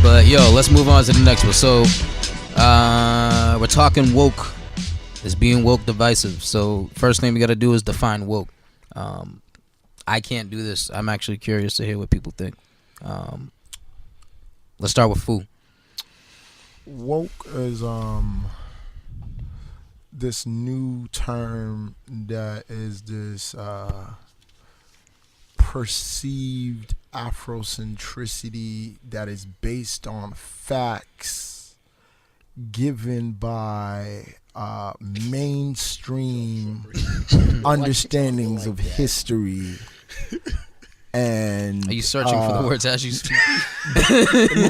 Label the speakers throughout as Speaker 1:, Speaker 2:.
Speaker 1: But yo, let's move on to the next one. So, we're talking woke. Is being woke divisive? So, first thing we got to do is define woke. I can't do this. I'm actually curious to hear what people think. Let's start with Fu.
Speaker 2: Woke is this new term that is this perceived Afrocentricity that is based on facts given by mainstream understandings of history. And
Speaker 1: are you searching for the words as you speak?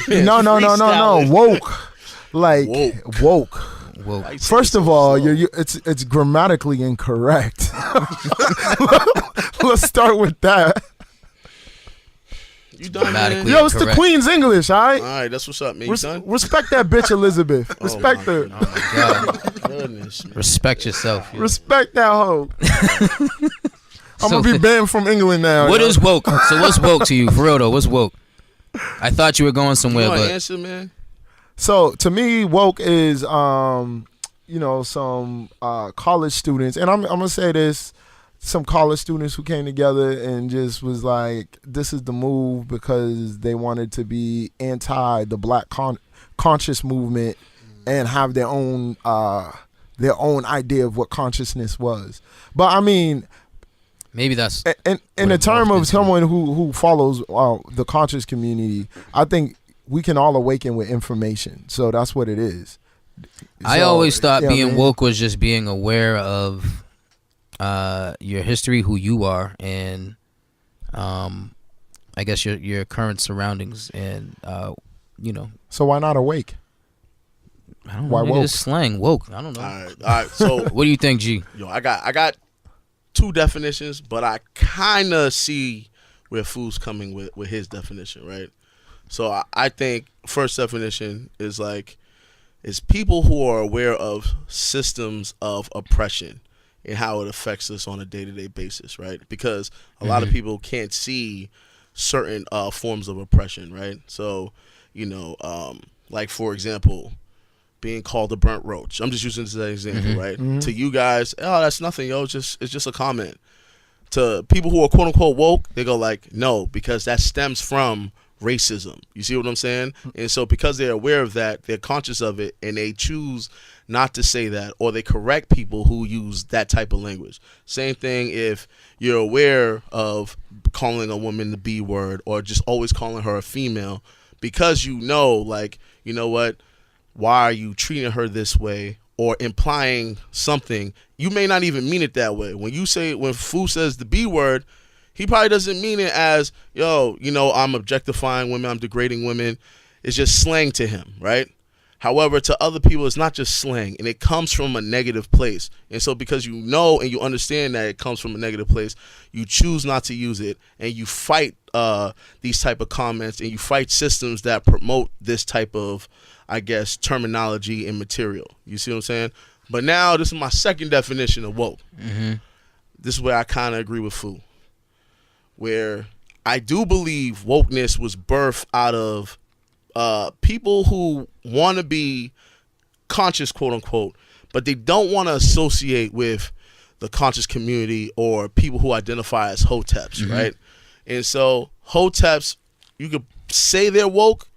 Speaker 2: No. Woke, like woke. First of all, it's grammatically incorrect. Let's start with that.
Speaker 3: You done, man?
Speaker 2: Yo, it's the Queen's English, all right?
Speaker 3: All right, that's what's up, man. You done?
Speaker 2: Respect that bitch, Elizabeth. Respect her.
Speaker 1: Oh my God.
Speaker 3: Goodness, man.
Speaker 1: Respect yourself. Yo.
Speaker 2: Respect that hoe. I'm going to be banned from England now.
Speaker 1: What is woke? So what's woke to you? For real, though, what's woke? I thought you were going somewhere,
Speaker 3: You want
Speaker 1: but...
Speaker 3: to answer, man?
Speaker 2: So, to me, woke is, some college students, and I'm going to say this, some college students who came together and just was like, this is the move because they wanted to be anti the black conscious movement and have their own idea of what consciousness was. But I mean,
Speaker 1: maybe that's
Speaker 2: in the term of someone who follows the conscious community, I think we can all awaken with information. So that's what it is.
Speaker 1: I always thought being woke was just being aware of your history, who you are, and I guess your current surroundings, and
Speaker 2: So why not awake?
Speaker 1: I don't know.
Speaker 2: Why
Speaker 1: Maybe
Speaker 2: woke?
Speaker 1: it's slang woke. I don't know.
Speaker 3: All right. So,
Speaker 1: What do you think, G?
Speaker 3: yo, I got two definitions, but I kind of see where Fu's coming with his definition, right? So I think first definition is people who are aware of systems of oppression and how it affects us on a day-to-day basis, right? Because a lot of people can't see certain forms of oppression, right? So, like for example, being called a burnt roach. I'm just using this as an example, right? To you guys, oh, that's nothing, yo. It's just a comment. To people who are quote unquote woke, they go like, no, because that stems from racism. You see what I'm saying? And so because they're aware of that, they're conscious of it, and they choose not to say that, or they correct people who use that type of language. Same thing if you're aware of calling a woman the B word, or just always calling her a female, because you know what, why are you treating her this way, or implying something. You may not even mean it that way. When Fu says the B word, he probably doesn't mean it as, I'm objectifying women, I'm degrading women. It's just slang to him, right? However, to other people, it's not just slang, and it comes from a negative place. And so because you know and you understand that it comes from a negative place, you choose not to use it, and you fight these type of comments, and you fight systems that promote this type of, I guess, terminology and material. You see what I'm saying? But now this is my second definition of woke. This is where I kind of agree with Fu, where I do believe wokeness was birthed out of people who want to be conscious, quote unquote, but they don't want to associate with the conscious community or people who identify as hoteps, right? And so hoteps, you could say they're woke,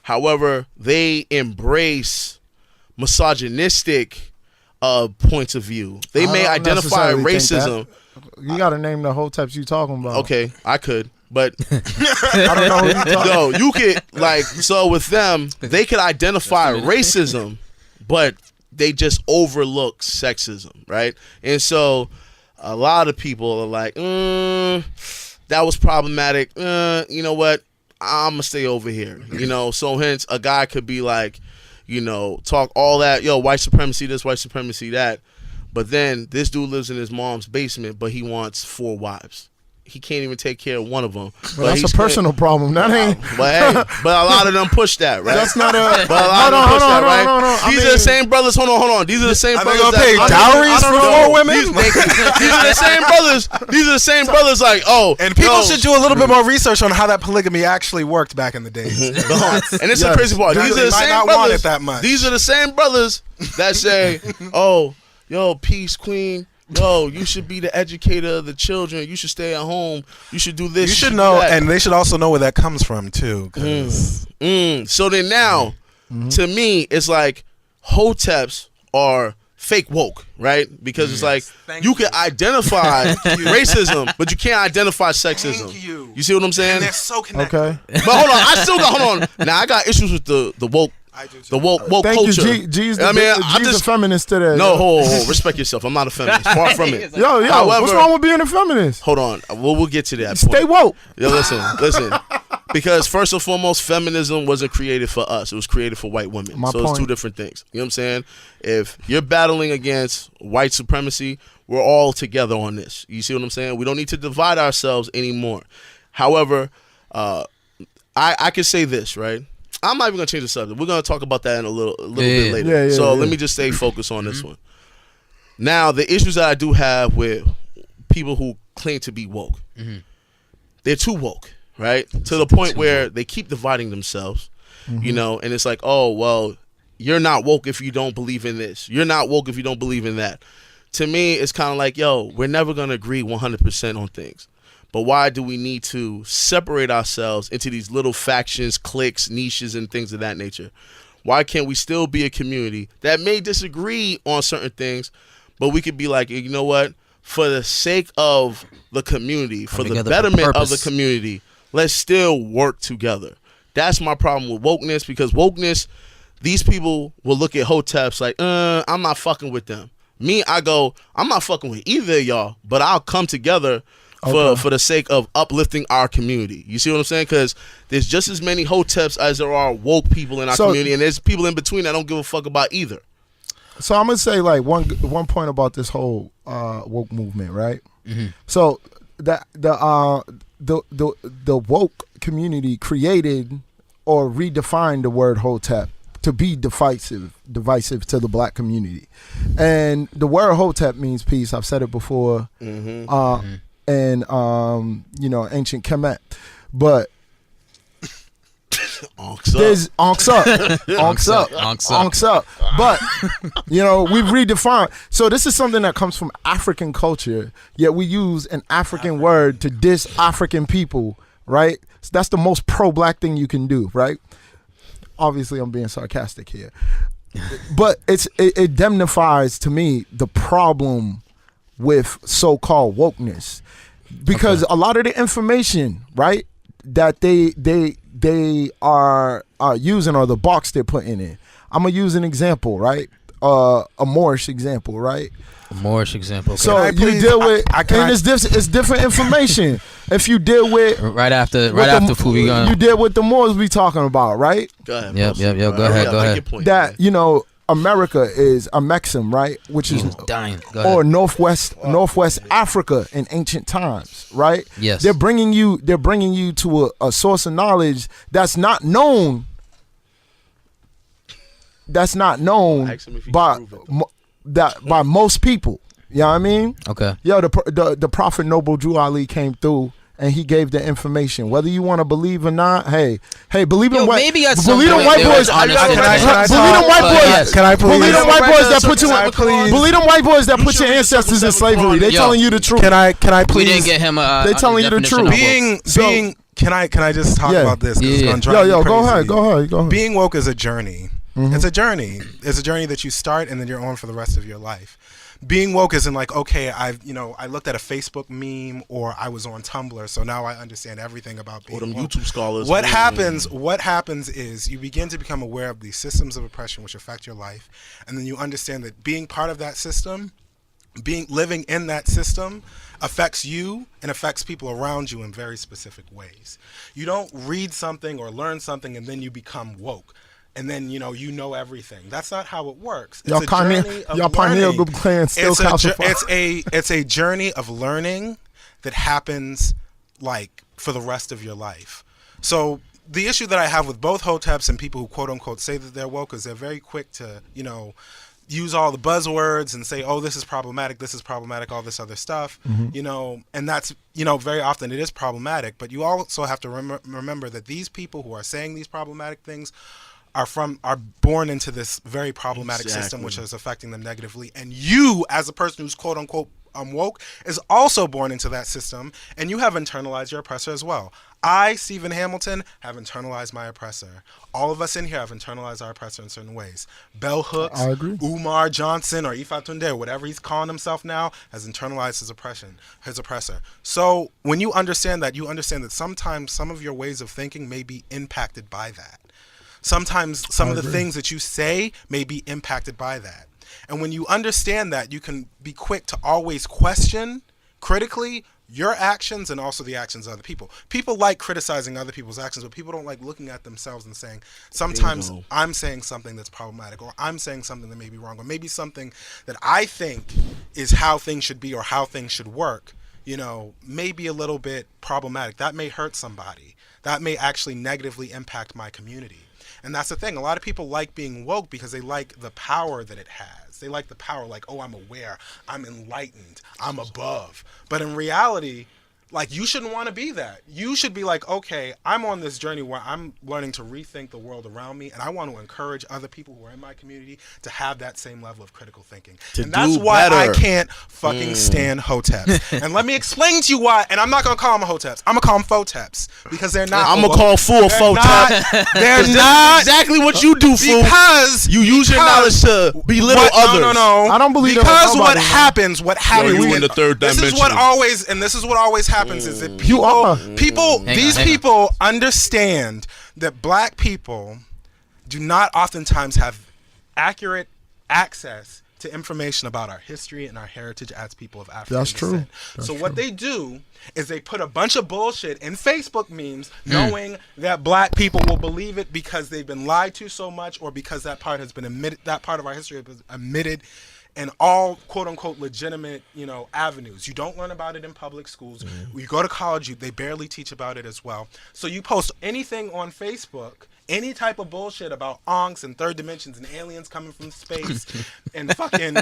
Speaker 3: however, they embrace misogynistic points of view. They may identify racism.
Speaker 2: You got to name the hoteps you talking about.
Speaker 3: Okay, I could. But
Speaker 2: I don't know who you talking
Speaker 3: no, you could so with them, they could identify racism, but they just overlook sexism, right? And so a lot of people are like, that was problematic. You know what? I'm gonna stay over here. So hence a guy could be like, talk all that, white supremacy this, white supremacy that, but then this dude lives in his mom's basement, but he wants 4 wives. he can't even take care of one of them.
Speaker 2: Well, that's a personal problem. That ain't.
Speaker 3: But hey, but a lot of them push that, right?
Speaker 2: That's not a.
Speaker 3: But a lot of them push that, right? These are the same brothers. Hold on. These are the same brothers.
Speaker 4: Are they gonna pay dowries for more women?
Speaker 3: These are the same brothers. These are the same brothers. Like, oh,
Speaker 4: and people should do a little bit more research on how that polygamy actually worked back in the days.
Speaker 3: And it's the crazy part. These are the same brothers.
Speaker 4: That much.
Speaker 3: These are the same brothers that say, "Oh, yo, peace, queen. Yo, you should be the educator of the children. You should stay at home. You should do this.
Speaker 4: You should know, and they should also know where that comes from too."
Speaker 3: So then now, to me, it's like hoteps are fake woke, right? Because it's like you can identify racism, but you can't identify sexism. You see what I'm saying?
Speaker 4: And they're so connected.
Speaker 2: Okay.
Speaker 3: But hold on. Now I got issues with the woke. The woke
Speaker 2: Thank
Speaker 3: culture.
Speaker 2: you, G's the,
Speaker 3: I mean,
Speaker 2: G's a feminist today.
Speaker 3: No, hold, respect yourself. I'm not a feminist. Far from it.
Speaker 2: Yo,
Speaker 3: However,
Speaker 2: what's wrong with being a feminist?
Speaker 3: Hold on. We'll get to that.
Speaker 2: Stay
Speaker 3: point.
Speaker 2: woke.
Speaker 3: Yo, listen. Because first and foremost, feminism wasn't created for us. It was created for white women.
Speaker 2: My
Speaker 3: so
Speaker 2: point.
Speaker 3: It's two different things. You know what I'm saying? If you're battling against white supremacy, we're all together on this. You see what I'm saying? We don't need to divide ourselves anymore. However, I can say this, right? I'm not even gonna change the subject. We're gonna talk about that in a little bit later. Let me just stay focused on this one. Now, the issues that I do have with people who claim to be woke, they're too woke, right? To the point where they keep dividing themselves, you know, and it's like, oh, well, you're not woke if you don't believe in this. You're not woke if you don't believe in that. To me, it's kind of like, yo, we're never gonna agree 100% on things. But why do we need to separate ourselves into these little factions, cliques, niches, and things of that nature? Why can't we still be a community that may disagree on certain things, but we could be like, you know what? For the sake of the community, for the betterment of the community, let's still work together. That's my problem with wokeness, because wokeness, these people will look at hoteps like, I'm not fucking with them. Me, I go, I'm not fucking with either of y'all, but I'll come together for the sake of uplifting our community. You see what I'm saying? Because there's just as many hoteps as there are woke people in our community, and there's people in between that don't give a fuck about either.
Speaker 2: So I'm gonna say like one point about this whole woke movement, right? So that the woke community created or redefined the word hotep to be divisive to the black community, and the word hotep means peace. I've said it before. And you know, ancient Kemet, but there's onks up. But you know, we've redefined. So this is something that comes from African culture, yet we use an African word to diss African people, right? So that's the most pro-black thing you can do, right? Obviously, I'm being sarcastic here, but it demnifies to me the problem with so-called wokeness, because a lot of the information, right, that they are using, or the box they're putting in. I'm gonna use an example, right? A Moorish example, right?
Speaker 1: A Moorish example. Okay.
Speaker 2: So you deal with, it's different information. If you deal with
Speaker 1: right after Fubi gone,
Speaker 2: you deal with the Moors we talking about, right?
Speaker 3: Go ahead.
Speaker 1: Yep. Go ahead.
Speaker 3: Point,
Speaker 2: that
Speaker 3: man.
Speaker 2: you know, America is a Mexim, right? Which is
Speaker 1: dying. Go ahead.
Speaker 2: or Northwest Africa in ancient times, right?
Speaker 1: Yes.
Speaker 2: They're bringing you to a source of knowledge that's not known. That's not known by most people. You know what I mean?
Speaker 1: Okay.
Speaker 2: Yo, the Prophet Noble Drew Ali came through, and he gave the information. Whether you want to believe or not, hey, believe in white.
Speaker 1: Maybe at some
Speaker 2: believe in
Speaker 1: point
Speaker 2: white
Speaker 1: there
Speaker 2: boys.
Speaker 1: was honest
Speaker 2: Believe in white boys.
Speaker 1: yes.
Speaker 4: Can I please?
Speaker 2: Believe in white boys that put you.
Speaker 4: please?
Speaker 2: Believe in white boys that put your ancestors in slavery. They telling you the truth.
Speaker 4: Can I
Speaker 1: We
Speaker 4: please?
Speaker 1: didn't get him a.
Speaker 2: They telling you the
Speaker 1: definition
Speaker 2: truth.
Speaker 1: of woke.
Speaker 4: Can I just talk
Speaker 2: Yeah.
Speaker 4: about this? 'Cause it's
Speaker 1: Yeah.
Speaker 4: gonna drive me
Speaker 2: Yo,
Speaker 4: crazy.
Speaker 2: go ahead.
Speaker 4: Being woke is a journey. It's a journey. It's a journey that you start and then you're on for the rest of your life. Being woke isn't like, okay, I looked at a Facebook meme or I was on Tumblr, so now I understand everything about being
Speaker 3: Or them
Speaker 4: woke.
Speaker 3: YouTube scholars.
Speaker 4: What happens is you begin to become aware of these systems of oppression which affect your life, and then you understand that being part of that system, living in that system, affects you and affects people around you in very specific ways. You don't read something or learn something and then you become woke. and then you know everything. That's not how it works. It's
Speaker 2: Y'all
Speaker 4: a journey of
Speaker 2: Pineal
Speaker 4: learning.
Speaker 2: Clan still
Speaker 4: It's
Speaker 2: calcified.
Speaker 4: it's a journey of learning that happens like for the rest of your life. So the issue that I have with both hoteps and people who quote unquote say that they're woke is they're very quick to use all the buzzwords and say, oh, this is problematic, all this other stuff, and that's, very often it is problematic. But you also have to remember that these people who are saying these problematic things are born into this very problematic system, which is affecting them negatively. And you, as a person who's quote unquote woke, is also born into that system, and you have internalized your oppressor as well. I, Stephen Hamilton, have internalized my oppressor. All of us in here have internalized our oppressor in certain ways. Bell Hooks,
Speaker 2: I agree.
Speaker 4: Umar Johnson, or Ifa Tunde, whatever he's calling himself now, has internalized his oppressor. So when you understand that sometimes some of your ways of thinking may be impacted by that. Sometimes some of the things that you say may be impacted by that. And when you understand that, you can be quick to always question critically your actions and also the actions of other people. People like criticizing other people's actions, but people don't like looking at themselves and saying, sometimes I'm saying something that's problematic, or I'm saying something that may be wrong, or maybe something that I think is how things should be or how things should work, may be a little bit problematic. That may hurt somebody. That may actually negatively impact my community. And that's the thing. A lot of people like being woke because they like the power that it has. They like the power, like, oh, I'm aware, I'm enlightened, I'm above. But in reality, like, you shouldn't want to be that. You should be like, okay, I'm on this journey where I'm learning to rethink the world around me, and I want to encourage other people who are in my community to have that same level of critical thinking. And that's why I can't fucking stand hoteps. And let me explain to you why. And I'm not going to call them hoteps. I'm going to call them foteps because they're not.
Speaker 3: I'm going to call Fool a fotep.
Speaker 4: They're not.
Speaker 3: Exactly what you do, Fool.
Speaker 4: Because
Speaker 3: you use your knowledge to belittle others.
Speaker 4: No.
Speaker 2: I don't believe that.
Speaker 4: Because what happens
Speaker 3: you in the third dimension.
Speaker 4: This is what always happens is that people understand that black people do not oftentimes have accurate access to information about our history and our heritage as people of African descent. So what they do is they put a bunch of bullshit in Facebook memes knowing that black people will believe it because they've been lied to so much, or because that part has been omitted, that part of our history has been omitted in all quote-unquote legitimate, avenues. You don't learn about it in public schools. You go to college, they barely teach about it as well. So you post anything on Facebook, any type of bullshit about onks and third dimensions and aliens coming from space and fucking,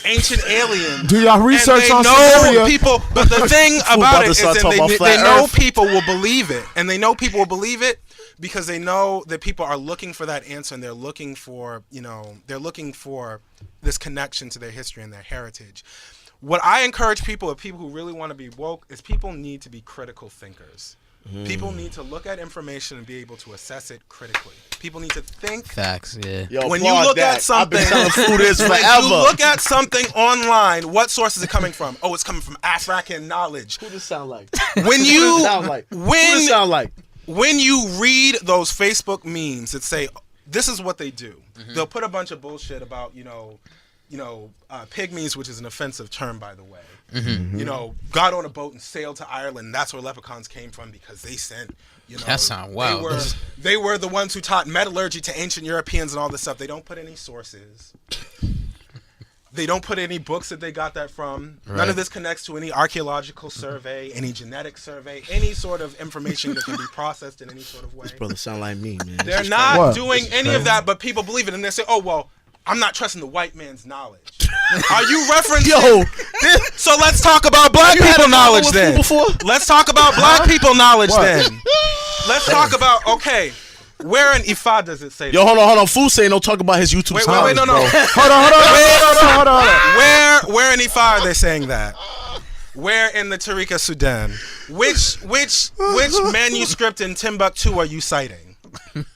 Speaker 4: ancient aliens.
Speaker 2: Do y'all research on
Speaker 4: Samaria? People, but the thing about it is that they know people will believe it. And they know people will believe it because they know that people are looking for that answer, and they're looking for this connection to their history and their heritage. What I encourage people who really want to be woke is people need to be critical thinkers. People need to look at information and be able to assess it critically. People need to think.
Speaker 1: Facts, yeah.
Speaker 3: Yo,
Speaker 4: when you look at something,
Speaker 3: I've been telling Fool this forever.
Speaker 4: When you look at something online, what source is it coming from? Oh, it's coming from African knowledge.
Speaker 3: Who does it sound like?
Speaker 4: When you read those Facebook memes that say, this is what they do. They'll put a bunch of bullshit about, pygmies, which is an offensive term, by the way. Got on a boat and sailed to Ireland. That's where leprechauns came from because they sent,
Speaker 1: that sounds wild.
Speaker 4: They were the ones who taught metallurgy to ancient Europeans and all this stuff. They don't put any sources. They don't put any books that they got that from. Right. None of this connects to any archaeological survey, any genetic survey, any sort of information that can be processed in any sort of way.
Speaker 3: This brother sound like me, man.
Speaker 4: They're not doing any of that, but people believe it, and they say, oh, well, I'm not trusting the white man's knowledge. Are you referencing? So let's talk about black people knowledge then. Let's talk about black people knowledge then. Let's talk about, okay, where in Ifa does it say that?
Speaker 3: Yo, hold on. Fool saying don't talk about his YouTube channel.
Speaker 4: Wait, no.
Speaker 2: Hold on.
Speaker 4: Where in Ifa are they saying that? Where in the Tariqa Sudan? Which manuscript in Timbuktu are you citing?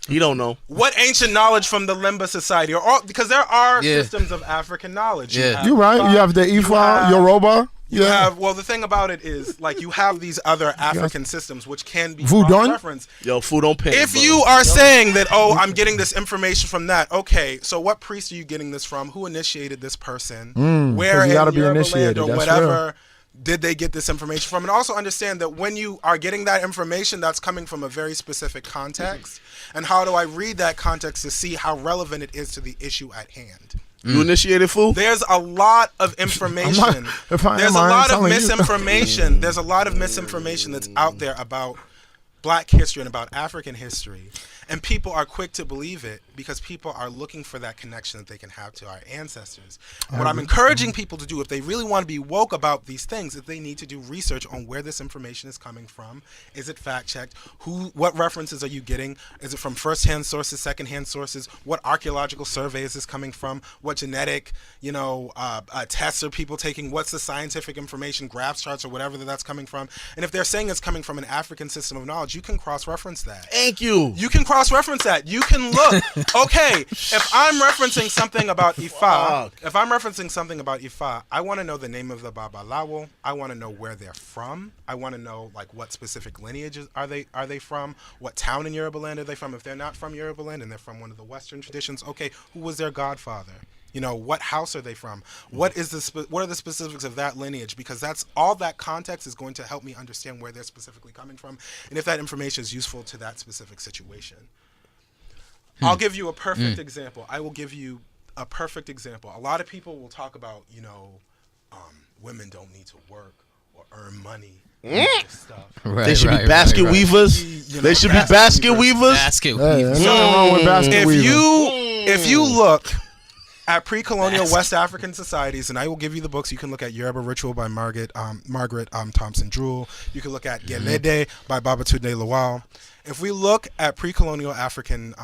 Speaker 3: He don't know.
Speaker 4: What ancient knowledge from the Limba Society? Because there are systems of African knowledge.
Speaker 1: Yeah.
Speaker 2: You're right. You have the Ifa, Yoruba.
Speaker 4: The thing about it is, like, you have these other African systems which can be cross-referenced.
Speaker 3: Yo, Fool, don't pay.
Speaker 4: If you are saying that, oh, I'm getting this information from that, okay, so what priest are you getting this from? Who initiated this person? Where in Yoruba land or whatever did they get this information from? And also understand that when you are getting that information, that's coming from a very specific context. And how do I read that context to see how relevant it is to the issue at hand?
Speaker 3: You initiated, fool?
Speaker 4: There's a lot of information. There's a lot of misinformation. There's a lot of misinformation that's out there about Black history and about African history. And people are quick to believe it because people are looking for that connection that they can have to our ancestors. What I'm encouraging people to do, if they really want to be woke about these things, is they need to do research on where this information is coming from. Is it fact-checked? What references are you getting? Is it from first-hand sources, second-hand sources? What archaeological survey is this coming from? What genetic, tests are people taking? What's the scientific information, graphs, charts, or whatever that's coming from? And if they're saying it's coming from an African system of knowledge, you can cross-reference that.
Speaker 3: Thank you.
Speaker 4: You can cross-reference that. You can look. Okay, if I'm referencing something about Ifa, I want to know the name of the Babalawo. I want to know where they're from. I want to know what specific lineages are they from? What town in Yoruba land are they from? If they're not from Yoruba land and they're from one of the Western traditions, okay, who was their godfather? What house are they from? What are the specifics of that lineage? Because that's all that context is going to help me understand where they're specifically coming from, and if that information is useful to that specific situation. I'll give you a perfect example. I will give you a perfect example. A lot of people will talk about, women don't need to work or earn money. Stuff.
Speaker 1: Right,
Speaker 3: they should be basket weavers. They should be basket weavers.
Speaker 1: Basket
Speaker 2: There's nothing wrong with basket weaving.
Speaker 4: If you look at pre-colonial West African societies, and I will give you the books. You can look at Yoruba Ritual by Margaret Thompson Druel. You can look at Gelede by Babatunde Lawal. If we look at pre-colonial African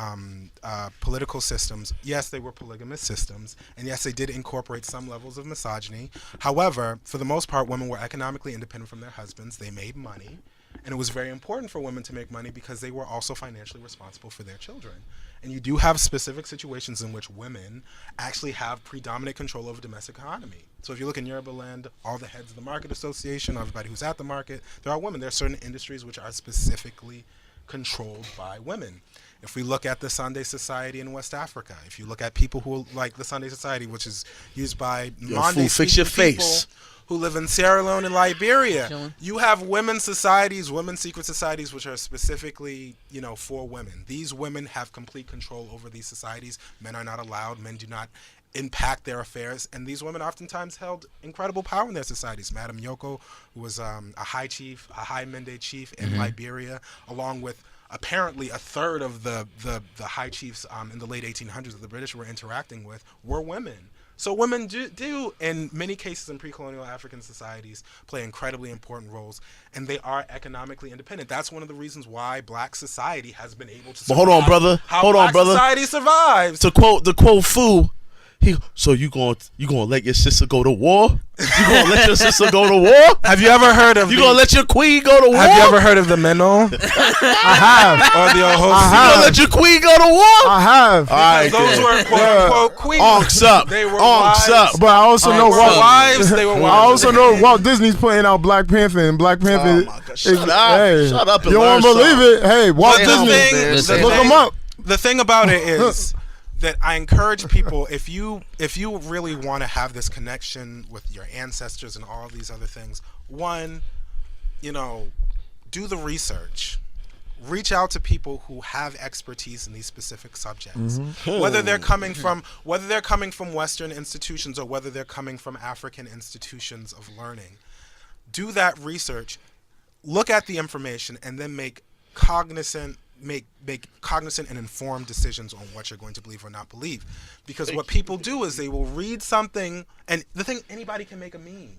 Speaker 4: political systems, yes, they were polygamous systems, and yes, they did incorporate some levels of misogyny. However, for the most part, women were economically independent from their husbands. They made money, and it was very important for women to make money because they were also financially responsible for their children. And you do have specific situations in which women actually have predominant control over domestic economy. So if you look in Yoruba land, all the heads of the market association, everybody who's at the market, there are women. There are certain industries which are specifically controlled by women. If we look at the Sunday Society in West Africa, if you look at people who like the Sunday Society, which is used by
Speaker 3: fix your face,
Speaker 4: who live in Sierra Leone and Liberia, you have women's societies, women's secret societies, which are specifically, for women. These women have complete control over these societies. Men are not allowed. Men do not impact their affairs, and these women oftentimes held incredible power in their societies. Madam Yoko, who was a high Mende chief in Liberia, along with apparently a third of the high chiefs in the late 1800s that the British were interacting with, were women. So women do, in many cases in pre-colonial African societies, play incredibly important roles, and they are economically independent. That's one of the reasons why Black society has been able to survive.
Speaker 3: But hold on, brother.
Speaker 4: Black society survives.
Speaker 3: To quote Fu, so you gonna let your sister go to war? You gonna let your sister go to war?
Speaker 4: Have you ever heard of?
Speaker 3: You gonna let your queen go to war?
Speaker 4: Have you ever heard of the Meno?
Speaker 2: I have.
Speaker 4: Or the Ohosi?
Speaker 3: You gonna let your queen go to war?
Speaker 2: I have.
Speaker 3: All right,
Speaker 4: those were quote unquote queens.
Speaker 3: Onks up.
Speaker 4: They were
Speaker 3: Onks up.
Speaker 2: But I also know
Speaker 4: wives. They were wives.
Speaker 2: I also know Walt Disney's putting out Black Panther, and Black Panther.
Speaker 3: Oh my God. Shut up. Shut up and
Speaker 2: you
Speaker 3: learn
Speaker 2: don't believe it? Hey, Walt Disney. Look him up.
Speaker 4: The thing about it is that I encourage people, if you really want to have this connection with your ancestors and all of these other things, one, do the research. Reach out to people who have expertise in these specific subjects. Whether they're coming from Western institutions or whether they're coming from African institutions of learning. Do that research, look at the information, and then make cognizant and informed decisions on what you're going to believe or not believe. Because what people do is they will read something, and the thing, anybody can make a meme.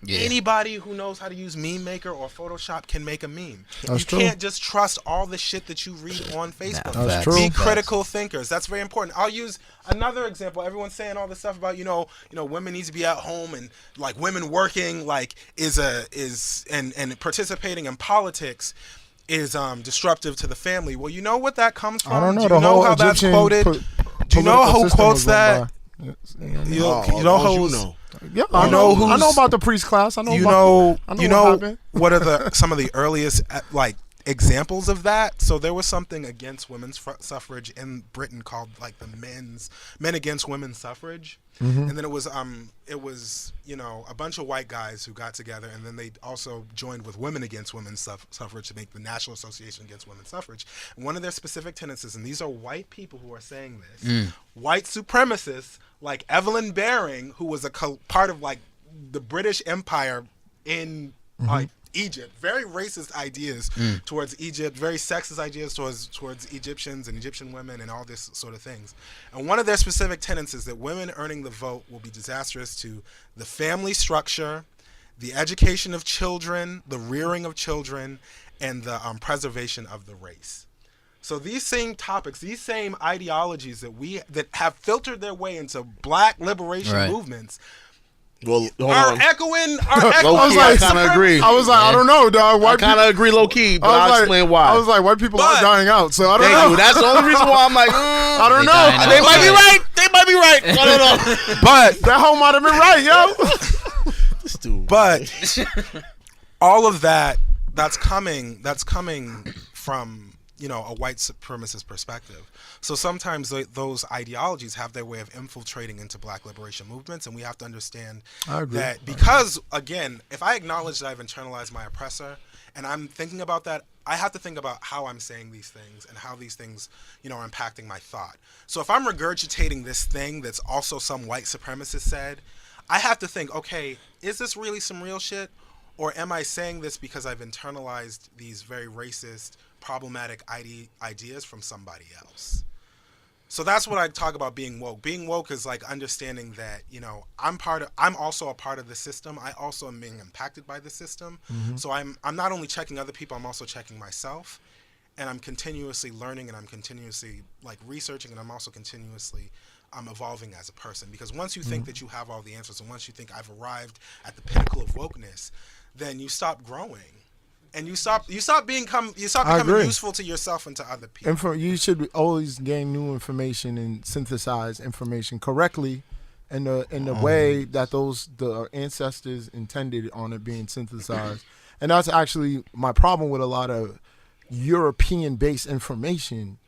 Speaker 4: Yeah. Anybody who knows how to use Meme Maker or Photoshop can make a meme. You can't just trust all the shit that you read on Facebook.
Speaker 2: That's true.
Speaker 4: Be critical thinkers. That's very important. I'll use another example. Everyone's saying all this stuff about women need to be at home, and like women working and participating in politics is disruptive to the family. Well, you know what that comes from?
Speaker 2: I don't know.
Speaker 4: Do you know how that's quoted? Do you know who quotes that? You know.
Speaker 2: Yeah, I know about the priest class. I know.
Speaker 4: What are some of the earliest examples of that. So there was something against women's suffrage in Britain called like the Men Against Women's Suffrage. And then it was a bunch of white guys who got together, and then they also joined with Women Against Women's Suffrage to make the National Association Against Women's Suffrage. And one of their specific tenets is, and these are white people who are saying this, white supremacists like Evelyn Baring, who was a part of like the British Empire in like Egypt, very racist ideas towards Egypt, very sexist ideas towards Egyptians and Egyptian women and all this sort of things. And one of their specific tenets is that women earning the vote will be disastrous to the family structure, the education of children, the rearing of children, and the preservation of the race. So these same topics, these same ideologies that have filtered their way into black liberation movements
Speaker 3: Well, hold
Speaker 4: are
Speaker 3: on.
Speaker 4: echoing.
Speaker 3: Low-key, I kind of agree.
Speaker 2: I was like, I don't know, dog.
Speaker 3: I kind of agree low key, but I'll explain why.
Speaker 2: I was like, white people are dying out, so I don't
Speaker 3: Thank
Speaker 2: know.
Speaker 3: you. That's the only reason why I'm like,
Speaker 2: I don't know.
Speaker 1: dying out.
Speaker 3: They might be right. They might be right. I don't know.
Speaker 4: But
Speaker 2: That hoe might have been right, yo.
Speaker 3: This dude.
Speaker 4: But all of that's coming from, you know, a white supremacist perspective. So sometimes those ideologies have their way of infiltrating into black liberation movements, and we have to understand that because, again, if I acknowledge that I've internalized my oppressor and I'm thinking about that, I have to think about how I'm saying these things and how these things, you know, are impacting my thought. So if I'm regurgitating this thing that's also some white supremacist said, I have to think, okay, is this really some real shit? Or am I saying this because I've internalized these very racist, problematic ideas from somebody else? So that's what I talk about being woke. Being woke is like understanding that, you know, I'm also a part of the system. I also am being impacted by the system. So I'm not only checking other people, I'm also checking myself. And I'm continuously learning, and I'm continuously like researching, and I'm also continuously evolving as a person. Because once you think that you have all the answers, and once you think I've arrived at the pinnacle of wokeness, then you stop growing. And you stop becoming useful to yourself and to other people.
Speaker 2: You should always gain new information and synthesize information correctly in the way that the ancestors intended on it being synthesized. And that's actually my problem with a lot of European-based information,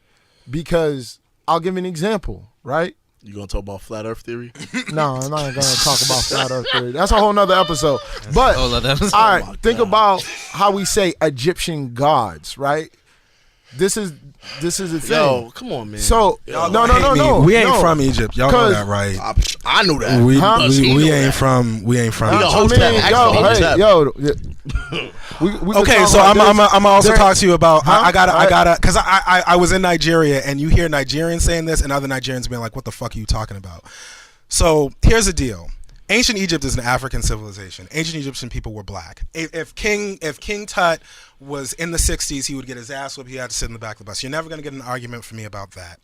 Speaker 2: because I'll give an example, right?
Speaker 3: You gonna talk about flat Earth theory?
Speaker 2: No, I'm not gonna talk about flat Earth theory. That's a whole nother episode. But
Speaker 1: whole other episode.
Speaker 2: all right, think about how we say Egyptian gods, right? This is the thing.
Speaker 3: Yo, come on, man.
Speaker 2: So no.
Speaker 4: We ain't from Egypt. Y'all know that, right?
Speaker 3: I knew that.
Speaker 4: We ain't from.
Speaker 3: Yo,
Speaker 4: Okay, so I'm also talk to you about. I gotta, because I was in Nigeria, and you hear Nigerians saying this, and other Nigerians being like, "What the fuck are you talking about?" So here's the deal. Ancient Egypt is an African civilization. Ancient Egyptian people were black. If King Tut was in the 60s, he would get his ass whipped. He had to sit in the back of the bus. You're never going to get an argument from me about that.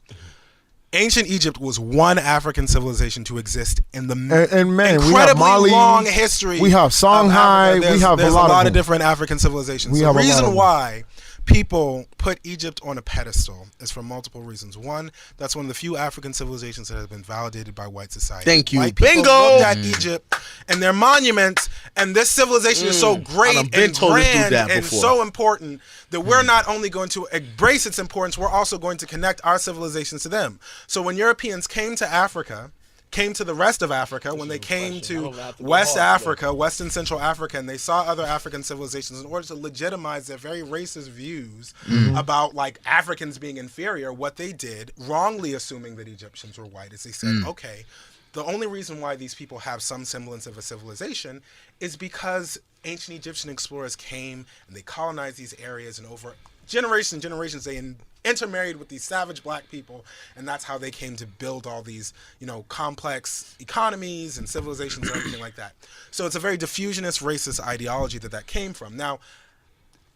Speaker 4: Ancient Egypt was one African civilization to exist in the incredibly
Speaker 2: we have Mali,
Speaker 4: long history.
Speaker 2: We have Songhai.
Speaker 4: There's a lot of different African civilizations. The reason why people put Egypt on a pedestal is for multiple reasons. One, that's one of the few African civilizations that has been validated by white society.
Speaker 3: Thank you.
Speaker 4: White people
Speaker 3: Bingo!
Speaker 4: looked at Egypt and their monuments, and this civilization is so great and grand and so important that we're not only going to embrace its importance, we're also going to connect our civilizations to them. So when Europeans came to Africa, came to the rest of Africa, when they came to West Africa, West and Central Africa, and they saw other African civilizations, in order to legitimize their very racist views about like Africans being inferior, what they did, wrongly assuming that Egyptians were white, is they said, okay, the only reason why these people have some semblance of a civilization is because ancient Egyptian explorers came and they colonized these areas, and over generations and generations they intermarried with these savage black people, and that's how they came to build all these, you know, complex economies and civilizations and everything like that. So it's a very diffusionist racist ideology that came from. Now,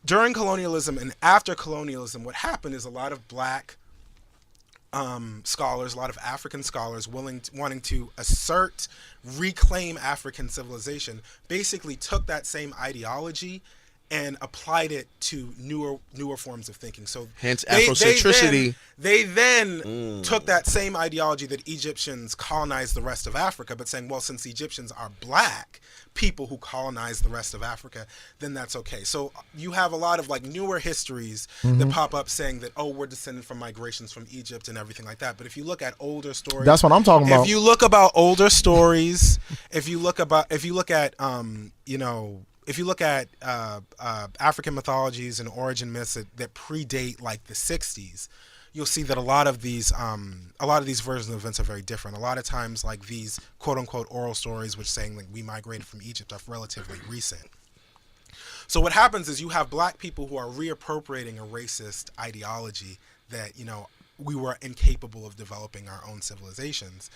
Speaker 4: during colonialism and after colonialism, what happened is a lot of black scholars, a lot of African scholars wanting to reclaim African civilization, basically took that same ideology and applied it to newer forms of thinking. So
Speaker 3: Hence Afrocentricity.
Speaker 4: They then took that same ideology that Egyptians colonized the rest of Africa, but saying, well, since the Egyptians are black people who colonized the rest of Africa, then that's okay. So you have a lot of like newer histories that pop up saying that, oh, we're descended from migrations from Egypt and everything like that. But if you look at older stories,
Speaker 2: That's what I'm talking about.
Speaker 4: If you look about older stories, if you look at African mythologies and origin myths that predate like the 60s, you'll see that a lot of these versions of events are very different. A lot of times, like these quote unquote oral stories, which saying like we migrated from Egypt, are relatively recent. So what happens is you have black people who are reappropriating a racist ideology that, we were incapable of developing our own civilizations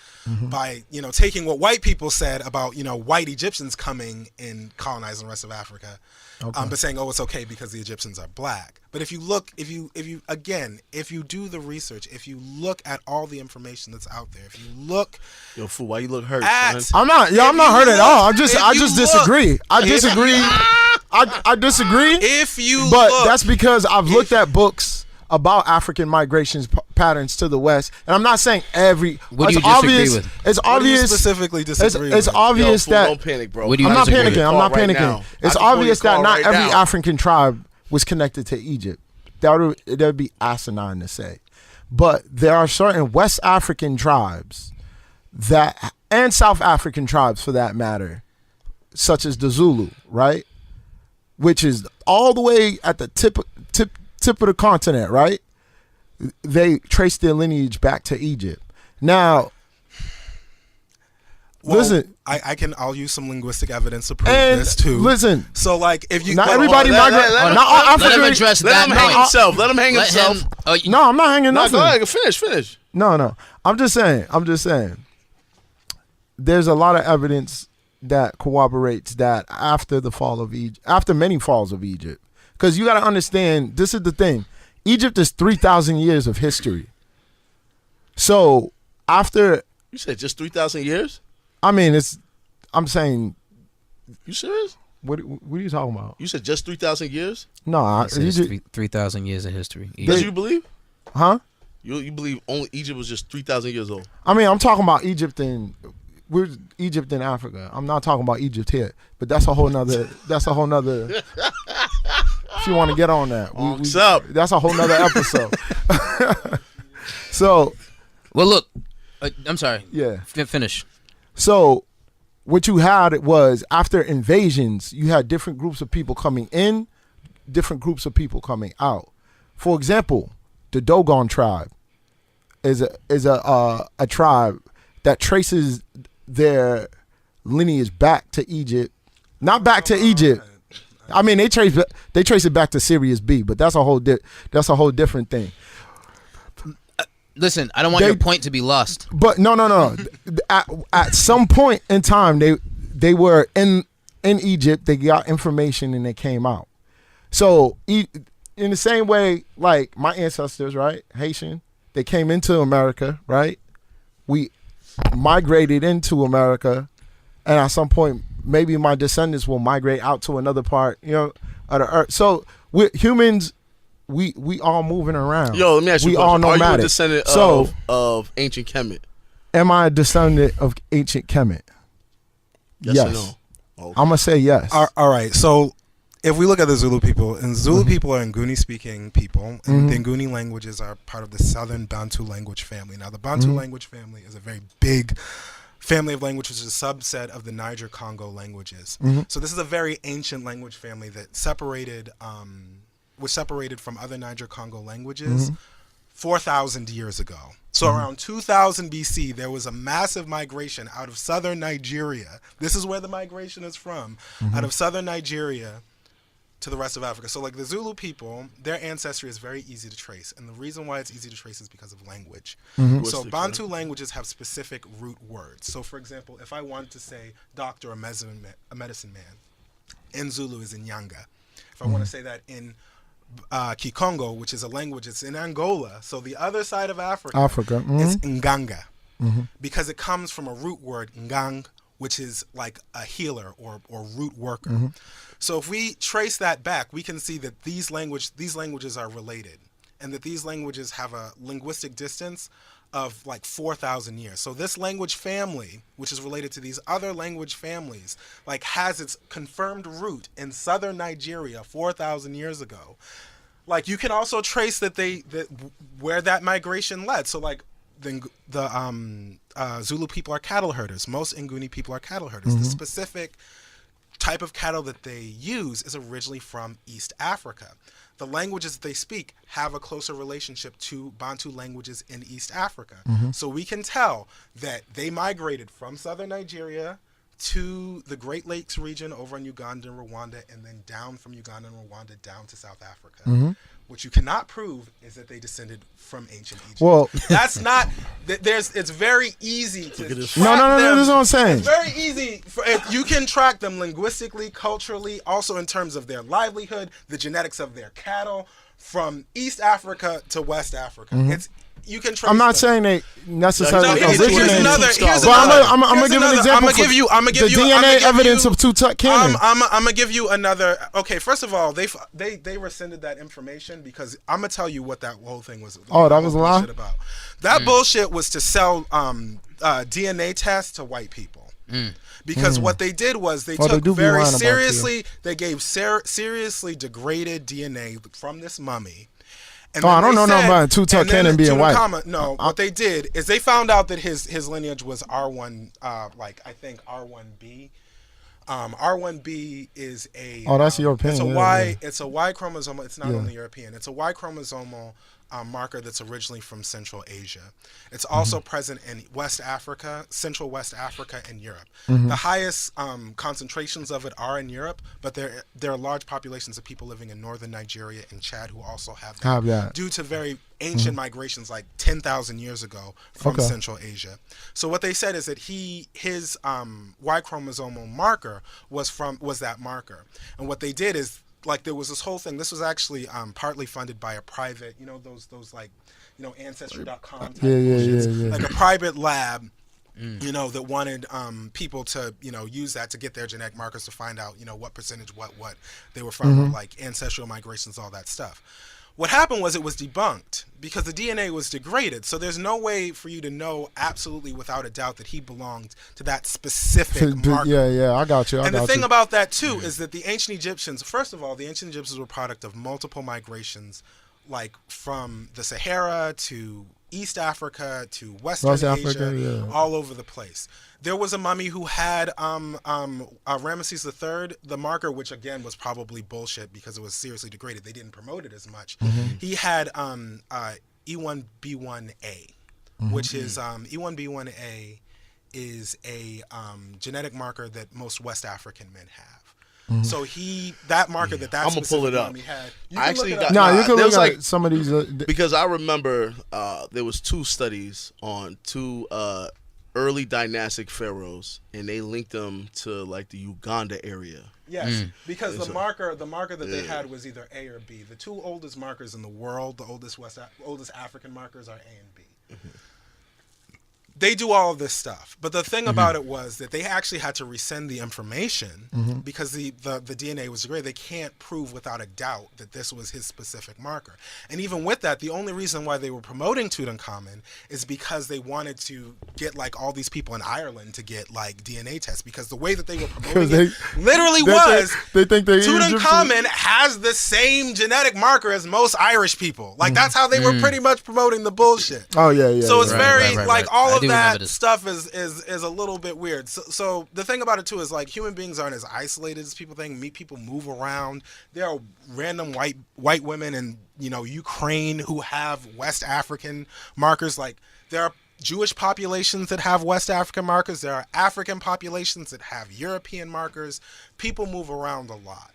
Speaker 4: by, taking what white people said about, white Egyptians coming and colonizing the rest of Africa, but saying, oh, it's okay because the Egyptians are black. But if you do the research, if you look at all the information that's out there, if you look,
Speaker 3: Yo, fool, why you look hurt?
Speaker 4: at,
Speaker 3: Son?
Speaker 2: I'm not hurt at all. I just disagree. I disagree.
Speaker 4: if you
Speaker 2: But
Speaker 4: look,
Speaker 2: that's because I've looked at books about African migrations patterns to the West, and I'm not saying every.
Speaker 1: What do
Speaker 2: it's
Speaker 1: you disagree
Speaker 2: obvious,
Speaker 1: with?
Speaker 2: It's
Speaker 4: what do you
Speaker 2: obvious.
Speaker 4: specifically disagree
Speaker 2: It's
Speaker 4: with?
Speaker 2: obvious
Speaker 3: Yo, fool,
Speaker 2: that
Speaker 3: don't panic, bro.
Speaker 1: What do you
Speaker 2: I'm not
Speaker 1: disagree with?
Speaker 2: panicking. I'm
Speaker 3: Call
Speaker 2: not
Speaker 3: right
Speaker 2: panicking.
Speaker 3: now.
Speaker 2: It's
Speaker 3: I can pull
Speaker 2: obvious
Speaker 3: your
Speaker 2: that
Speaker 3: call
Speaker 2: not
Speaker 3: right
Speaker 2: every
Speaker 3: now.
Speaker 2: African tribe was connected to Egypt. That would be asinine to say, but there are certain West African tribes and South African tribes for that matter, such as the Zulu, right, which is all the way at the tip of the continent, right? They trace their lineage back to Egypt. Now,
Speaker 4: Well,
Speaker 2: listen,
Speaker 4: I'll use some linguistic evidence to prove
Speaker 2: and
Speaker 4: this too.
Speaker 2: listen,
Speaker 4: So like if you
Speaker 2: not
Speaker 4: hold on,
Speaker 2: everybody
Speaker 3: let-
Speaker 2: migrate.
Speaker 3: let-
Speaker 2: Not all
Speaker 1: Let him
Speaker 2: African.
Speaker 1: address
Speaker 3: Let
Speaker 1: that
Speaker 3: him hang
Speaker 1: point.
Speaker 3: himself. Let him hang
Speaker 1: Let
Speaker 3: himself.
Speaker 1: him.
Speaker 2: No, I'm not hanging
Speaker 3: No,
Speaker 2: nothing.
Speaker 3: go ahead. Finish.
Speaker 2: No. I'm just saying. There's a lot of evidence that corroborates that after the fall of Egypt, after many falls of Egypt, because you got to understand, this is the thing. Egypt is 3,000 years of history. So after,
Speaker 3: You said just 3,000 years?
Speaker 2: I'm saying,
Speaker 3: You serious?
Speaker 2: what are you talking about?
Speaker 3: You said just 3,000 years?
Speaker 2: No,
Speaker 1: He says 3,000 years of history.
Speaker 3: That's what you believe?
Speaker 2: huh?
Speaker 3: You believe only Egypt was just 3,000 years old?
Speaker 2: I'm talking about Egypt and Africa. I'm not talking about Egypt here, but that's a whole nother. If you want to get on that,
Speaker 3: What's up?
Speaker 2: That's a whole nother episode. So
Speaker 1: Well, look. I'm sorry.
Speaker 2: yeah.
Speaker 1: Finish.
Speaker 2: So what you had was after invasions, you had different groups of people coming in, different groups of people coming out. For example, the Dogon tribe is a tribe that traces their lineage back to Egypt, not back to Egypt. They trace it back to Sirius B, but that's a whole different thing.
Speaker 1: Listen, I don't want your point to be lost.
Speaker 2: But no. At some point in time, they were in Egypt. They got information and they came out. So in the same way, like my ancestors, right, Haitian, they came into America, right? We migrated into America, and at some point, maybe my descendants will migrate out to another part, of the earth. So we're humans. We all moving around.
Speaker 3: Yo, let me ask you
Speaker 2: we
Speaker 3: a question.
Speaker 2: all
Speaker 3: Are you a
Speaker 2: nomadic.
Speaker 3: descendant
Speaker 2: So
Speaker 3: of ancient Kemet?
Speaker 2: am I a descendant of ancient Kemet?
Speaker 3: Yes or no? Okay.
Speaker 2: I'm gonna say yes.
Speaker 4: All right. So if we look at the Zulu people, and Zulu people are Nguni speaking people, and the Nguni languages are part of the Southern Bantu language family. Now, the Bantu language family is a very big family of languages, which is a subset of the Niger-Congo languages. So this is a very ancient language family that was separated from other Niger-Congo languages 4,000 years ago. So around 2000 BC, there was a massive migration out of southern Nigeria. This is where the migration is from, out of southern Nigeria to the rest of Africa. So like the Zulu people, their ancestry is very easy to trace. And the reason why it's easy to trace is because of language. So Bantu languages have specific root words. So for example, if I wanted to say doctor or medicine man, in Zulu is Nyanga. If I want to say that in Kikongo, which is a language, it's in Angola. So the other side of Africa. It's Nganga. Because it comes from a root word, ngang, which is like a healer or root worker. So if we trace that back, we can see that these languages are related, and that these languages have a linguistic distance of like 4,000 years. So this language family, which is related to these other language families, like has its confirmed root in southern Nigeria 4,000 years ago. Like you can also trace that where that migration led. So like the Zulu people are cattle herders. Most Nguni people are cattle herders. The specific type of cattle that they use is originally from East Africa. The languages that they speak have a closer relationship to Bantu languages in East Africa. So we can tell that they migrated from southern Nigeria to the Great Lakes region over in Uganda and Rwanda, and then down from Uganda and Rwanda down to South Africa. What you cannot prove is that they descended from ancient Egypt.
Speaker 2: Well,
Speaker 4: that's not. It's very easy to track
Speaker 2: no.
Speaker 4: them.
Speaker 2: This is what I'm saying.
Speaker 4: It's very easy. You can track them linguistically, culturally, also in terms of their livelihood, the genetics of their cattle, from East Africa to West Africa. You can trace
Speaker 2: I'm not
Speaker 4: them.
Speaker 2: saying they necessarily
Speaker 4: Here's
Speaker 2: originated.
Speaker 4: another.
Speaker 2: I'm gonna give an example.
Speaker 4: I'm gonna give you
Speaker 2: the DNA evidence of Tutankhamun.
Speaker 4: I'm gonna give you another. Okay, first of all, they rescinded that information because I'm gonna tell you what that whole thing was.
Speaker 2: Oh, that was a lie?
Speaker 4: About. That bullshit was to sell DNA tests to white people. Because what they did was they took very seriously. They gave seriously degraded DNA from this mummy. And
Speaker 2: I don't know nothing about Tutankhamun being white.
Speaker 4: No, what they did is they found out that his lineage was R1, like I think R1B. R1B is a.
Speaker 2: Oh, that's European.
Speaker 4: It's a Y. It's a Y chromosomal. It's not only European. It's a Y chromosomal marker that's originally from Central Asia. It's also present in West Africa, Central West Africa, and Europe. The highest concentrations of it are in Europe, but there are large populations of people living in northern Nigeria and Chad who also have that due to very ancient migrations like 10,000 years ago from Central Asia. So what they said is that his Y chromosomal marker was that marker. And what they did is, like, there was this whole thing. This was actually partly funded by a private, those like, Ancestry.com type bullshits, like a private lab, that wanted people to, use that to get their genetic markers to find out, what percentage, what they were from, like ancestral migrations, all that stuff. What happened was it was debunked because the DNA was degraded. So there's no way for you to know absolutely without a doubt that he belonged to that specific marker.
Speaker 2: Yeah, I got you.
Speaker 4: And the thing about that, too, is that the ancient Egyptians, first of all, the ancient Egyptians were a product of multiple migrations, like from the Sahara to East Africa to Western Asia, all over the place. There was a mummy who had Ramesses III, the marker, which again was probably bullshit because it was seriously degraded. They didn't promote it as much. He had E1B1A, which is E1B1A is a genetic marker that most West African men have. So that marker that
Speaker 3: I'm gonna pull it up.
Speaker 4: Had,
Speaker 3: I actually
Speaker 2: you can look at
Speaker 3: like
Speaker 2: some of these
Speaker 3: because I remember there was 2 studies on 2 early dynastic pharaohs, and they linked them to like the Uganda area.
Speaker 4: Yes, because the marker that they had was either A or B. The 2 oldest markers in the world, the oldest African markers, are A and B. They do all of this stuff, but the thing about it was that they actually had to resend the information because the DNA was degraded. They can't prove without a doubt that this was his specific marker. And even with that, the only reason why they were promoting Tutankhamun is because they wanted to get like all these people in Ireland to get like DNA tests, because the way that they were promoting it literally was Tutankhamun has the same genetic marker as most Irish people. Like that's how they were pretty much promoting the bullshit.
Speaker 2: Oh yeah.
Speaker 4: So it's all of that
Speaker 1: this
Speaker 4: stuff is a little bit weird. So the thing about it too is like human beings aren't as isolated as people think. People move around. There are random white women in Ukraine who have West African markers. Like there are Jewish populations that have West African markers. There are African populations that have European markers. People move around a lot.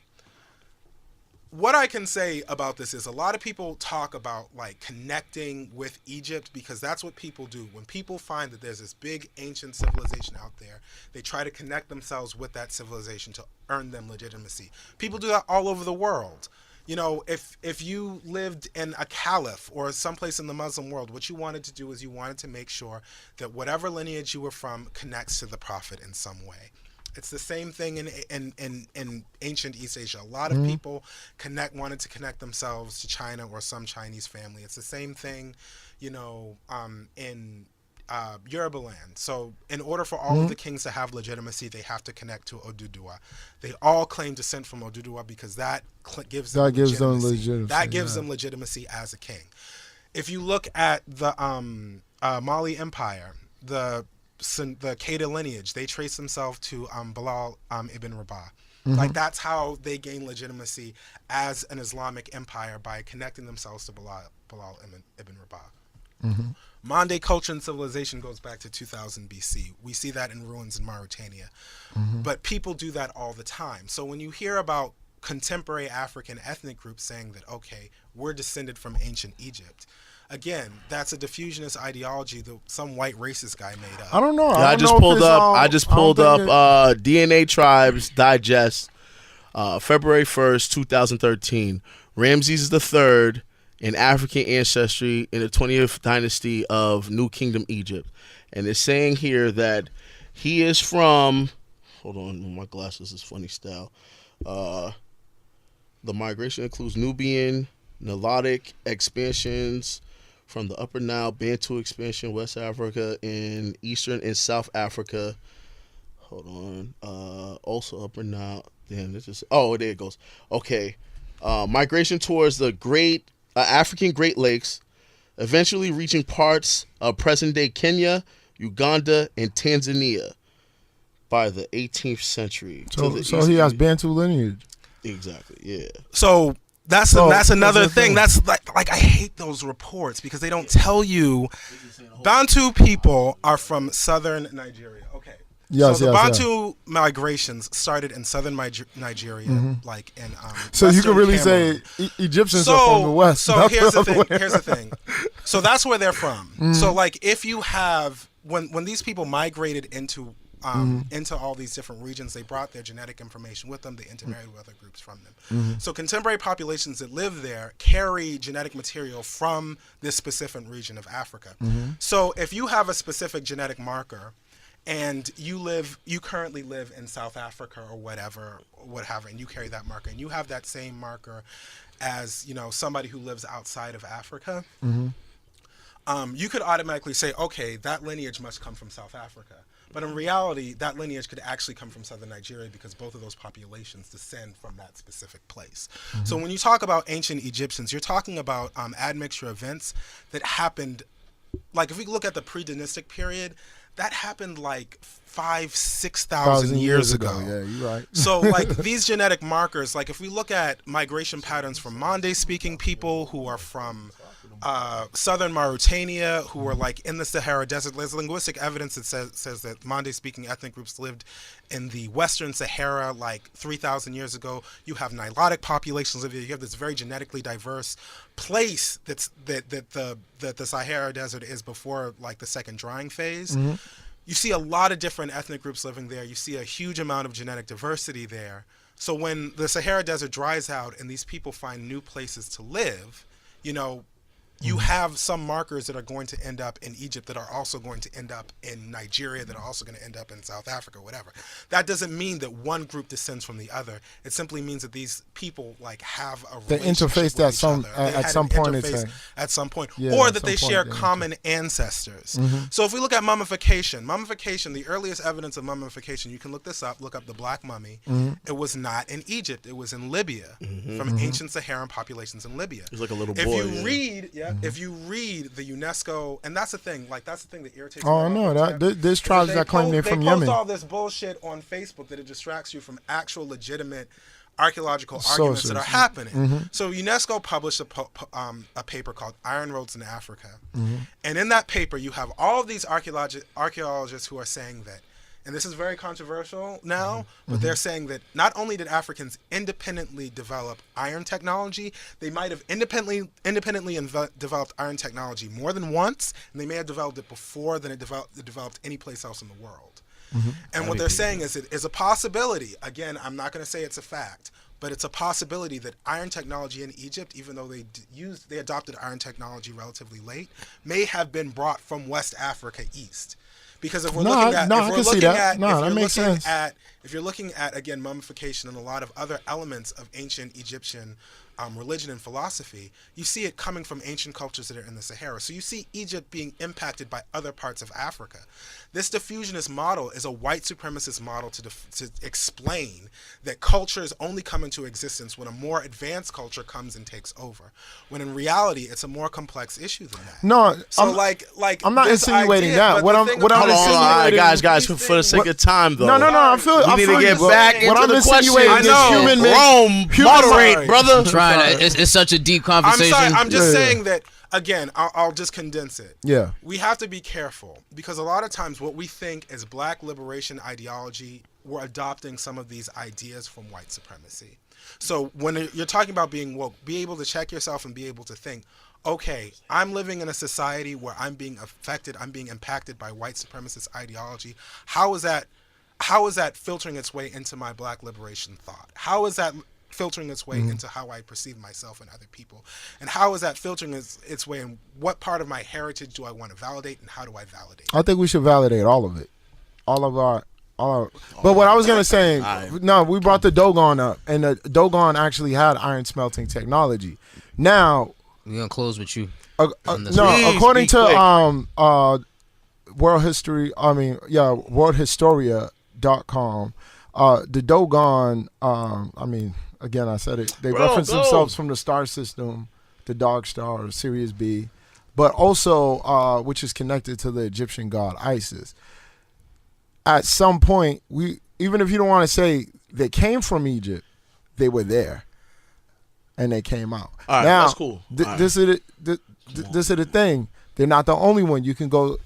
Speaker 4: What I can say about this is a lot of people talk about like connecting with Egypt because that's what people do. When people find that there's this big ancient civilization out there, they try to connect themselves with that civilization to earn them legitimacy. People do that all over the world. You know, if you lived in a caliph or someplace in the Muslim world, what you wanted to do is you wanted to make sure that whatever lineage you were from connects to the prophet in some way. It's the same thing in ancient East Asia. A lot of people wanted to connect themselves to China or some Chinese family. It's the same thing, you know, in Yoruba land. So in order for all of the kings to have legitimacy, they have to connect to Oduduwa. They all claim descent from Oduduwa because that gives them legitimacy. That gives them legitimacy as a king. If you look at the Mali Empire, the Qaeda lineage, they trace themselves to Bilal ibn Rabah. Like that's how they gain legitimacy as an Islamic empire, by connecting themselves to Bilal ibn Rabah. Mande culture and civilization goes back to 2000 BC. We see that in ruins in Mauritania. But people do that all the time. So when you hear about contemporary African ethnic groups saying that, okay, we're descended from ancient Egypt, again, that's a diffusionist ideology that some white racist guy made up.
Speaker 2: I don't know.
Speaker 3: Yeah, I just pulled up DNA Tribes Digest, February 1st, 2013. Ramses III in African ancestry in the 20th dynasty of New Kingdom Egypt. And it's saying here that he is from, hold on, my glasses is funny style. The migration includes Nubian, Nilotic expansions from the Upper Nile, Bantu expansion, West Africa, and Eastern and South Africa. Hold on. Also Upper Nile. Damn, this is, oh, there it goes. Okay. Migration towards the African Great Lakes, eventually reaching parts of present-day Kenya, Uganda, and Tanzania by the 18th century.
Speaker 2: So he has Bantu lineage.
Speaker 3: Exactly, yeah.
Speaker 4: So that's another thing. That's like I hate those reports because they don't tell you Bantu people are from southern Nigeria. Okay.
Speaker 2: Yes,
Speaker 4: so the Bantu migrations started in southern Nigeria, like in
Speaker 2: so you can really say Egyptians are from the west.
Speaker 4: So here's the thing. So that's where they're from. So like if you have when these people migrated into all these different regions, they brought their genetic information with them. They intermarried with other groups from them. So contemporary populations that live there carry genetic material from this specific region of Africa. So if you have a specific genetic marker, and you currently live in South Africa or whatever, and you carry that marker, and you have that same marker as, you know, somebody who lives outside of Africa, you could automatically say, okay, that lineage must come from South Africa. But in reality, that lineage could actually come from southern Nigeria because both of those populations descend from that specific place. So when you talk about ancient Egyptians, you're talking about admixture events that happened, like if we look at the pre-dynastic period, that happened like 5,000-6,000 years ago.
Speaker 2: Yeah, you're right.
Speaker 4: So like these genetic markers, like if we look at migration patterns from Mande-speaking people who are from southern Mauritania, who were like in the Sahara Desert, there's linguistic evidence that says that Mande-speaking ethnic groups lived in the Western Sahara like 3,000 years ago. You have Nilotic populations of it. You have this very genetically diverse place that the Sahara Desert is before like the second drying phase. You see a lot of different ethnic groups living there. You see a huge amount of genetic diversity there. So when the Sahara Desert dries out and these people find new places to live, you know, you have some markers that are going to end up in Egypt that are also going to end up in Nigeria, that are also going to end up in South Africa, whatever. That doesn't mean that one group descends from the other. It simply means that these people like have a relationship
Speaker 2: interfaced
Speaker 4: with
Speaker 2: at
Speaker 4: each other.
Speaker 2: at some point.
Speaker 4: At some point,
Speaker 2: Yeah,
Speaker 4: or
Speaker 2: at
Speaker 4: that
Speaker 2: some
Speaker 4: they
Speaker 2: point,
Speaker 4: share
Speaker 2: yeah.
Speaker 4: common ancestors. So if we look at mummification, the earliest evidence of mummification, you can look this up. Look up the Black Mummy. It was not in Egypt. It was in Libya, from ancient Saharan populations in Libya.
Speaker 3: He's like a little boy.
Speaker 4: If you read the UNESCO, and that's the thing that irritates me.
Speaker 2: Oh no, there's tribes that claim they're from
Speaker 4: They
Speaker 2: Yemen.
Speaker 4: post all this bullshit on Facebook that it distracts you from actual legitimate archaeological arguments that are happening. So UNESCO published a paper called Iron Roads in Africa, and in that paper you have all of these archaeologists who are saying that, and this is very controversial now, but they're saying that not only did Africans independently develop iron technology, they might have independently developed iron technology more than once, and they may have developed it before than it developed any place else in the world. And what they're saying is it is a possibility. Again, I'm not going to say it's a fact, but it's a possibility that iron technology in Egypt, even though they adopted iron technology relatively late, may have been brought from West Africa east. Because if we're looking at, if you're looking at again mummification and a lot of other elements of ancient Egyptian religion and philosophy, you see it coming from ancient cultures that are in the Sahara. So you see Egypt being impacted by other parts of Africa. This diffusionist model is a white supremacist model to explain that cultures only come into existence when a more advanced culture comes and takes over. When in reality, it's a more complex issue than that.
Speaker 2: No,
Speaker 4: so
Speaker 2: I'm not insinuating that. What I'm
Speaker 3: insinuating, guys, for the sake of time, though.
Speaker 2: No. I feel
Speaker 3: we need to get back into the question.
Speaker 2: Rome,
Speaker 3: moderate, brother.
Speaker 1: I'm trying. It's such a deep conversation.
Speaker 4: I'm sorry. I'm just saying that. Again, I'll just condense it.
Speaker 2: Yeah.
Speaker 4: We have to be careful because a lot of times what we think is black liberation ideology, we're adopting some of these ideas from white supremacy. So when you're talking about being woke, be able to check yourself and be able to think, okay, I'm living in a society where I'm being affected, I'm being impacted by white supremacist ideology. How is that filtering its way into my black liberation thought? How is that filtering its way into how I perceive myself and other people? And how is that filtering its way in what part of my heritage do I want to validate and how do I validate it?
Speaker 2: I think we should validate all of it. But what I was going to say, no, we brought the Dogon up, and the Dogon actually had iron smelting technology. Now,
Speaker 1: we're going to close with you.
Speaker 2: According to worldhistoria.com, the Dogon, again, I said it. They reference themselves from the star system, the Dog Star, or Sirius B, but also which is connected to the Egyptian god Isis. At some point, even if you don't want to say they came from Egypt, they were there, and they came out.
Speaker 3: All right,
Speaker 2: now,
Speaker 3: that's cool.
Speaker 2: This is the thing. They're not the only one. You can go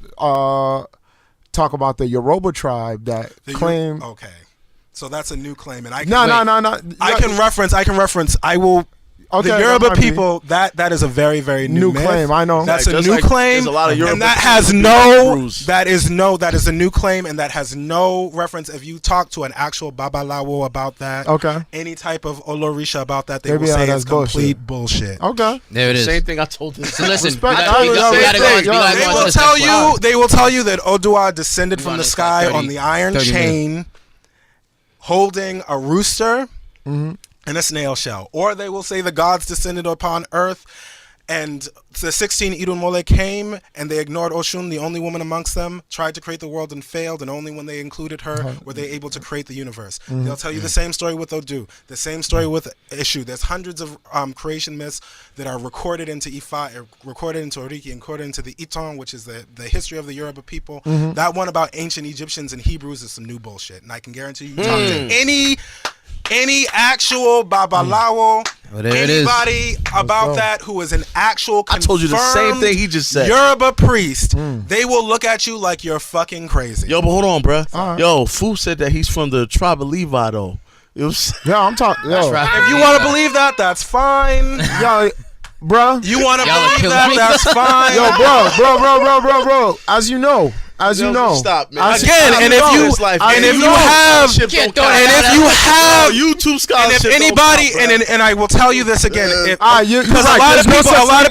Speaker 2: talk about the Yoruba tribe that claim.
Speaker 4: Okay. So that's a new claim, and I can
Speaker 2: no.
Speaker 4: I can reference. I will. Okay, the Yoruba people. That is a very, very new
Speaker 2: claim. I know
Speaker 4: that's a new claim, and that has no. That is a new claim, and that has no reference. If you talk to an actual Babalawo about that, any type of Olorisha about that, they will say it's complete bullshit.
Speaker 2: Okay,
Speaker 1: there it is.
Speaker 3: Same thing I told them.
Speaker 1: So listen, we gotta go.
Speaker 4: They will tell you that Odua descended from the sky on the iron chain, holding a rooster and a snail shell. Or they will say the gods descended upon earth and the 16 Irunmole came and they ignored Oshun, the only woman amongst them, tried to create the world and failed, and only when they included her were they able to create the universe. They'll tell you the same story with Odu, the same story with Ishu. There's hundreds of creation myths that are recorded into Ifa, recorded into Oriki, and recorded into the Iton, which is the history of the Yoruba people. That one about ancient Egyptians and Hebrews is some new bullshit, and I can guarantee you talk to any actual Babalawo, anybody about that who is an actual confirmed
Speaker 3: I told you the same thing he just said.
Speaker 4: Yoruba priest, they will look at you like you're fucking crazy.
Speaker 3: Yo, but hold on, bruh. Yo, Fu said that he's from the tribe of Levi, though.
Speaker 2: I'm talking.
Speaker 4: If you want to believe that, that's fine.
Speaker 2: Yo, bro.
Speaker 4: You want to believe that, that's fine.
Speaker 2: Yo, bro. As you know.
Speaker 3: Stop, man.
Speaker 4: Again, and if
Speaker 3: YouTube scholarship,
Speaker 4: and if anybody, and I will tell you this again, because a lot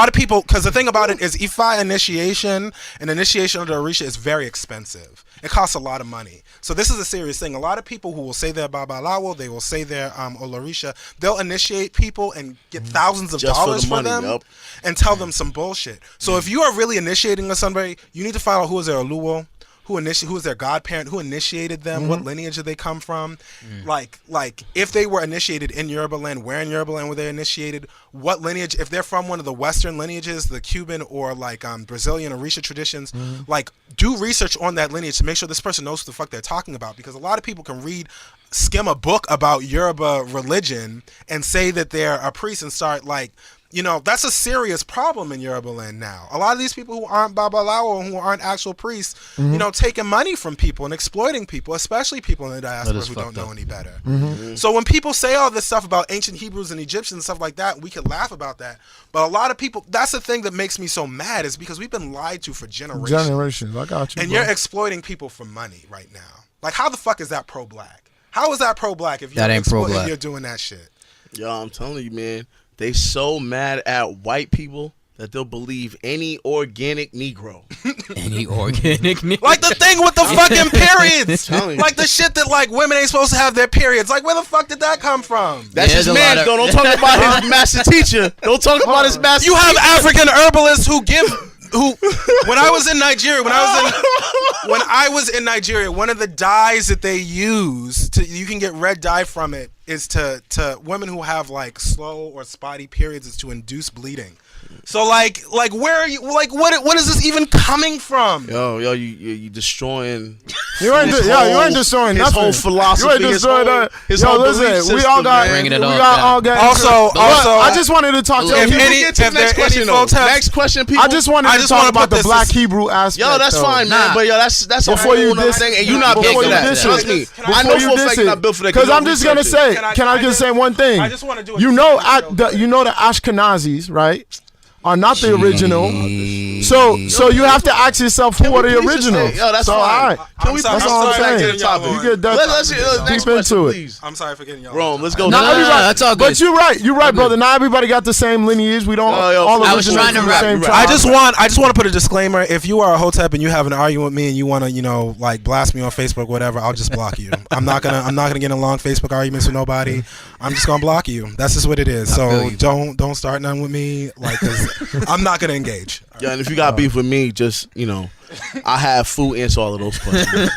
Speaker 4: of people, because the thing about it is, Ifa initiation and initiation of the Orisha is very expensive. It costs a lot of money. So this is a serious thing. A lot of people who will say they're Babalawo, they will say they're Olorisha, they'll initiate people and get thousands of dollars for them and tell them some bullshit. So if you are really initiating somebody, you need to find out who is their Oluwo, who is their godparent, who initiated them, what lineage did they come from, like if they were initiated in Yoruba land, where in Yoruba land were they initiated, what lineage, if they're from one of the Western lineages, the Cuban or Brazilian Orisha traditions, do research on that lineage to make sure this person knows what the fuck they're talking about, because a lot of people can skim a book about Yoruba religion and say that they're a priest and start that's a serious problem in Yoruba land now. A lot of these people who aren't Babalawo, who aren't actual priests, taking money from people and exploiting people, especially people in the diaspora who don't know any better. So when people say all this stuff about ancient Hebrews and Egyptians and stuff like that, we could laugh about that. But a lot of people, that's the thing that makes me so mad, is because we've been lied to for generations.
Speaker 2: I got you.
Speaker 4: And you're exploiting people for money right now. Like, how the fuck is that pro-black? How is that pro-black if
Speaker 1: That ain't pro-black.
Speaker 4: you're doing that shit?
Speaker 3: Yo, I'm telling you, man, they so mad at white people that they'll believe any organic Negro.
Speaker 1: Any organic
Speaker 4: Like the thing with the fucking periods.
Speaker 3: Telling you.
Speaker 4: Like the shit that like women ain't supposed to have their periods. Like where the fuck did that come from?
Speaker 3: That's
Speaker 1: There's
Speaker 3: his
Speaker 1: a
Speaker 3: man,
Speaker 1: lot of-
Speaker 3: though. Don't talk about his master teacher. Don't talk about his master
Speaker 4: You have
Speaker 3: teacher.
Speaker 4: African herbalists who give when I was in Nigeria, when I was in Nigeria, one of the dyes that they use you can get red dye from it is to women who have like slow or spotty periods is to induce bleeding. So like where are you like what is this even coming from?
Speaker 3: Yo, you destroying.
Speaker 2: You ain't destroying
Speaker 3: his
Speaker 2: nothing.
Speaker 3: whole philosophy.
Speaker 2: You ain't destroying that.
Speaker 3: His
Speaker 2: Yo,
Speaker 3: whole
Speaker 2: listen,
Speaker 3: belief
Speaker 2: we
Speaker 3: system,
Speaker 2: all got,
Speaker 3: man.
Speaker 1: Bringing it
Speaker 2: we
Speaker 1: all
Speaker 2: got
Speaker 1: down.
Speaker 2: all got.
Speaker 4: Also,
Speaker 2: I just wanted to talk to
Speaker 1: Look,
Speaker 3: If
Speaker 2: you.
Speaker 3: you get to the
Speaker 4: if there
Speaker 3: next
Speaker 4: any
Speaker 3: question, though.
Speaker 4: folks have-
Speaker 3: Next question, people.
Speaker 2: I just wanted
Speaker 4: I
Speaker 2: to
Speaker 4: just
Speaker 2: talk
Speaker 4: wanna
Speaker 2: about
Speaker 4: put
Speaker 2: the
Speaker 4: this
Speaker 2: Black
Speaker 4: as-
Speaker 2: Hebrew aspect.
Speaker 3: Yo, that's
Speaker 2: though.
Speaker 3: fine, man.
Speaker 1: Nah.
Speaker 3: But yo, that's a
Speaker 2: Before
Speaker 3: whole
Speaker 2: you
Speaker 3: nother
Speaker 2: diss-
Speaker 3: thing, and you're not
Speaker 1: before
Speaker 3: built for
Speaker 1: you
Speaker 3: that.
Speaker 1: diss
Speaker 3: Trust
Speaker 1: it.
Speaker 3: me.
Speaker 4: Can I
Speaker 3: I know
Speaker 2: Before
Speaker 3: for a
Speaker 2: you
Speaker 3: fact
Speaker 2: diss
Speaker 3: you're
Speaker 2: it,
Speaker 3: not built for that.
Speaker 2: because I'm just gonna say, can I just say one thing?
Speaker 4: I just want to do it.
Speaker 2: You know, the Ashkenazis, right, are not the original. So you have to ask yourself who are the originals.
Speaker 3: Yo, that's
Speaker 2: so,
Speaker 3: fine.
Speaker 2: all right.
Speaker 3: Can we
Speaker 4: I'm
Speaker 2: That's
Speaker 4: sorry,
Speaker 2: all I'm
Speaker 4: I'm sorry,
Speaker 2: saying.
Speaker 4: getting y'all
Speaker 2: You
Speaker 4: on.
Speaker 2: get that.
Speaker 3: Let's next
Speaker 2: Deep
Speaker 3: question,
Speaker 2: into it.
Speaker 3: please.
Speaker 4: I'm sorry for getting y'all.
Speaker 3: Rome, let's go.
Speaker 2: Not
Speaker 1: no,
Speaker 2: everybody,
Speaker 1: that's all good.
Speaker 2: But you're right, brother. Not everybody got the same lineage. We don't
Speaker 3: Yo,
Speaker 2: all
Speaker 3: I
Speaker 1: was
Speaker 2: originate
Speaker 1: trying to
Speaker 2: from the
Speaker 1: wrap-
Speaker 2: same
Speaker 3: you're
Speaker 2: tribe.
Speaker 4: I just want to put a disclaimer. If you are a Hotep and you have an argument with me and you want to, like blast me on Facebook, whatever, I'll just block you. I'm not gonna get in long Facebook arguments with nobody. I'm just gonna block you. That's just what it is.
Speaker 1: feel
Speaker 4: So
Speaker 1: you.
Speaker 4: don't start none with me. Like, 'cause I'm not gonna engage.
Speaker 3: Yeah, and if you got beef with me, just I have food answer all of those questions.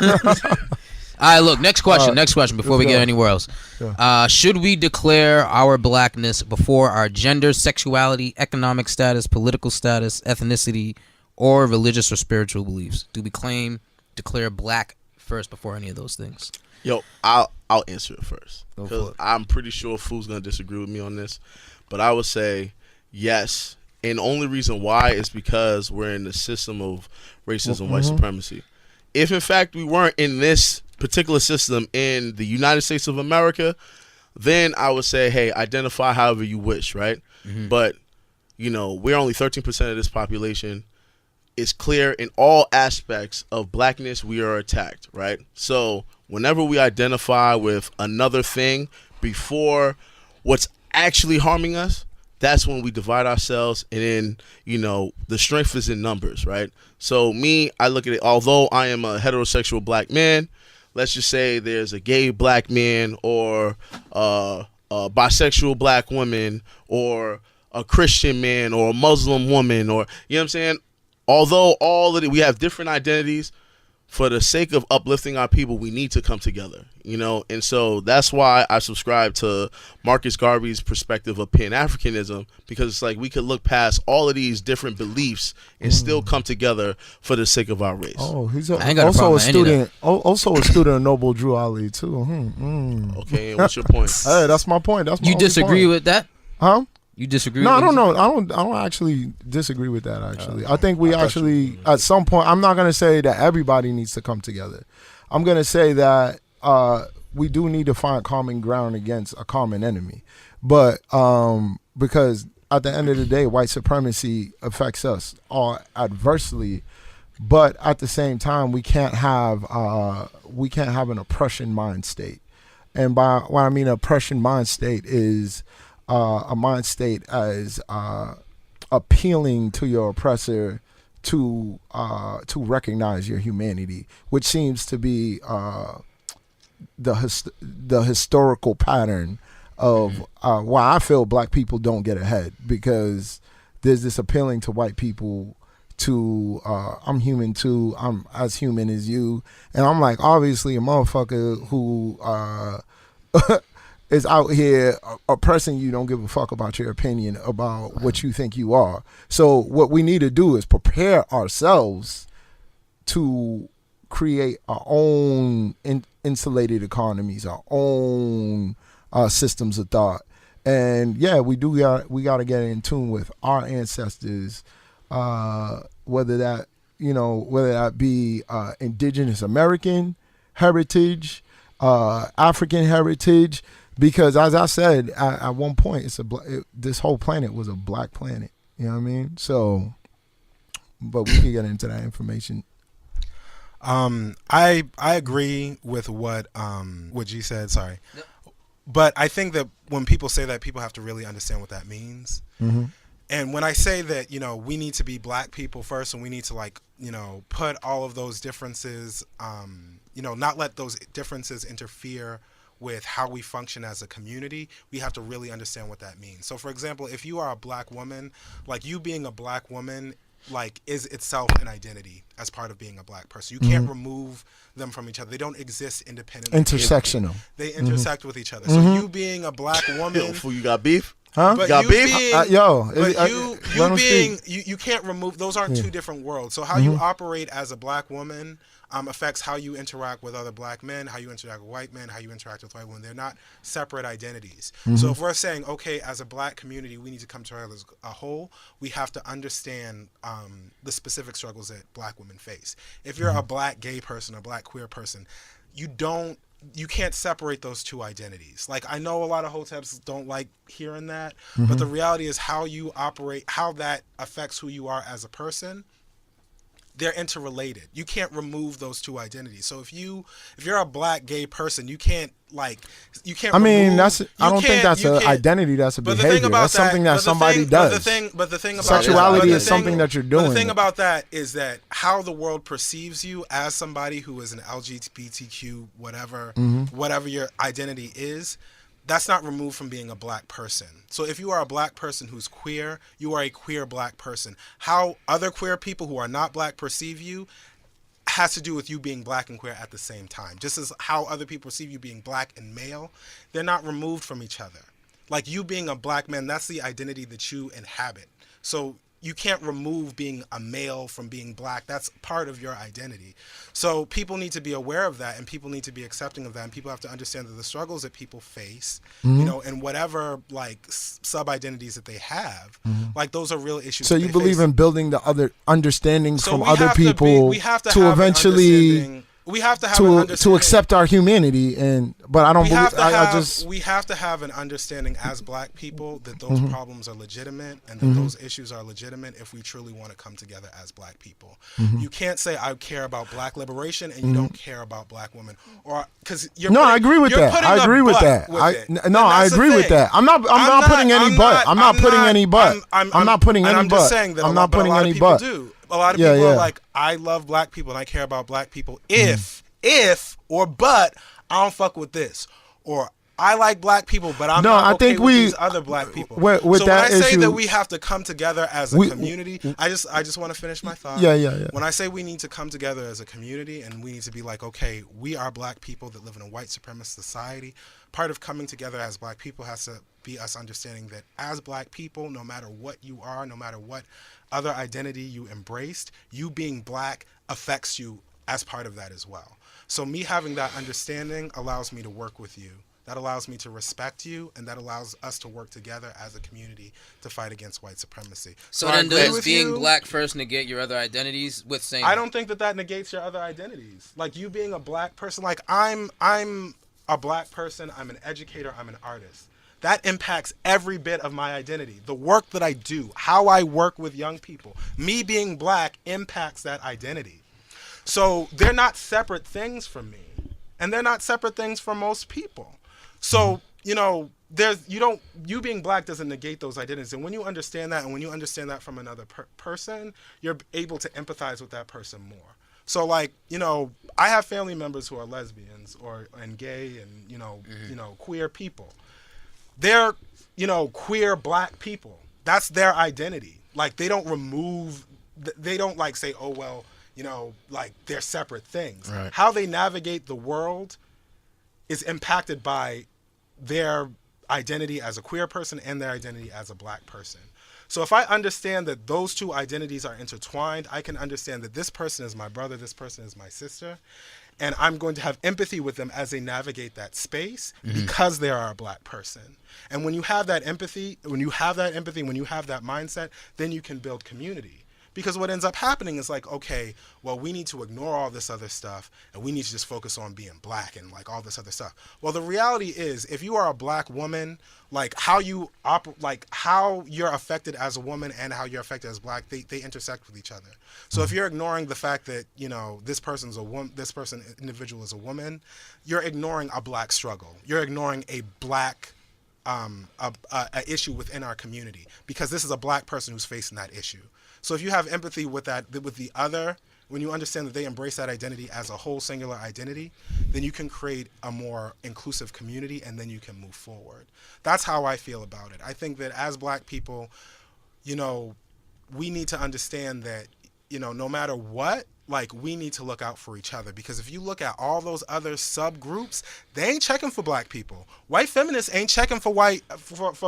Speaker 1: All right, look, next question before we
Speaker 2: let's
Speaker 1: get
Speaker 2: go.
Speaker 1: anywhere else.
Speaker 2: Yeah.
Speaker 1: Should we declare our blackness before our gender, sexuality, economic status, political status, ethnicity, or religious or spiritual beliefs? Do we declare black first before any of those things?
Speaker 3: Yo, I'll answer it first
Speaker 1: Go for
Speaker 3: because
Speaker 1: it.
Speaker 3: I'm pretty sure Food's gonna disagree with me on this, but I would say yes. And the only reason why is because we're in the system of racism, white supremacy. If in fact we weren't in this particular system in the United States of America, then I would say, hey, identify however you wish, right? But we're only 13% of this population. It's clear in all aspects of blackness we are attacked, right? So whenever we identify with another thing before what's actually harming us, that's when we divide ourselves, and then the strength is in numbers, right? So me, I look at it, although I am a heterosexual black man, let's just say there's a gay black man or a bisexual black woman or a Christian man or a Muslim woman, or you know what I'm saying? Although we have different identities, for the sake of uplifting our people, we need to come together, and so that's why I subscribe to Marcus Garvey's perspective of Pan-Africanism, because it's like we could look past all of these different beliefs and still come together for the sake of our race.
Speaker 2: Oh, he's
Speaker 1: I ain't got a
Speaker 2: also
Speaker 1: problem
Speaker 2: a
Speaker 1: with any of
Speaker 2: student. Also a student of Noble Drew Ali too.
Speaker 3: Okay, and what's your point?
Speaker 2: Hey, that's my point. That's my
Speaker 1: You
Speaker 2: only
Speaker 1: disagree
Speaker 2: point.
Speaker 1: with that?
Speaker 2: Huh?
Speaker 1: You disagree?
Speaker 2: No, I
Speaker 1: with
Speaker 2: don't
Speaker 1: these?
Speaker 2: know. I don't actually disagree with that. Actually, I think we actually at some point. I'm not gonna say that everybody needs to come together. I'm gonna say that we do need to find common ground against a common enemy, but because at the end of the day, white supremacy affects us all adversely. But at the same time, we can't have an oppression mind state, and by what I mean oppression mind state is a mind state as appealing to your oppressor to recognize your humanity, which seems to be the historical pattern of why I feel black people don't get ahead, because there's this appealing to white people to I'm human too, I'm as human as you, and I'm like, obviously a motherfucker who is out here oppressing you, don't give a fuck about your opinion about what you think you are. So what we need to do is prepare ourselves to create our own insulated economies, our own systems of thought. And yeah, we got to get in tune with our ancestors, whether that be indigenous American heritage, African heritage, because as I said at one point, this whole planet was a black planet. You know what I mean? So, but we can get into that information.
Speaker 4: I agree with what G said. Sorry, but I think that when people say that, people have to really understand what that means.
Speaker 2: Mm-hmm.
Speaker 4: And when I say that, we need to be black people first, and we need to put all of those differences, not let those differences interfere with how we function as a community. We have to really understand what that means. So, for example, if you are a black woman, you being a black woman, is itself an identity as part of being a black person. You can't remove them from each other. They don't exist independently.
Speaker 2: Intersectional.
Speaker 4: They intersect with each other. So you being a black woman,
Speaker 3: Fool, you got beef?
Speaker 2: Huh?
Speaker 4: but
Speaker 3: got
Speaker 4: you
Speaker 3: beef?
Speaker 4: being,
Speaker 2: let 'em
Speaker 4: being,
Speaker 2: speak.
Speaker 4: you can't remove. Those aren't two different worlds. So how you operate as a black woman affects how you interact with other black men, how you interact with white men, how you interact with white women. They're not separate identities. So if we're saying, okay, as a black community, we need to come together as a whole, we have to understand the specific struggles that black women face. If you're a black gay person, a black queer person, you can't separate those two identities. I know a lot of hoteps don't like hearing that, but the reality is how you operate, how that affects who you are as a person. They're interrelated. You can't remove those two identities. So if you're a black gay person, you can't. I
Speaker 2: mean, I don't think that's an identity. That's a behavior. That's something that somebody does.
Speaker 4: But the thing about
Speaker 2: sexuality is something that you're doing.
Speaker 4: But the thing about that is that how the world perceives you as somebody who is an LGBTQ whatever your identity is, that's not removed from being a black person. So if you are a black person who's queer, you are a queer black person. How other queer people who are not black perceive you has to do with you being black and queer at the same time. Just as how other people perceive you being black and male, they're not removed from each other. You being a black man, that's the identity that you inhabit. So you can't remove being a male from being black. That's part of your identity. So people need to be aware of that, and people need to be accepting of that, and people have to understand that the struggles that people face, and whatever sub-identities that they have, those are real issues.
Speaker 2: So you believe in building the other understandings from other people
Speaker 4: to
Speaker 2: eventually
Speaker 4: we have to have
Speaker 2: to accept our humanity, but I don't believe.
Speaker 4: We have to have an understanding as black people that those problems are legitimate and that those issues are legitimate if we truly want to come together as black people. You can't say I care about black liberation and you don't care about black women, or because you're.
Speaker 2: No, I agree with that. I agree with that. I agree with that. I'm not putting any but. I'm not putting any but. I'm not putting any but.
Speaker 4: I'm just saying that
Speaker 2: I'm not putting any
Speaker 4: but.
Speaker 2: but.
Speaker 4: A lot of people are like, I love black people and I care about black people but I don't fuck with this, or I like black people but I'm not okay with these other black people.
Speaker 2: With
Speaker 4: so when I say
Speaker 2: issue,
Speaker 4: that we have to come together as a community, I just want to finish my thought.
Speaker 2: Yeah.
Speaker 4: When I say we need to come together as a community and we need to be like, okay, we are black people that live in a white supremacist society. Part of coming together as black people has to be us understanding that as black people, no matter what you are, no matter what other identity you embraced, you being black affects you as part of that as well. So me having that understanding allows me to work with you. That allows me to respect you, and that allows us to work together as a community to fight against white supremacy.
Speaker 1: So then does being black first negate your other identities with saying...
Speaker 4: I don't think that negates your other identities. You being a black person, I'm a black person, I'm an educator, I'm an artist. That impacts every bit of my identity. The work that I do, how I work with young people, me being black impacts that identity. So they're not separate things from me, and they're not separate things from most people. So, you being black doesn't negate those identities. And when you understand that, and when you understand that from another person, you're able to empathize with that person more. So I have family members who are lesbians and gay and, queer people. They're, queer black people. That's their identity. They don't say, oh, well, they're separate things.
Speaker 3: Right.
Speaker 4: How they navigate the world is impacted by their identity as a queer person and their identity as a black person. So if I understand that those two identities are intertwined, I can understand that this person is my brother, this person is my sister, and I'm going to have empathy with them as they navigate that space because they are a black person. And when you have that empathy, when you have that mindset, then you can build community. Because what ends up happening is like, okay, well, we need to ignore all this other stuff and we need to just focus on being black and like all this other stuff. Well, the reality is, if you are a black woman, like how you how you're affected as a woman and how you're affected as black, they intersect with each other. So if you're ignoring the fact that, you know, this individual is a woman, you're ignoring a black struggle. You're ignoring a black a issue within our community, because this is a black person who's facing that issue. So if you have empathy with the other, when you understand that they embrace that identity as a whole singular identity, then you can create a more inclusive community, and then you can move forward. That's how I feel about it. I think that as black people, you know, we need to understand that, you know, no matter what, like, we need to look out for each other, because if you look at all those other subgroups, they ain't checking for black people. White feminists ain't checking for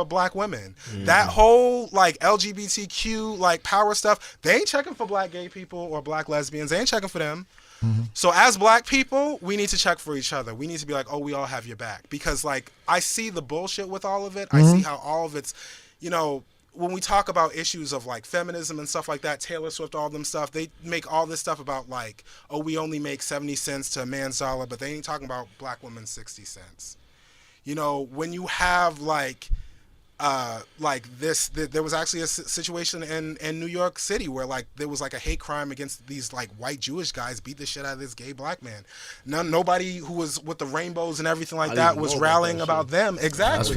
Speaker 4: black women. That whole like LGBTQ like power stuff, they ain't checking for black gay people or black lesbians. They ain't checking for them. So as black people, we need to check for each other. We need to be like, oh, we all have your back, because like I see the bullshit with all of it. I see how all of it's, you know, when we talk about issues of like feminism and stuff like that, Taylor Swift, all them stuff, they make all this stuff about like, oh, we only make 70 cents to a man's dollar, but they ain't talking about black women 60 cents. You know, when you have like this, there was actually a situation in New York City where like there was like a hate crime against these like white Jewish guys beat the shit out of this gay black man. Nobody who was with the rainbows and everything like that was rallying about them. Exactly.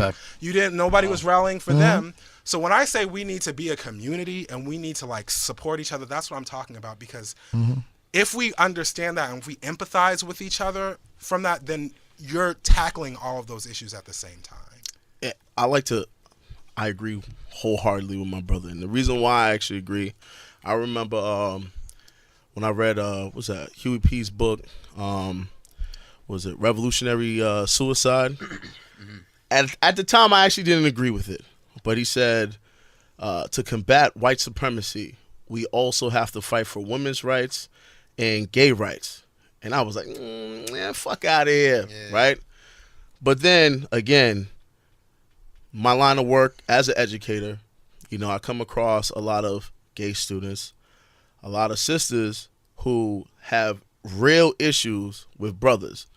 Speaker 4: Nobody was rallying for them. So when I say we need to be a community and we need to like support each other, that's what I'm talking about. Because if we understand that and if we empathize with each other from that, then you're tackling all of those issues at the same time.
Speaker 3: Yeah, I agree wholeheartedly with my brother. And the reason why I actually agree, I remember when I read, what's that, Huey P's book, was it Revolutionary Suicide? At the time, I actually didn't agree with it. But he said, to combat white supremacy, we also have to fight for women's rights and gay rights. And I was like, man, fuck out of here, right? But then, again, my line of work as an educator, you know, I come across a lot of gay students, a lot of sisters who have real issues with brothers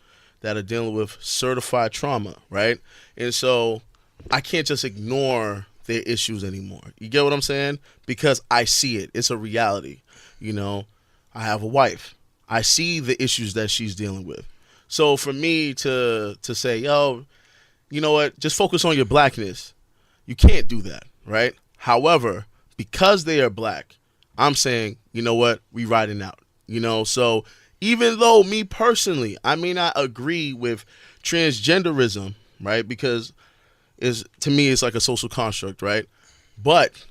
Speaker 3: that are dealing with certified trauma, right? And so I can't just ignore their issues anymore. You get what I'm saying? Because I see it. It's a reality. You know, I have a wife. I see the issues that she's dealing with. So for me to say, yo, you know what, just focus on your blackness, you can't do that, right? However, because they are black, I'm saying, you know what, we riding out. You know, so even though me personally, I may not agree with transgenderism, right? Because to me, it's like a social construct, right? But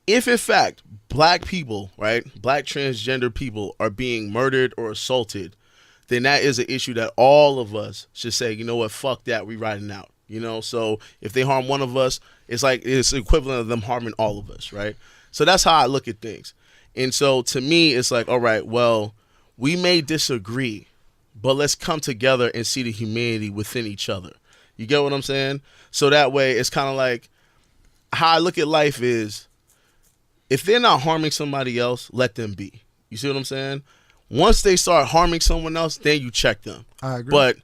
Speaker 3: if in fact black people, right, black transgender people are being murdered or assaulted, then that is an issue that all of us should say, you know what, fuck that, we riding out. You know, so if they harm one of us, it's like it's equivalent of them harming all of us, right? So that's how I look at things. And so to me, it's like, all right, well, we may disagree, but let's come together and see the humanity within each other. You get what I'm saying? So that way, it's kind of like how I look at life is, if they're not harming somebody else, let them be. You see what I'm saying? Once they start harming someone else, then you check them.
Speaker 2: I agree.
Speaker 3: But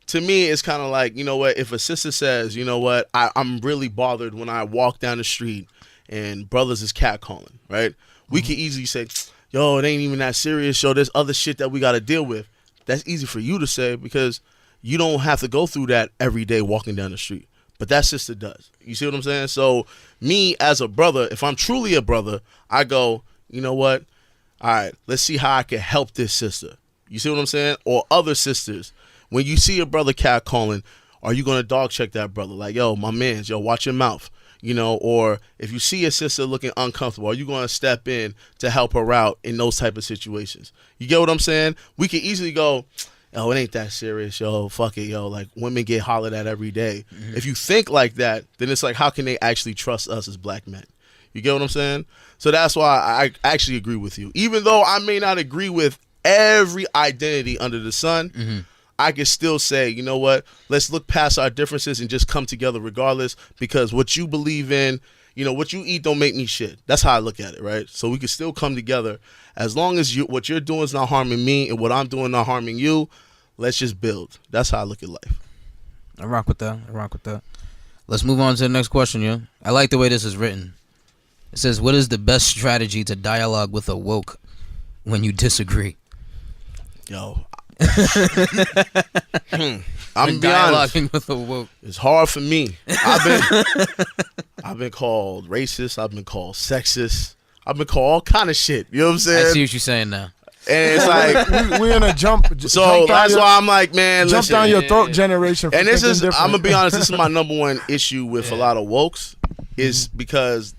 Speaker 3: to me, it's kind of like, you know what, if a sister says, you know what, I'm really bothered when I walk down the street and brothers is catcalling, right? We can easily say, yo, it ain't even that serious. Yo, there's other shit that we got to deal with. That's easy for you to say because you don't have to go through that every day walking down the street. But that sister does. You see what I'm saying? So me as a brother, if I'm truly a brother, I go, you know what? All right, let's see how I can help this sister. You see what I'm saying? Or other sisters. When you see a brother catcalling, are you going to dog check that brother? Like, yo, my mans, yo, watch your mouth. You know, or if you see a sister looking uncomfortable, are you going to step in to help her out in those type of situations? You get what I'm saying? We can easily go, oh, it ain't that serious, yo, fuck it, yo, like women get hollered at every day. If you think like that, then it's like, how can they actually trust us as black men? You get what I'm saying? So that's why I actually agree with you. Even though I may not agree with every identity under the sun, I can still say, you know what, let's look past our differences and just come together regardless, because what you believe in, what you eat don't make me shit. That's how I look at it, right? So we can still come together as long as what you're doing is not harming me and what I'm doing not harming you. Let's just build. That's how I look at life.
Speaker 1: I rock with that. Let's move on to the next question, yeah. I like the way this is written. It says, "What is the best strategy to dialogue with a woke when you disagree?"
Speaker 3: Yo, I'm be honest.
Speaker 1: Dialoguing with a woke.
Speaker 3: It's hard for me. I've been called racist. I've been called sexist. I've been called all kind of shit. You know what I'm
Speaker 1: I
Speaker 3: saying?
Speaker 1: see what you're saying now.
Speaker 3: And it's like,
Speaker 2: we in a jump.
Speaker 3: so that's why I'm like, man,
Speaker 2: jump
Speaker 3: listen.
Speaker 2: down your throat generation. For
Speaker 3: And this is,
Speaker 2: different.
Speaker 3: I'm gonna be honest, this is my number one issue with a lot of wokes, is because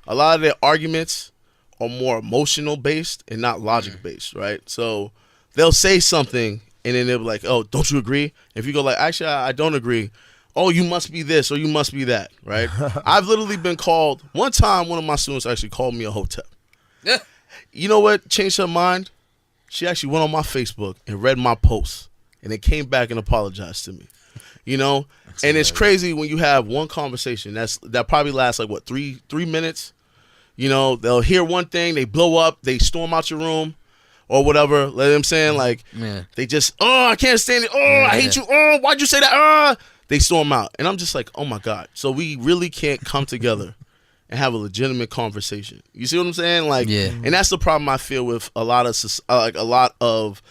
Speaker 3: a lot of their arguments are more emotional based and not logic based, right? So they'll say something and then they'll be like, "Oh, don't you agree?" If you go like, "Actually, I don't agree," "Oh, you must be this or you must be that," right? I've literally been called one time. One of my students actually called me a hotep.
Speaker 1: Yeah.
Speaker 3: You know what changed her mind? She actually went on my Facebook and read my posts and then came back and apologized to me. And it's crazy when you have one conversation that probably lasts like what, three minutes. They'll hear one thing, they blow up, they storm out your room or whatever. Let them saying like, they just, "Oh, I can't stand it. Oh, I hate you. Oh, why'd you say that? They storm out. And I'm just like, oh my God. So we really can't come together and have a legitimate conversation. You see what I'm saying? Like, and that's the problem I feel with a lot of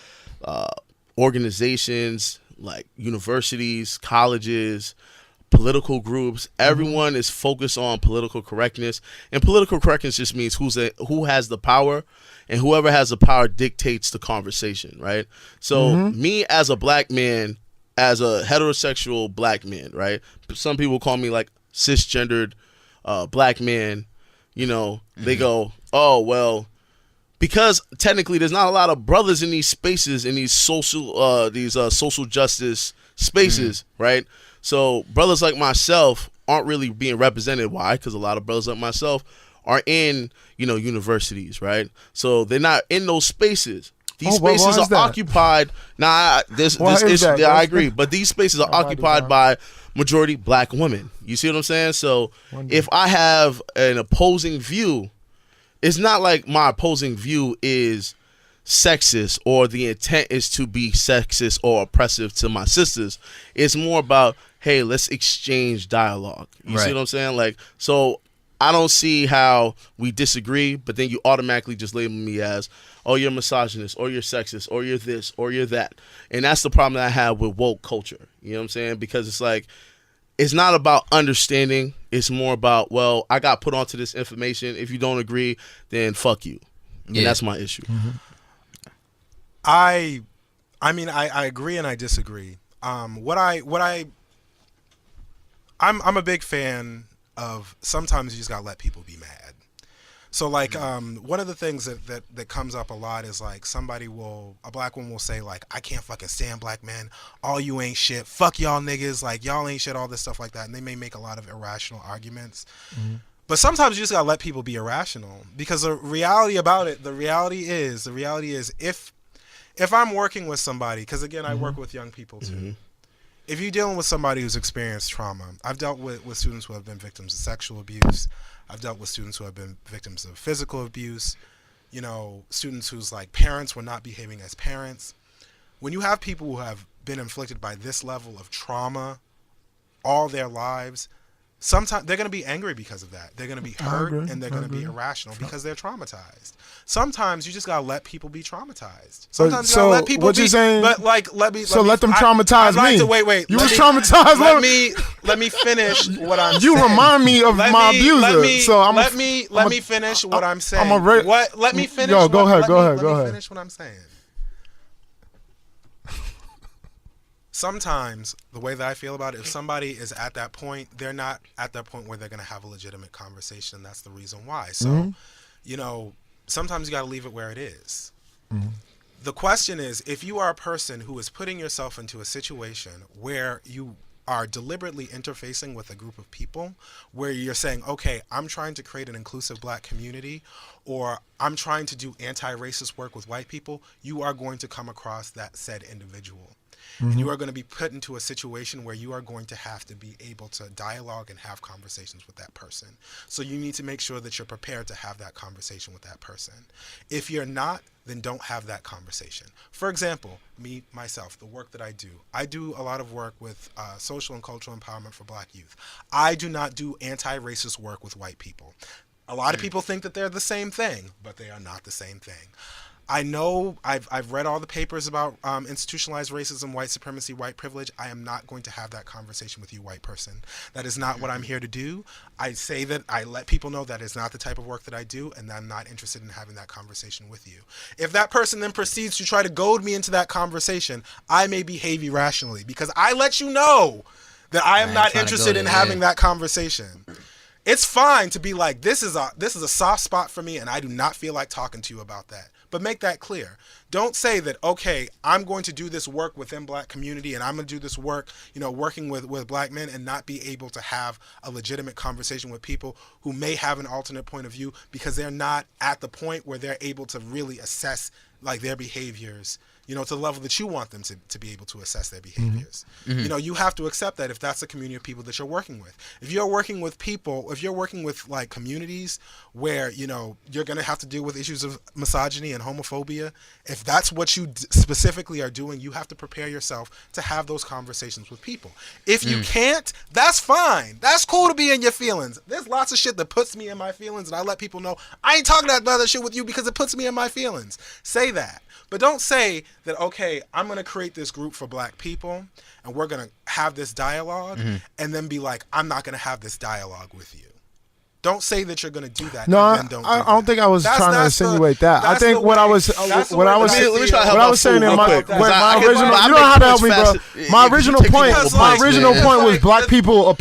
Speaker 3: organizations, like universities, colleges, political groups. Everyone is focused on political correctness, and political correctness just means who has the power, and whoever has the power dictates the conversation, right? So me as a black man, as a heterosexual black man, right? Some people call me like cisgendered black man. They go, "Oh, well," because technically there's not a lot of brothers in these spaces, in these social justice spaces, right? So brothers like myself aren't really being represented. Why? Because a lot of brothers like myself are in, universities, right? So they're not in those spaces. These spaces are occupied. I agree, but these spaces are occupied by majority black women. You see what I'm saying? So if I have an opposing view, it's not like my opposing view is sexist or the intent is to be sexist or oppressive to my sisters. It's more about, hey, let's exchange dialogue. You see what I'm saying? Like, so I don't see how we disagree, but then you automatically just label me as, "Oh, you're misogynist, or you're sexist, or you're this, or you're that." And that's the problem that I have with woke culture. You know what I'm saying? Because it's like, it's not about understanding. It's more about, well, I got put onto this information. If you don't agree, then fuck you. And that's my issue.
Speaker 4: I mean, I agree and I disagree. I'm a big fan of sometimes you just gotta let people be mad. So like one of the things that comes up a lot is like a black woman will say like, "I can't fucking stand black men. All you ain't shit. Fuck y'all niggas. Like y'all ain't shit," all this stuff like that. And they may make a lot of irrational arguments. But sometimes you just gotta let people be irrational, because the reality is if I'm working with somebody, because again I work with young people too. If you're dealing with somebody who's experienced trauma, I've dealt with students who have been victims of sexual abuse. I've dealt with students who have been victims of physical abuse. Students whose like parents were not behaving as parents. When you have people who have been inflicted by this level of trauma all their lives, sometimes they're going to be angry because of that. They're going to be hurt and they're going to be irrational because they're traumatized. Sometimes you just got to let people be traumatized. Sometimes you got to let people
Speaker 2: what
Speaker 4: be.
Speaker 2: You're saying,
Speaker 4: but like, let them
Speaker 2: traumatize me.
Speaker 4: Wait.
Speaker 2: You was traumatized.
Speaker 4: Let me finish what I'm saying.
Speaker 2: You remind me of my abuser.
Speaker 4: Let me finish what I'm saying. Let me finish.
Speaker 2: Yo, go ahead.
Speaker 4: Let me finish what I'm saying. Sometimes the way that I feel about it, if somebody is at that point, they're not at that point where they're going to have a legitimate conversation. That's the reason why. So, sometimes you got to leave it where it is. The question is, if you are a person who is putting yourself into a situation where you are deliberately interfacing with a group of people, where you're saying, okay, I'm trying to create an inclusive black community, or I'm trying to do anti-racist work with white people, you are going to come across that said individual. And you are going to be put into a situation where you are going to have to be able to dialogue and have conversations with that person. So you need to make sure that you're prepared to have that conversation with that person. If you're not, then don't have that conversation. For example, me, myself, the work that I do a lot of work with social and cultural empowerment for Black youth. I do not do anti-racist work with white people. A lot of people think that they're the same thing, but they are not the same thing. I know I've read all the papers about institutionalized racism, white supremacy, white privilege. I am not going to have that conversation with you, white person. That is not what I'm here to do. I say that I let people know that is not the type of work that I do, and I'm not interested in having that conversation with you. If that person then proceeds to try to goad me into that conversation, I may behave irrationally because I let you know that I am not interested in having that conversation. It's fine to be like, this is a soft spot for me, and I do not feel like talking to you about that. But make that clear. Don't say that, okay, I'm going to do this work within Black community and I'm going to do this work, working with Black men and not be able to have a legitimate conversation with people who may have an alternate point of view because they're not at the point where they're able to really assess like their behaviors, to the level that you want them to be able to assess their behaviors. You have to accept that if that's the community of people that you're working with. If you're working with like communities where, you're going to have to deal with issues of misogyny and homophobia, if that's what you specifically are doing, you have to prepare yourself to have those conversations with people. If you can't, that's fine. That's cool to be in your feelings. There's lots of shit that puts me in my feelings, and I let people know I ain't talking about that shit with you because it puts me in my feelings. Say that. But don't say that, okay, I'm going to create this group for Black people and we're going to have this dialogue and then be like, I'm not going to have this dialogue with you. Don't say that you're going to do that.
Speaker 2: No,
Speaker 4: and then
Speaker 2: I don't think I was trying to insinuate that. I think what I was saying in my original, you don't have to help me, bro. My original point was Black people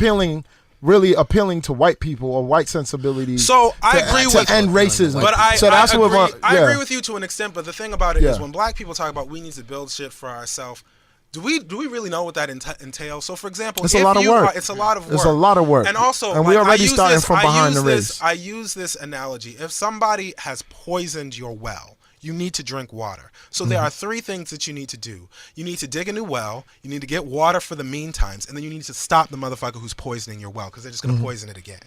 Speaker 2: really appealing to white people or white sensibilities.
Speaker 4: So I agree with
Speaker 2: end racism.
Speaker 4: But I agree with you to an extent. But the thing about it is, when Black people talk about we need to build shit for ourselves, do we really know what that entails? So, for example,
Speaker 2: it's a lot of work.
Speaker 4: It's a lot of work.
Speaker 2: It's a lot of work.
Speaker 4: And also,
Speaker 2: we already starting from behind the race.
Speaker 4: I use this analogy. If somebody has poisoned your well, you need to drink water. So there are 3 things that you need to do. You need to dig a new well, you need to get water for the meantimes, and then you need to stop the motherfucker who's poisoning your well because they're just going to poison it again.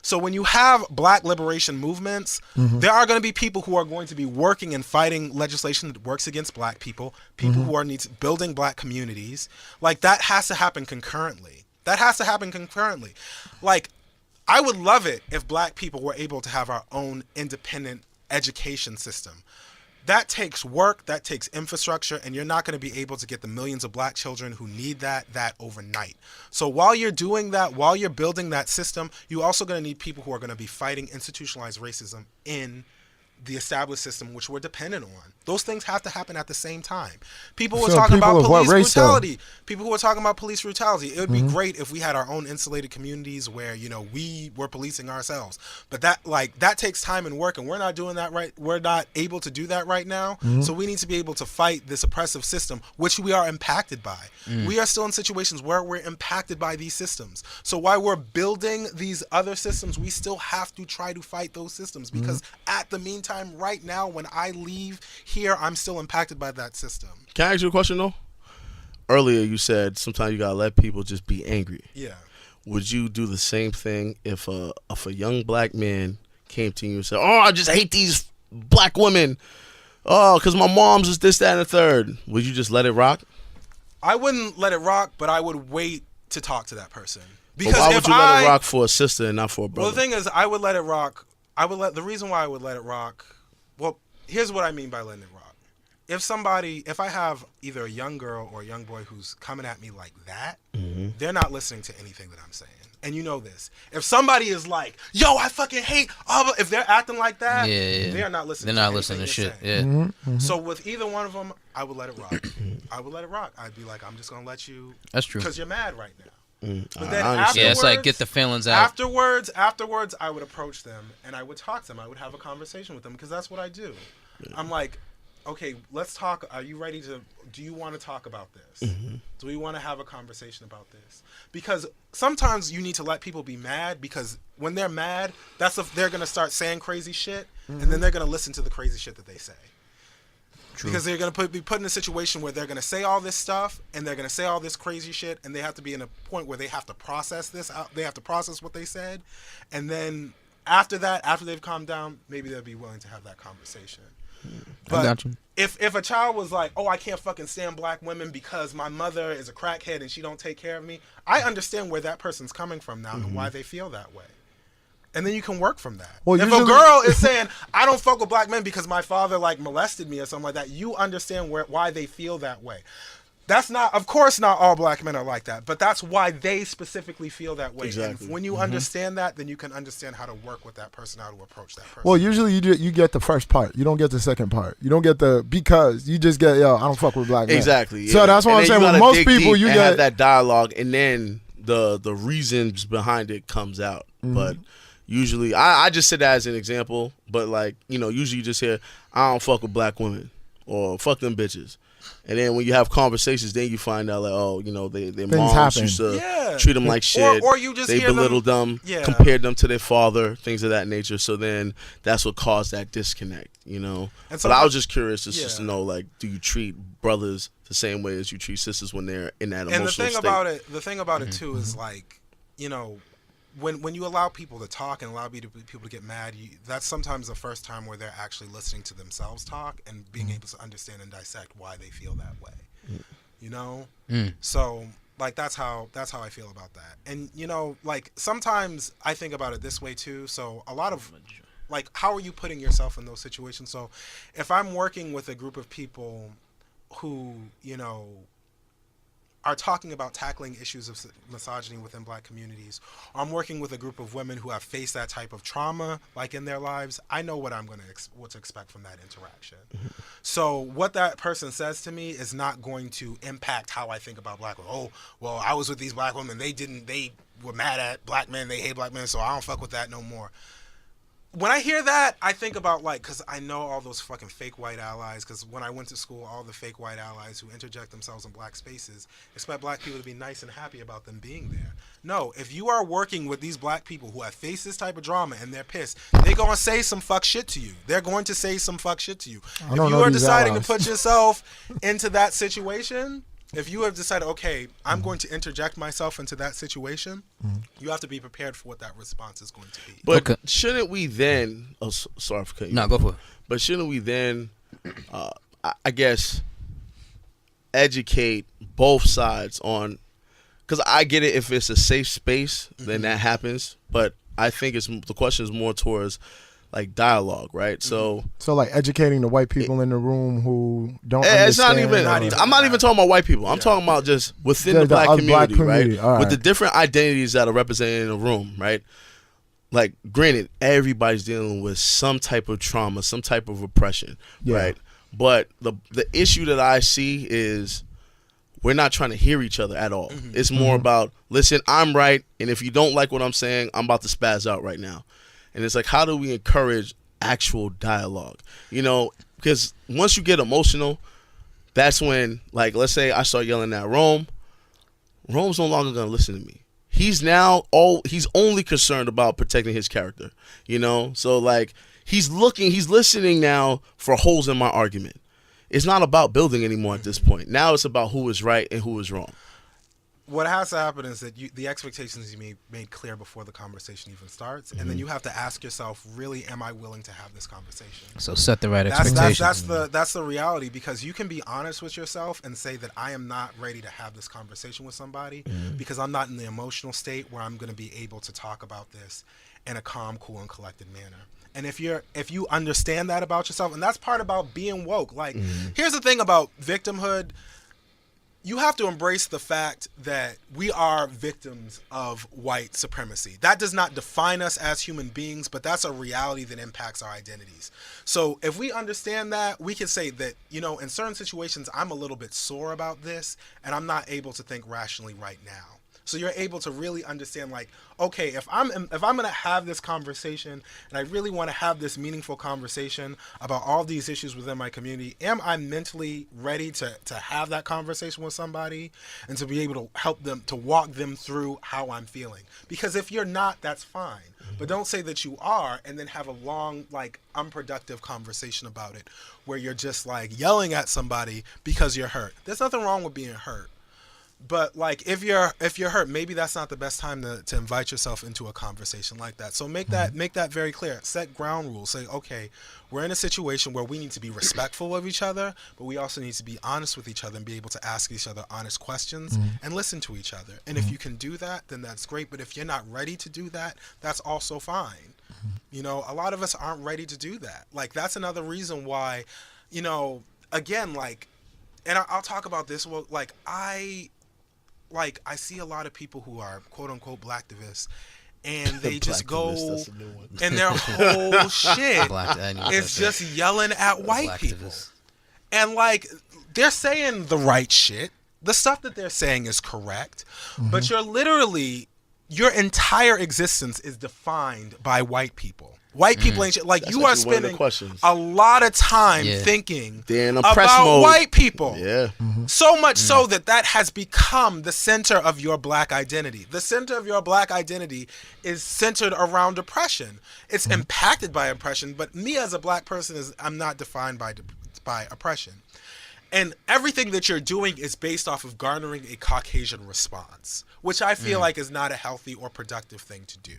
Speaker 4: So when you have Black liberation movements, there are going to be people who are going to be working and fighting legislation that works against Black people, people who are building Black communities. Like, that has to happen concurrently. Like, I would love it if Black people were able to have our own independent education system. That takes work, that takes infrastructure, and you're not going to be able to get the millions of Black children who need that overnight. So while you're doing that, while you're building that system, you're also going to need people who are going to be fighting institutionalized racism in the established system, which we're dependent on. Those things have to happen at the same time. People who are talking about police brutality. People who are talking about police brutality. It would be great if we had our own insulated communities where, we were policing ourselves. But that takes time and work, and we're not doing that right. We're not able to do that right now. So we need to be able to fight this oppressive system, which we are impacted by. We are still in situations where we're impacted by these systems. So while we're building these other systems, we still have to try to fight those systems because at the meantime, right now, when I leave here, I'm still impacted by that system.
Speaker 3: Can I ask you a question, though? Earlier, you said sometimes you gotta let people just be angry.
Speaker 4: Yeah.
Speaker 3: Would you do the same thing if a young Black man came to you and said, "Oh, I just hate these Black women. Oh, because my mom's is this, that, and the third." Would you just let it rock?
Speaker 4: I wouldn't let it rock, but I would wait to talk to that person. Because
Speaker 3: why would you let it rock for a sister and not for a brother?
Speaker 4: Well, the thing is, I would let it rock. The reason why I would let it rock, well, here's what I mean by letting it rock. If I have either a young girl or a young boy who's coming at me like that, they're not listening to anything that I'm saying. And you know this. If somebody is like, yo, I fucking hate, if they're acting like that, they are not listening.
Speaker 1: They're not listening to shit.
Speaker 4: So with either one of them, I would let it rock. I'd be like, I'm just going to let you.
Speaker 1: That's true.
Speaker 4: Because you're mad right now. But
Speaker 3: then
Speaker 4: afterwards,
Speaker 1: it's like get the feelings out.
Speaker 4: Afterwards, I would approach them and I would talk to them. I would have a conversation with them because that's what I do. I'm like, okay, let's talk. Are you ready to? Do you want to talk about this? Do we want to have a conversation about this? Because sometimes you need to let people be mad because when they're mad, they're gonna start saying crazy shit, and then they're gonna listen to the crazy shit that they say. Because they're going to be put in a situation where they're going to say all this stuff and they're going to say all this crazy shit, and they have to be in a point where they have to process this out. They have to process what they said, and then after that, after they've calmed down, maybe they'll be willing to have that conversation.
Speaker 1: I got you.
Speaker 4: If a child was like, oh, I can't fucking stand black women because my mother is a crackhead and she don't take care of me, I understand where that person's coming from now and why they feel that way. And then you can work from that.
Speaker 2: Well,
Speaker 4: if
Speaker 2: usually-
Speaker 4: a girl is saying, I don't fuck with black men because my father like molested me or something like that, you understand why they feel that way. That's not, of course, not all black men are like that, but that's why they specifically feel that way.
Speaker 3: Exactly.
Speaker 4: And when you understand that, then you can understand how to work with that person, how to approach that person.
Speaker 2: Well, usually you get the first part. You don't get the second part. You don't get the because. You just get, yo, I don't fuck with black men.
Speaker 3: Exactly.
Speaker 2: So
Speaker 3: yeah.
Speaker 2: that's what
Speaker 3: And
Speaker 2: I'm
Speaker 3: then
Speaker 2: saying.
Speaker 3: you
Speaker 2: With
Speaker 3: gotta
Speaker 2: most
Speaker 3: dig
Speaker 2: people,
Speaker 3: deep
Speaker 2: you
Speaker 3: and
Speaker 2: get
Speaker 3: have that dialogue, and then the reasons behind it comes out. But usually, I just said that as an example. But like, you know, usually you just hear, I don't fuck with black women or fuck them bitches. And then when you have conversations, then you find out like, oh, you know, their moms
Speaker 2: happen.
Speaker 3: used to
Speaker 4: Yeah.
Speaker 3: treat them like shit.
Speaker 4: Or you just
Speaker 3: they
Speaker 4: hear them-
Speaker 3: belittled them,
Speaker 4: Yeah.
Speaker 3: compared them to their father, things of that nature. So then that's what caused that disconnect, you know.
Speaker 4: And so
Speaker 3: but I
Speaker 4: that-
Speaker 3: was just curious just to
Speaker 4: Yeah.
Speaker 3: know, like, do you treat brothers the same way as you treat sisters when they're in that
Speaker 4: And
Speaker 3: emotional
Speaker 4: the thing
Speaker 3: state?
Speaker 4: about it too is like, you know, when you allow people to talk and allow people to get mad, that's sometimes the first time where they're actually listening to themselves talk and being able to understand and dissect why they feel that way. You know, so like that's how I feel about that. And you know, like sometimes I think about it this way too. So a lot of like, how are you putting yourself in those situations? So if I'm working with a group of people who, you know, are talking about tackling issues of misogyny within black communities, or I'm working with a group of women who have faced that type of trauma like in their lives, I know what I'm going to what to expect from that interaction. So what that person says to me is not going to impact how I think about black women. Oh, well, I was with these black women, they were mad at black men, they hate black men, so I don't fuck with that no more. When I hear that, I think about like, because I know all those fucking fake white allies, because when I went to school, all the fake white allies who interject themselves in black spaces expect black people to be nice and happy about them being there. No, if you are working with these black people who have faced this type of drama and they're pissed, they're going to say some fuck shit to you. They're going to say some fuck shit to you. If
Speaker 2: don't
Speaker 4: you
Speaker 2: know
Speaker 4: are
Speaker 2: these
Speaker 4: deciding
Speaker 2: allies.
Speaker 4: to put yourself into that situation, if you have decided, okay, I'm going to interject myself into that situation, you have to be prepared for what that response is going to be.
Speaker 3: But
Speaker 1: Okay.
Speaker 3: shouldn't we then? Oh, sorry for cutting you.
Speaker 1: No, go for it.
Speaker 3: But shouldn't we then, I guess, educate both sides on? Because I get it, if it's a safe space, then that happens. But I think the question is more towards like dialogue, right? So
Speaker 2: so like educating the white people in the room who don't.
Speaker 3: it's not
Speaker 2: understand,
Speaker 3: even.
Speaker 2: or-
Speaker 3: I'm not even talking about white people. I'm talking about just within the black
Speaker 2: other black
Speaker 3: community, right?
Speaker 2: all
Speaker 3: With the
Speaker 2: right.
Speaker 3: different identities that are represented in a room, right? Like, granted, everybody's dealing with some type of trauma, some type of oppression,
Speaker 2: Yeah.
Speaker 3: right? But the issue that I see is we're not trying to hear each other at all. It's more about, listen, I'm right, and if you don't like what I'm saying, I'm about to spaz out right now. And it's like, how do we encourage actual dialogue? You know, because once you get emotional, that's when, like, let's say I start yelling at Rome. Rome's no longer going to listen to me. He's only concerned about protecting his character, you know? So, like, he's listening now for holes in my argument. It's not about building anymore at this point. Now it's about who is right and who is wrong.
Speaker 4: What has to happen is that the expectations you made clear before the conversation even starts, and then you have to ask yourself, really, am I willing to have this conversation?
Speaker 1: So set the right
Speaker 4: That's
Speaker 1: expectations.
Speaker 4: that's the reality, because you can be honest with yourself and say that I am not ready to have this conversation with somebody because I'm not in the emotional state where I'm going to be able to talk about this in a calm, cool, and collected manner. And if you understand that about yourself, and that's part about being woke. Like, here's the thing about victimhood. You have to embrace the fact that we are victims of white supremacy. That does not define us as human beings, but that's a reality that impacts our identities. So if we understand that, we can say that, you know, in certain situations, I'm a little bit sore about this, and I'm not able to think rationally right now. So you're able to really understand, like, okay, if I'm going to have this conversation and I really want to have this meaningful conversation about all these issues within my community, am I mentally ready to have that conversation with somebody and to be able to help them, to walk them through how I'm feeling? Because if you're not, that's fine. But don't say that you are and then have a long, like, unproductive conversation about it where you're just, like, yelling at somebody because you're hurt. There's nothing wrong with being hurt. But, like, if you're hurt, maybe that's not the best time to invite yourself into a conversation like that. So make that very clear. Set ground rules. Say, okay, we're in a situation where we need to be respectful of each other, but we also need to be honest with each other and be able to ask each other honest questions and listen to each other. And if you can do that, then that's great. But if you're not ready to do that, that's also fine. You know, a lot of us aren't ready to do that. Like, that's another reason why, you know, again, like, and I'll talk about this. Well, I see a lot of people who are quote unquote blacktivists, and they just go and their whole shit is just yelling at white people. And, like, they're saying the right shit. The stuff that they're saying is correct, but you're literally, your entire existence is defined by white people. White people ain't shit. Like, that's, you are spending a lot of time thinking about mode. White people.
Speaker 3: Yeah.
Speaker 4: So much so that has become the center of your black identity. The center of your black identity is centered around oppression. It's impacted by oppression, but me as a black person, I'm not defined by oppression. And everything that you're doing is based off of garnering a Caucasian response, which I feel like is not a healthy or productive thing to do.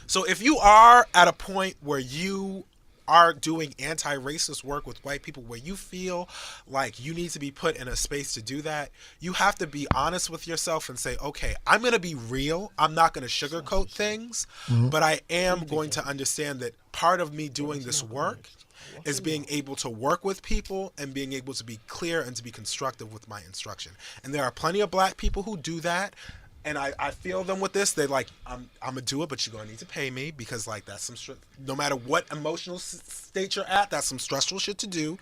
Speaker 4: So if you are at a point where you are doing anti-racist work with white people, where you feel like you need to be put in a space to do that, you have to be honest with yourself and say, okay, I'm going to be real. I'm not going to sugarcoat things, but I am going to understand that part of me doing this work is being able to work with people and being able to be clear and to be constructive with my instruction. And there are plenty of black people who do that. And I feel them with this. They're like, I'm going to do it, but you're going to need to pay me because, like, that's no matter what emotional state you're at, that's some stressful shit to do.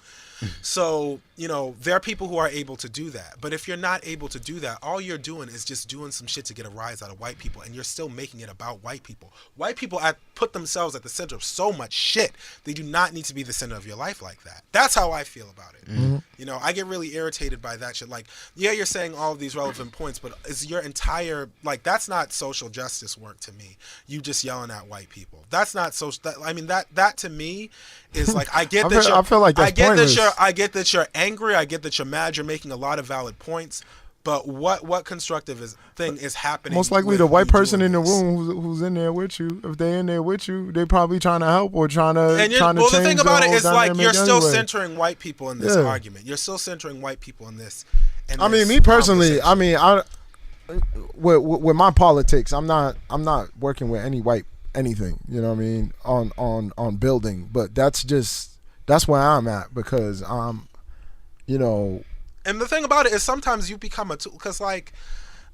Speaker 4: So, you know, there are people who are able to do that. But if you're not able to do that, all you're doing is just doing some shit to get a rise out of white people, and you're still making it about white people. White people put themselves at the center of so much shit. They do not need to be the center of your life like that. That's how I feel about it. You know, I get really irritated by that shit. Like, yeah, you're saying all of these relevant points, but is your entire, like, that's not social justice work to me. You just yelling at white people. That's not social. I mean, that to me is like, I get that.
Speaker 2: I feel like that's pointless.
Speaker 4: I get that you're angry. I get that you're mad. You're making a lot of valid points. But what constructive thing is happening?
Speaker 2: Most likely the white person in the room who's in there with you, if they're in there with you, they probably trying to help or trying to change
Speaker 4: the thing about it is, like, you're still
Speaker 2: anyway.
Speaker 4: Centering white people in this argument. You're still centering white people in this.
Speaker 2: I mean, me personally, I mean, with my politics, I'm not working with any white anything. You know what I mean? On building, but that's where I'm at because you know.
Speaker 4: And the thing about it is sometimes you become a tool because, like,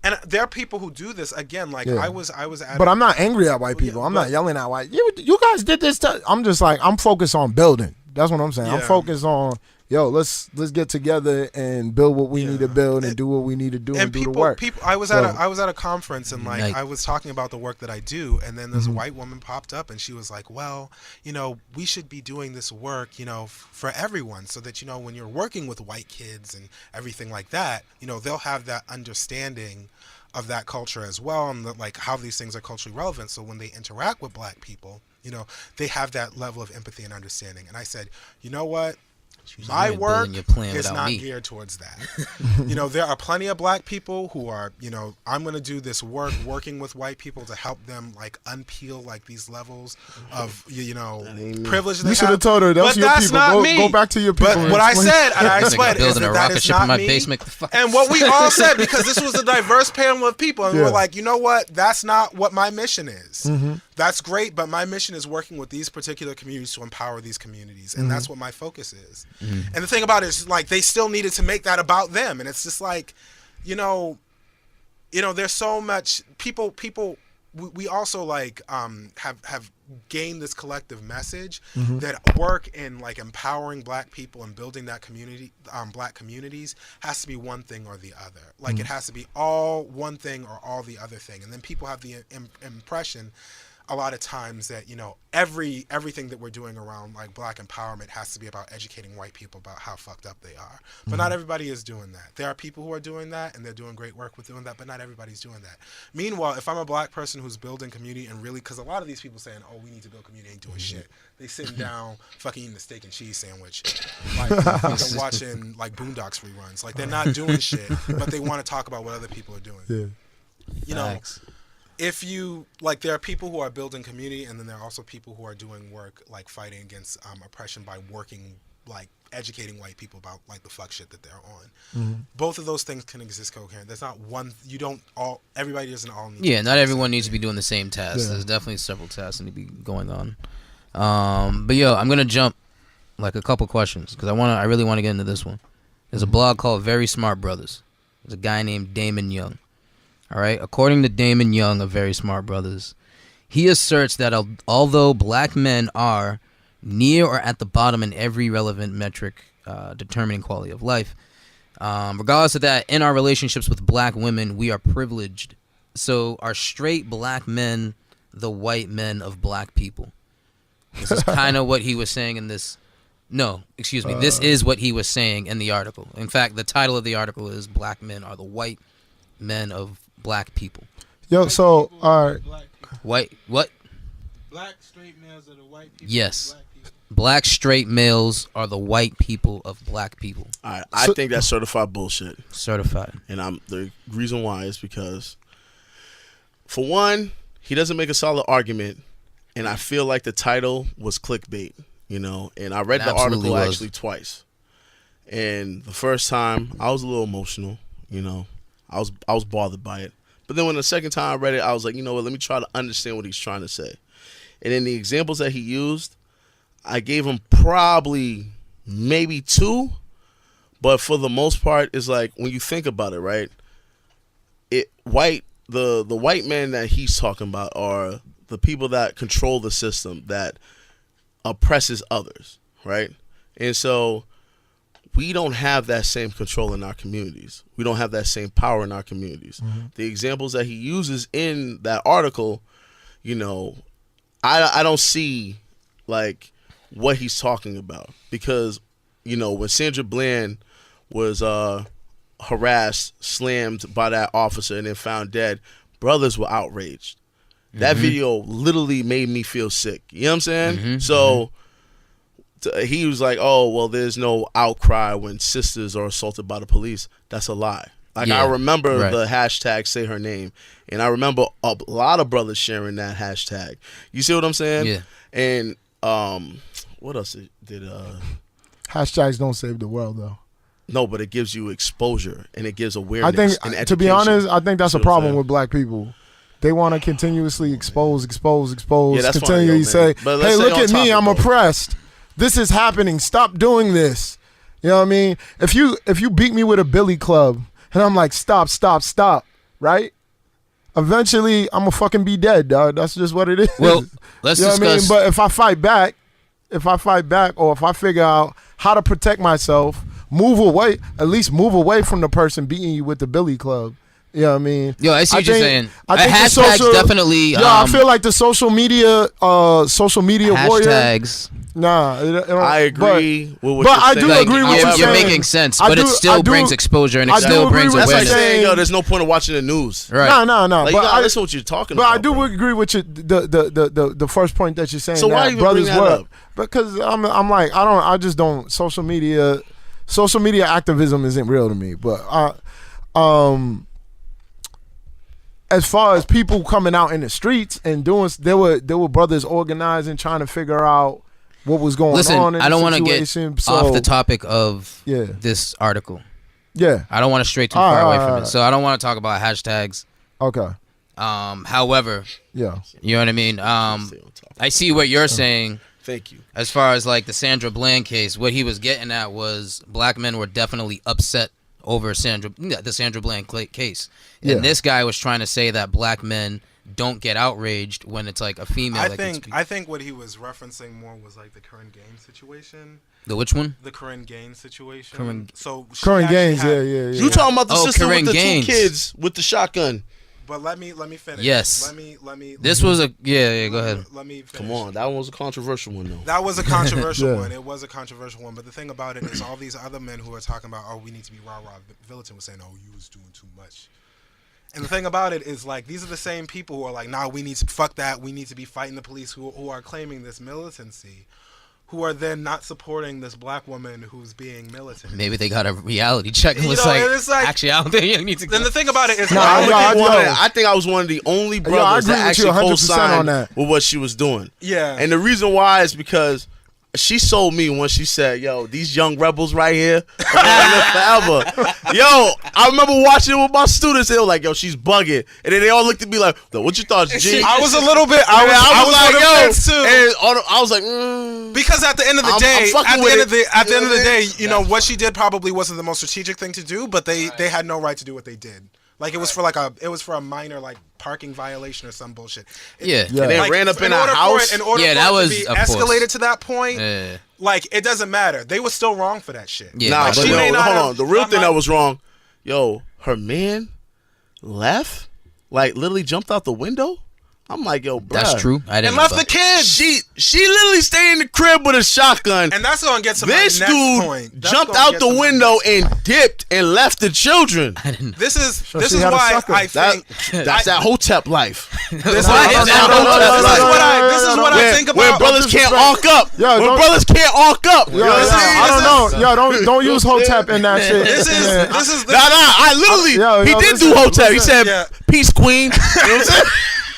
Speaker 4: and there are people who do this again. Like, I was at.
Speaker 2: But I'm not angry at white people. I'm not yelling at white. You guys did this. I'm just like, I'm focused on building. That's what I'm saying. I'm focused on, let's get together and build what we need to build and do what we need to do and do the work.
Speaker 4: I was at a conference and, like, I was talking about the work that I do, and then this white woman popped up and she was like, well, you know, we should be doing this work, you know, for everyone, so that, you know, when you're working with white kids and everything like that, you know, they'll have that understanding of that culture as well, and like how these things are culturally relevant. So when they interact with black people, you know, they have that level of empathy and understanding. And I said, you know what? My work is not geared towards that. You know, there are plenty of black people who are, you know, I'm going to do this work working with white people to help them, like, unpeel, like, these levels of, you know, privilege.
Speaker 2: You should have told her that's your people. Go back to your people.
Speaker 4: But what I said, and I explained, is that is not me. And what we all said, because this was a diverse panel of people, and we were like, you know what? That's not what my mission is. That's great, but my mission is working with these particular communities to empower these communities, and that's what my focus is. And the thing about it is, like, they still needed to make that about them, and it's just like, you know, there's so much people we also like have gained this collective message
Speaker 2: Mm-hmm.
Speaker 4: that work in like empowering black people and building that community, black communities, has to be one thing or the other. Like
Speaker 2: Mm-hmm.
Speaker 4: it has to be all one thing or all the other thing, and then people have the impression a lot of times that, you know, everything that we're doing around like black empowerment has to be about educating white people about how fucked up they are. But not everybody is doing that. There are people who are doing that, and they're doing great work with doing that, but not everybody's doing that. Meanwhile, if I'm a black person who's building community and really, because a lot of these people saying, oh, we need to build community, ain't doing shit. They sitting down fucking eating a steak and cheese sandwich, like fucking watching like Boondocks reruns. Like they're not doing shit, but they want to talk about what other people are doing.
Speaker 2: Yeah.
Speaker 4: You know,
Speaker 1: Facts.
Speaker 4: if you like, there are people who are building community, and then there are also people who are doing work like fighting against oppression by working, like educating white people about like the fuck shit that they're on. Both of those things can exist coherent. There's not one. You don't all. Everybody doesn't all need.
Speaker 1: Yeah,
Speaker 4: to
Speaker 1: not
Speaker 4: do
Speaker 1: everyone
Speaker 4: the
Speaker 1: needs to
Speaker 4: same
Speaker 1: be
Speaker 4: thing.
Speaker 1: doing the same task.
Speaker 2: Yeah.
Speaker 1: There's definitely several tasks that need to be going on. But yo, I'm gonna jump like a couple questions because I really want to get into this one. There's a blog called Very Smart Brothers. There's a guy named Damon Young. All right, according to Damon Young of Very Smart Brothers, he asserts that although black men are near or at the bottom in every relevant metric determining quality of life, regardless of that, in our relationships with black women, we are privileged. So are straight black men the white men of black people? This is kind of what he was saying in this. No, excuse me. This is what he was saying in the article. In fact, the title of the article is "Black Men Are the White Men of Black People."
Speaker 2: Yo, so all right.
Speaker 1: White what?
Speaker 5: Black straight males are the white people.
Speaker 1: Yes.
Speaker 5: Black people.
Speaker 1: Black straight males are the white people of black people.
Speaker 3: All right, I
Speaker 2: So-
Speaker 3: think that's certified bullshit,
Speaker 1: Certified.
Speaker 3: and the reason why is because, for one, he doesn't make a solid argument, and I feel like the title was clickbait, you know. And I read
Speaker 1: It
Speaker 3: the
Speaker 1: absolutely
Speaker 3: article
Speaker 1: was.
Speaker 3: actually twice, and the first time I was a little emotional, you know. I was bothered by it, but then when the second time I read it, I was like, you know what? Let me try to understand what he's trying to say. And in the examples that he used, I gave him probably maybe 2, but for the most part, it's like when you think about it, right? The white men that he's talking about are the people that control the system that oppresses others, right? And so we don't have that same control in our communities. We don't have that same power in our communities. The examples that he uses in that article, you know, I don't see like what he's talking about, because, you know, when Sandra Bland was harassed, slammed by that officer, and then found dead, brothers were outraged. That video literally made me feel sick. You know what I'm saying? So he was like, oh, well, there's no outcry when sisters are assaulted by the police. That's a lie. Like,
Speaker 1: Yeah,
Speaker 3: I remember
Speaker 1: right.
Speaker 3: the hashtag say her name, and I remember a lot of brothers sharing that hashtag. You see what I'm saying?
Speaker 1: Yeah.
Speaker 3: And what else did
Speaker 2: Hashtags don't save the world though.
Speaker 3: no, but it gives you exposure and it gives
Speaker 2: I
Speaker 3: awareness.
Speaker 2: think,
Speaker 3: and
Speaker 2: to be
Speaker 3: education.
Speaker 2: honest, I think that's
Speaker 3: See
Speaker 2: a
Speaker 3: what I'm
Speaker 2: problem
Speaker 3: saying?
Speaker 2: with black people. They want to continuously expose,
Speaker 3: Yeah, that's fine,
Speaker 2: continually
Speaker 3: yo,
Speaker 2: say,
Speaker 3: man. But let's
Speaker 2: hey,
Speaker 3: stay
Speaker 2: look
Speaker 3: on
Speaker 2: at me,
Speaker 3: topic,
Speaker 2: I'm
Speaker 3: though.
Speaker 2: oppressed. This is happening. Stop doing this. You know what I mean? If you beat me with a billy club and I'm like, stop, right? Eventually, I'm gonna fucking be dead, dog. That's just what it is.
Speaker 1: Well, let's
Speaker 2: you know what I mean?
Speaker 1: discuss.
Speaker 2: But if I fight back, or if I figure out how to protect myself, at least move away from the person beating you with the billy club. You know what I mean?
Speaker 1: Yo, I see what you're saying.
Speaker 2: I think the
Speaker 1: Hashtags definitely.
Speaker 2: Yeah, I feel like the social media warrior.
Speaker 1: hashtags.
Speaker 2: Nah, it don't-
Speaker 3: I agree with what
Speaker 2: but
Speaker 3: you're
Speaker 2: I
Speaker 3: saying.
Speaker 2: do
Speaker 1: Like,
Speaker 2: agree with
Speaker 1: you're,
Speaker 2: what
Speaker 1: you're
Speaker 2: saying.
Speaker 1: making sense,
Speaker 2: I
Speaker 1: but
Speaker 2: do-
Speaker 1: it still
Speaker 2: I do-
Speaker 1: brings exposure and it
Speaker 2: I do
Speaker 1: still
Speaker 2: agree
Speaker 1: brings
Speaker 2: with
Speaker 3: That's like
Speaker 1: awareness.
Speaker 3: saying,
Speaker 2: saying-
Speaker 3: yo, there's no point in watching the news.
Speaker 1: Right.
Speaker 2: No.
Speaker 3: Like, you
Speaker 2: but
Speaker 3: gotta listen to what you're talking
Speaker 2: But
Speaker 3: about.
Speaker 2: I do
Speaker 3: bro.
Speaker 2: agree with you. The first point that you're saying.
Speaker 3: So why
Speaker 2: that
Speaker 3: even
Speaker 2: brothers
Speaker 3: bring that
Speaker 2: work
Speaker 3: up?
Speaker 2: because I'm like I just don't social media activism isn't real to me. But as far as people coming out in the streets and doing, there were brothers organizing, trying to figure out what was going
Speaker 1: Listen,
Speaker 2: on. In
Speaker 1: I don't
Speaker 2: want to
Speaker 1: get off the topic of
Speaker 2: Yeah.
Speaker 1: this article.
Speaker 2: Yeah.
Speaker 1: I don't want to stray too far away from it, so I don't want to talk about hashtags.
Speaker 2: Okay.
Speaker 1: However,
Speaker 2: Yeah.
Speaker 1: you know what I mean.
Speaker 3: Stay on topic.
Speaker 1: I see what you're saying
Speaker 3: Thank you.
Speaker 1: as far as like the Sandra Bland case. What he was getting at was black men were definitely upset over the Sandra Bland case, and
Speaker 2: Yeah.
Speaker 1: this guy was trying to say that black men don't get outraged when it's like a female.
Speaker 4: I think what he was referencing more was like the Corinne Gaines situation.
Speaker 1: The which one?
Speaker 4: The Corinne Gaines situation.
Speaker 1: Corinne-
Speaker 4: So she
Speaker 2: Corinne
Speaker 4: actually
Speaker 2: Gaines,
Speaker 4: had-
Speaker 2: yeah.
Speaker 3: You talking about the
Speaker 1: Oh,
Speaker 3: sister
Speaker 1: Corinne
Speaker 3: with the
Speaker 1: Gaines.
Speaker 3: 2 kids with the shotgun?
Speaker 4: But let me finish.
Speaker 1: Yes.
Speaker 4: Let me.
Speaker 1: This was a yeah. Go ahead.
Speaker 4: Let me finish.
Speaker 3: Come on, that one was a controversial one though.
Speaker 4: That was a controversial
Speaker 2: Yeah.
Speaker 4: one. It was a controversial one. But the thing about it is, all these other men who are talking about, oh, we need to be rah rah. Villagin was saying, oh, you was doing too much. And the thing about it is, like, these are the same people who are like, nah, we need to fuck that. We need to be fighting the police who are claiming this militancy, who are then not supporting this black woman who's being militant.
Speaker 1: Maybe they got a reality check and
Speaker 4: You
Speaker 1: was
Speaker 4: know,
Speaker 1: like,
Speaker 4: and it's like-
Speaker 1: actually, I don't think you need to.
Speaker 4: Then the thing about it is,
Speaker 2: Nah,
Speaker 3: I,
Speaker 2: yo,
Speaker 3: I think I was one of the only
Speaker 2: I
Speaker 3: brothers
Speaker 2: agree
Speaker 3: that
Speaker 2: with you
Speaker 3: actually
Speaker 2: 100%
Speaker 3: co-signed
Speaker 2: on that.
Speaker 3: with what she was doing.
Speaker 4: yeah.
Speaker 3: And the reason why is because she sold me when she said, yo, these young rebels right here are gonna live forever. Yo, I remember watching it with my students. They were like, yo, she's bugging. And then they all looked at me like, what you thought, G?
Speaker 4: I was a little bit. I was
Speaker 3: like,
Speaker 4: on the
Speaker 3: yo.
Speaker 4: fence too.
Speaker 3: And I was like,
Speaker 4: Because at the end of the
Speaker 3: I'm
Speaker 4: day,
Speaker 3: fucking
Speaker 4: at the
Speaker 3: with
Speaker 4: end
Speaker 3: it.
Speaker 4: of the at the end of the
Speaker 3: You know what I
Speaker 4: day, you know what she did probably wasn't the most strategic thing to do, but they had no right to do what they did. Like it was for a minor like parking violation or some bullshit.
Speaker 1: Yeah.
Speaker 2: Yeah.
Speaker 3: And they
Speaker 4: Like,
Speaker 3: ran up in
Speaker 4: order
Speaker 3: our
Speaker 4: for
Speaker 3: house.
Speaker 4: it- in order
Speaker 1: Yeah,
Speaker 4: for
Speaker 1: that
Speaker 4: it
Speaker 1: was,
Speaker 4: to be
Speaker 1: of course.
Speaker 4: escalated to that point.
Speaker 1: Yeah.
Speaker 4: Like it doesn't matter. They were still wrong for that shit.
Speaker 1: Yeah.
Speaker 3: Nah,
Speaker 1: like,
Speaker 3: but
Speaker 4: she may
Speaker 3: yo,
Speaker 4: not
Speaker 3: hold
Speaker 4: have-
Speaker 3: on. The real
Speaker 4: I'm
Speaker 3: thing
Speaker 4: not-
Speaker 3: that was wrong, yo, her man left, like literally jumped out the window. I'm like, yo, bro.
Speaker 1: That's true. I didn't
Speaker 4: And left
Speaker 1: know
Speaker 4: the
Speaker 1: that.
Speaker 4: kids.
Speaker 3: She literally stayed in the crib with a shotgun.
Speaker 4: And that's gonna get to
Speaker 3: This
Speaker 4: my next
Speaker 3: dude
Speaker 4: point. That's
Speaker 3: jumped
Speaker 4: gonna
Speaker 3: out
Speaker 4: get
Speaker 3: the
Speaker 4: to my
Speaker 3: window
Speaker 4: next
Speaker 3: and
Speaker 4: point.
Speaker 3: dipped and left the children.
Speaker 1: I didn't.
Speaker 4: This is
Speaker 2: she had a
Speaker 4: why
Speaker 2: sucker.
Speaker 4: I
Speaker 3: That,
Speaker 4: think
Speaker 3: that's that Hotep life.
Speaker 4: This
Speaker 1: Why
Speaker 4: is
Speaker 1: is
Speaker 4: what
Speaker 2: no,
Speaker 3: Where
Speaker 4: I think about.
Speaker 3: brothers can't arc up.
Speaker 2: Yo,
Speaker 3: When
Speaker 2: don't-
Speaker 3: brothers can't arc up.
Speaker 2: Yo,
Speaker 3: You know what I'm saying?
Speaker 2: I don't know. Yo, don't use Hotep in that shit.
Speaker 4: This is
Speaker 2: Yeah.
Speaker 4: this is the
Speaker 3: Nah, I literally,
Speaker 2: Yo,
Speaker 3: he did
Speaker 2: listen,
Speaker 3: do Hotep. He
Speaker 2: listen.
Speaker 3: said,
Speaker 4: Yeah.
Speaker 3: peace, queen. You know what I'm saying?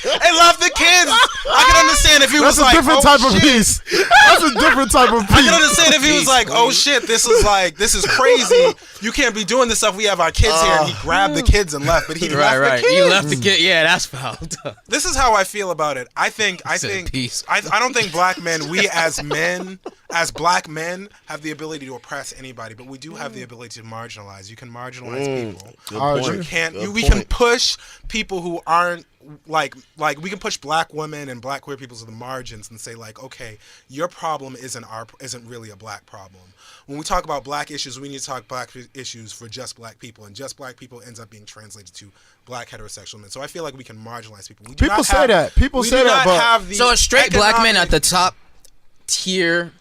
Speaker 4: and love the kids. I can understand if he
Speaker 2: That's
Speaker 4: was
Speaker 2: a
Speaker 4: like,
Speaker 2: different
Speaker 4: oh,
Speaker 2: type of
Speaker 4: shit.
Speaker 2: peace. That's a different type of
Speaker 4: I can
Speaker 2: peace.
Speaker 4: understand if he was like, oh shit, this is crazy. You can't be doing this stuff. We have our kids here, and he grabbed the kids and left. But he
Speaker 1: Right,
Speaker 4: left
Speaker 1: right.
Speaker 4: the kids.
Speaker 1: You left the kid. Yeah, that's fouled.
Speaker 4: This is how I feel about it. I think
Speaker 1: said peace.
Speaker 4: I don't think black men, we as men, as black men, have the ability to oppress anybody, but we do have the ability to marginalize. You can marginalize people.
Speaker 3: Good
Speaker 2: I
Speaker 3: point.
Speaker 2: agree.
Speaker 4: You can't.
Speaker 3: Good
Speaker 4: We can
Speaker 3: point.
Speaker 4: push people who aren't like we can push black women and black queer people to the margins and say like, okay, your problem isn't really a black problem. When we talk about black issues, we need to talk black issues for just black people, and just black people ends up being translated to black heterosexual men. So I feel like we can marginalize people. We do
Speaker 2: People
Speaker 4: not
Speaker 2: say
Speaker 4: have-
Speaker 2: that. People
Speaker 4: we
Speaker 2: say
Speaker 4: do
Speaker 2: that,
Speaker 4: not
Speaker 2: but-
Speaker 4: have the
Speaker 1: So a straight black man at
Speaker 4: economic-
Speaker 1: the top tier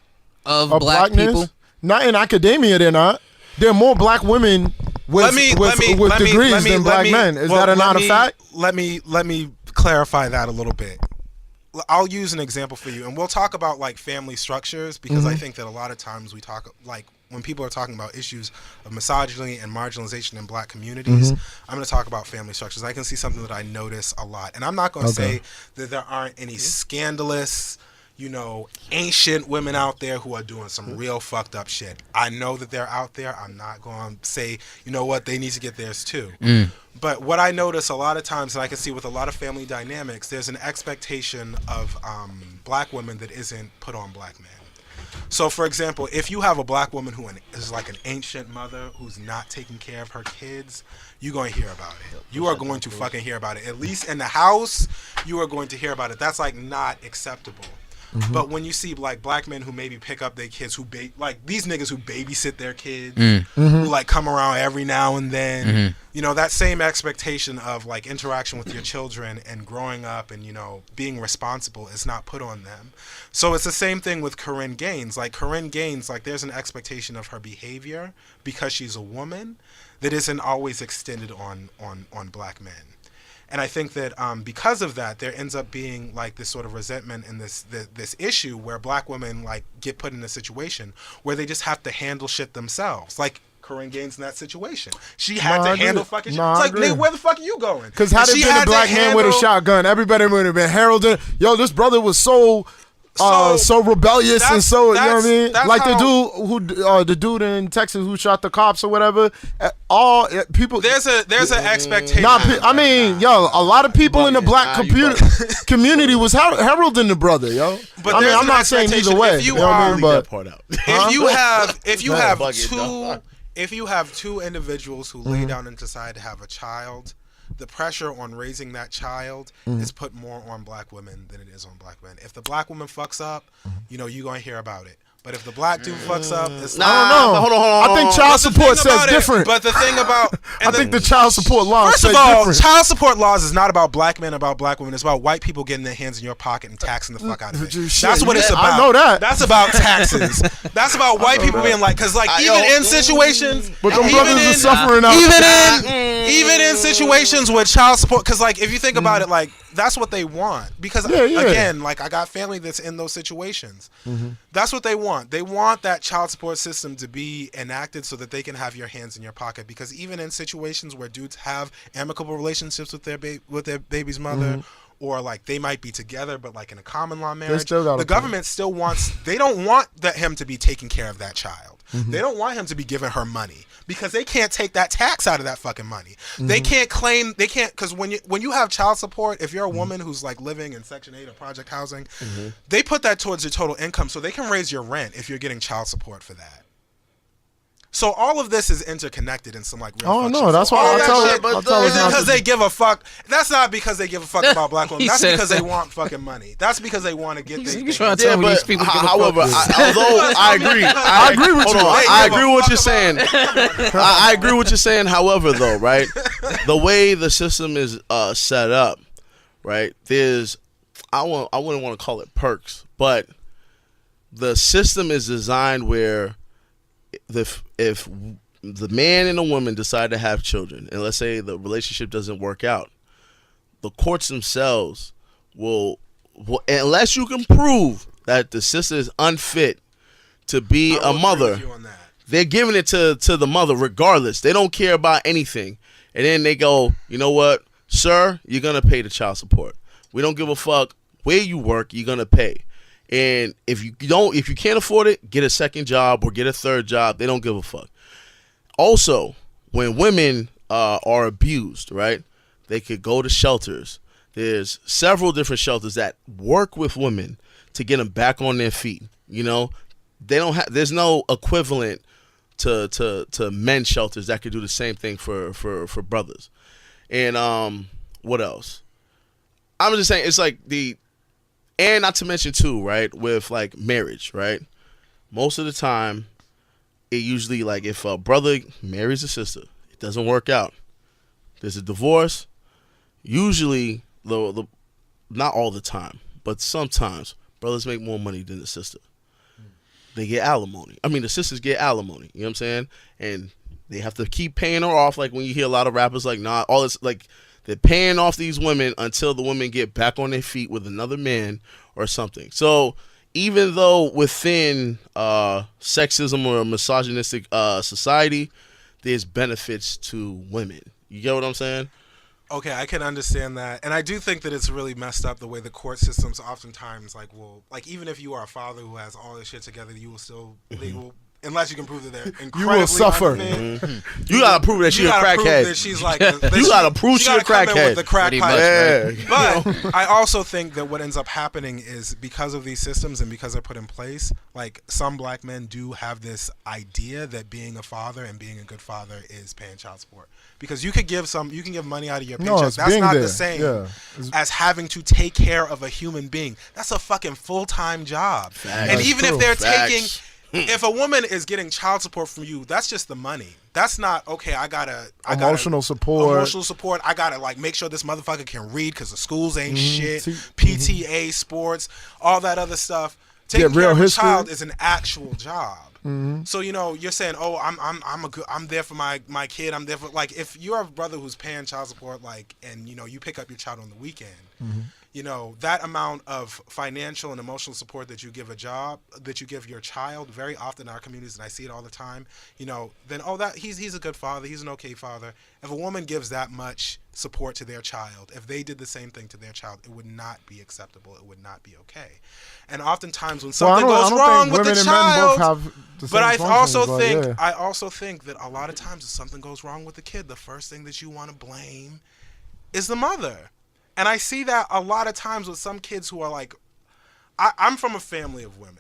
Speaker 1: of
Speaker 2: Of
Speaker 1: black
Speaker 2: blackness?
Speaker 1: people.
Speaker 2: Not in academia, they're not. There are more black women with degrees than black men. Is that not a fact?
Speaker 4: Let me clarify that a little bit. I'll use an example for you, and we'll talk about like family structures because I think that a lot of times we talk like when people are talking about issues of misogyny and marginalization in black communities, I'm going to talk about family structures. I can see something that I notice a lot, and I'm not going to say that there aren't any scandalous, you know, ancient women out there who are doing some real fucked up shit. I know that they're out there. I'm not going to say, you know what, they need to get theirs too. But what I notice a lot of times, and I can see with a lot of family dynamics, there's an expectation of black women that isn't put on black men. So, for example, if you have a black woman who is like an ancient mother who's not taking care of her kids, you're going to hear about it. You are going to fucking hear about it. At least in the house, you are going to hear about it. That's like not acceptable. But when you see like black men who maybe pick up their kids, like these niggas who babysit their kids, who like come around every now and then, you know, that same expectation of like interaction with your children and growing up and, you know, being responsible is not put on them. So it's the same thing with Corinne Gaines. Like Corinne Gaines, like there's an expectation of her behavior because she's a woman that isn't always extended on black men. And I think that because of that, there ends up being like this sort of resentment and this issue where black women like get put in a situation where they just have to handle shit themselves. Like Corinne Gaines in that situation, she had to handle fucking shit.
Speaker 2: No,
Speaker 4: It's
Speaker 2: I
Speaker 4: like,
Speaker 2: agree.
Speaker 4: nigga, where the fuck are you going?
Speaker 2: Because had
Speaker 4: And
Speaker 2: it
Speaker 4: she
Speaker 2: been
Speaker 4: had
Speaker 2: a
Speaker 4: to
Speaker 2: black man with a
Speaker 4: handle-
Speaker 2: shotgun, everybody would have been heralded. Yo, this brother was so rebellious and so, you know what I mean?
Speaker 4: that's
Speaker 2: Like
Speaker 4: how-
Speaker 2: the dude in Texas who shot the cops or whatever. All people.
Speaker 4: There's an expectation.
Speaker 2: I mean, yo, a lot of people in the black
Speaker 3: Nah, you
Speaker 2: community was heralding the brother, yo.
Speaker 4: But
Speaker 2: I mean,
Speaker 4: there's
Speaker 2: I'm
Speaker 4: an
Speaker 2: not saying either
Speaker 4: expectation
Speaker 2: way.
Speaker 4: if you
Speaker 2: know what I
Speaker 4: are-
Speaker 2: mean?
Speaker 3: Leave
Speaker 2: But
Speaker 3: that part out.
Speaker 4: if you have
Speaker 3: Bucket,
Speaker 4: two
Speaker 3: dog.
Speaker 4: if you have two individuals who lay down and decide to have a child, the pressure on raising that child is put more on black women than it is on black men. If the black woman fucks up, you know, you're going to hear about it. But if the black dude fucks up, it's
Speaker 2: I don't know.
Speaker 3: Hold on.
Speaker 2: I think child support says different.
Speaker 4: But the thing about
Speaker 2: I think the child support law
Speaker 4: First
Speaker 2: says
Speaker 4: of all,
Speaker 2: different.
Speaker 4: child support laws is not about black men, about black women. It's about white people getting their hands in your pocket and taxing the fuck out of it.
Speaker 2: Shit,
Speaker 4: That's what it's
Speaker 2: yeah,
Speaker 4: about.
Speaker 2: I know that.
Speaker 4: That's about taxes. That's about white people being like, because like even in situations,
Speaker 2: But them
Speaker 4: even
Speaker 2: brothers
Speaker 4: in-
Speaker 2: are suffering out.
Speaker 4: even in situations with child support, because like if you think about it, like that's what they want. Because
Speaker 2: Yeah.
Speaker 4: again, like I got family that's in those situations. That's what they want. They want that child support system to be enacted so that they can have your hands in your pocket. Because even in situations where dudes have amicable relationships with their baby's mother, or like they might be together, but like in a common law marriage,
Speaker 2: still gotta
Speaker 4: the government still wants. They don't want him to be taking care of that child. They don't want him to be giving her money because they can't take that tax out of that fucking money. They can't claim. They can't, because when you have child support, if you're a woman who's like living in Section 8 or project housing, they put that towards your total income, so they can raise your rent if you're getting child support for that. So all of this is interconnected in some like real
Speaker 2: Oh
Speaker 4: fuck
Speaker 2: no,
Speaker 4: shit.
Speaker 2: that's
Speaker 4: So
Speaker 2: why
Speaker 4: all
Speaker 2: I
Speaker 4: that
Speaker 2: tell
Speaker 4: shit
Speaker 2: it's
Speaker 4: is
Speaker 2: not
Speaker 4: because
Speaker 2: to-
Speaker 4: they give a fuck. That's not because they give a fuck about black women.
Speaker 1: He
Speaker 4: That's
Speaker 1: said
Speaker 4: because
Speaker 1: that.
Speaker 4: they want fucking money. That's because they want to get
Speaker 1: You
Speaker 4: things.
Speaker 1: trying to
Speaker 3: Yeah,
Speaker 1: tell me these
Speaker 3: but
Speaker 1: people give a
Speaker 3: however,
Speaker 1: fuck?
Speaker 3: although I agree,
Speaker 2: I agree with
Speaker 3: hold
Speaker 2: you.
Speaker 3: on,
Speaker 4: They
Speaker 3: I
Speaker 4: give a
Speaker 3: agree with what
Speaker 4: fuck
Speaker 3: you're saying. I agree with what you're saying. However, though, right, the way the system is set up, right, there's I wouldn't want to call it perks, but the system is designed where if the man and the woman decide to have children, and let's say the relationship doesn't work out, the courts themselves will unless you can prove that the sister is unfit to be
Speaker 4: I
Speaker 3: a
Speaker 4: will agree
Speaker 3: mother,
Speaker 4: with you on that.
Speaker 3: they're giving it to the mother regardless. They don't care about anything. And then they go, you know what, sir, you're going to pay the child support. We don't give a fuck where you work, you're going to pay. And if you can't afford it, get a second job or get a third job. They don't give a fuck. Also, when women are abused, right, they could go to shelters. There's several different shelters that work with women to get them back on their feet. You know, they don't have. There's no equivalent to men's shelters that could do the same thing for brothers. And what else? I'm just saying it's like and not to mention too, right, with like marriage, right? Most of the time, it usually like if a brother marries a sister, it doesn't work out. There's a divorce. Usually, the not all the time, but sometimes brothers make more money than the sister. They get alimony. I mean, the sisters get alimony. You know what I'm saying? And they have to keep paying her off. Like when you hear a lot of rappers like, nah, all this like they're paying off these women until the women get back on their feet with another man or something. So even though within sexism or a misogynistic society, there's benefits to women. You get what I'm saying?
Speaker 4: Okay, I can understand that, and I do think that it's really messed up the way the court systems oftentimes will even if you are a father who has all this shit together, you will still they will, unless you can prove that they're incredibly
Speaker 2: You will suffer.
Speaker 4: unfit.
Speaker 3: You gotta prove that she's a
Speaker 4: gotta prove
Speaker 3: crackhead.
Speaker 4: that she's like
Speaker 3: You gotta prove
Speaker 4: she
Speaker 3: she a
Speaker 4: gotta come in
Speaker 3: crackhead.
Speaker 4: with the crack
Speaker 1: Pretty
Speaker 4: pipe.
Speaker 1: much.
Speaker 3: Yeah.
Speaker 4: But I also think that what ends up happening is because of these systems and because they're put in place, like some black men do have this idea that being a father and being a good father is paying child support. Because you can give money out of your
Speaker 2: No,
Speaker 4: paycheck.
Speaker 2: it's
Speaker 4: That's
Speaker 2: being
Speaker 4: not
Speaker 2: there.
Speaker 4: the same
Speaker 2: Yeah.
Speaker 4: as having to take care of a human being. That's a fucking full-time job. And
Speaker 2: That's
Speaker 4: even
Speaker 2: true.
Speaker 4: if they're
Speaker 3: Facts.
Speaker 4: if a woman is getting child support from you, that's just the money. That's not okay. I gotta
Speaker 2: Emotional support.
Speaker 4: Emotional support. I gotta like make sure this motherfucker can read because the schools ain't shit.
Speaker 2: See-
Speaker 4: PTA, sports, all that other stuff. Taking
Speaker 2: Get
Speaker 4: care
Speaker 2: real
Speaker 4: of a
Speaker 2: history.
Speaker 4: child is an actual job. So you're saying, oh, I'm there for my kid. I'm there for like if you're a brother who's paying child support, like, and you pick up your child on the weekend. That amount of financial and emotional support that you give your child, very often in our communities, and I see it all the time, then that he's a good father, he's an okay father. If a woman gives that much support to their child, if they did the same thing to their child, it would not be acceptable. It would not be okay. And oftentimes when something
Speaker 2: I
Speaker 4: goes
Speaker 2: don't
Speaker 4: wrong
Speaker 2: think
Speaker 4: with the
Speaker 2: women and men both
Speaker 4: child,
Speaker 2: have the
Speaker 4: but
Speaker 2: same
Speaker 4: I also
Speaker 2: functions,
Speaker 4: think
Speaker 2: yeah.
Speaker 4: I also think that a lot of times if something goes wrong with the kid, the first thing that you want to blame is the mother. And I see that a lot of times with some kids who are like, I'm from a family of women.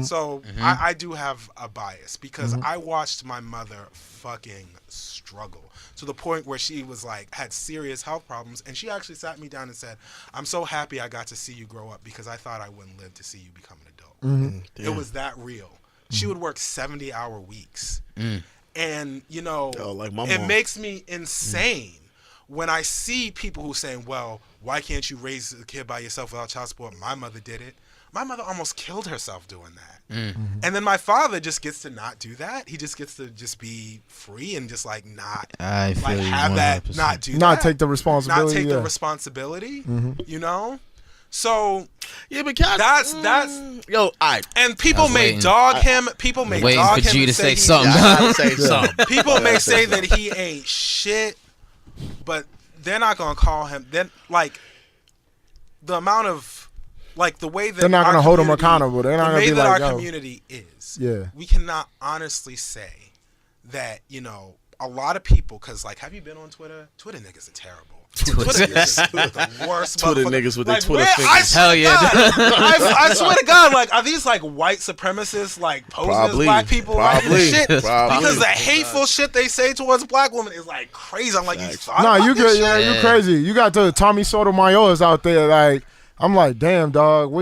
Speaker 4: So I do have a bias because I watched my mother fucking struggle to the point where she was like had serious health problems, and she actually sat me down and said, "I'm so happy I got to see you grow up because I thought I wouldn't live to see you become an adult." It was that real. She would work 70-hour weeks, and you know,
Speaker 3: like my
Speaker 4: it
Speaker 3: mom.
Speaker 4: makes me insane when I see people who saying, "Well, why can't you raise a kid by yourself without child support? My mother did it." My mother almost killed herself doing that. And then my father just gets to not do that. He just gets to just be free and just like not
Speaker 1: I feel
Speaker 4: like
Speaker 1: you
Speaker 4: have that,
Speaker 1: 100%.
Speaker 4: not do
Speaker 2: Not
Speaker 4: that.
Speaker 2: take the responsibility.
Speaker 4: Not take
Speaker 2: yeah.
Speaker 4: the responsibility, you know? So
Speaker 3: Yeah, but can
Speaker 4: that's
Speaker 3: yo, I
Speaker 4: and people
Speaker 1: was
Speaker 4: may
Speaker 1: waiting.
Speaker 4: dog him. People may
Speaker 1: Waiting
Speaker 4: dog
Speaker 1: for
Speaker 4: him
Speaker 1: G
Speaker 4: and
Speaker 1: to say
Speaker 4: he-
Speaker 1: something.
Speaker 3: I gotta say something.
Speaker 4: People may say that he ain't shit, but they're not gonna call him. Then like the amount of like the way that
Speaker 2: They're not
Speaker 4: our
Speaker 2: gonna hold him
Speaker 4: community-
Speaker 2: accountable. They're not
Speaker 4: the
Speaker 2: gonna
Speaker 4: way
Speaker 2: be
Speaker 4: that
Speaker 2: like,
Speaker 4: our
Speaker 2: yo.
Speaker 4: community is.
Speaker 2: Yeah.
Speaker 4: We cannot honestly say that a lot of people because like have you been on Twitter? Twitter niggas are terrible. Twitter niggas are the worst.
Speaker 3: Twitter
Speaker 4: motherfucker-
Speaker 3: niggas with their
Speaker 4: like,
Speaker 3: Twitter
Speaker 4: where- I
Speaker 3: fingers.
Speaker 4: swear
Speaker 1: Hell
Speaker 4: to
Speaker 1: yeah.
Speaker 4: God, I swear to God, like, are these like white supremacists like posing
Speaker 3: Probably.
Speaker 4: as black people writing
Speaker 3: Probably.
Speaker 4: this shit?
Speaker 3: Probably.
Speaker 4: Because the hateful shit they say towards black women is like crazy. I'm like, you
Speaker 3: Facts.
Speaker 4: thought
Speaker 2: No,
Speaker 4: about
Speaker 2: you
Speaker 4: this
Speaker 2: good.
Speaker 4: shit?
Speaker 2: Yeah, you
Speaker 1: Yeah.
Speaker 2: crazy. You got the Tommy Sotomayor's out there. Like, I'm like, damn, dog.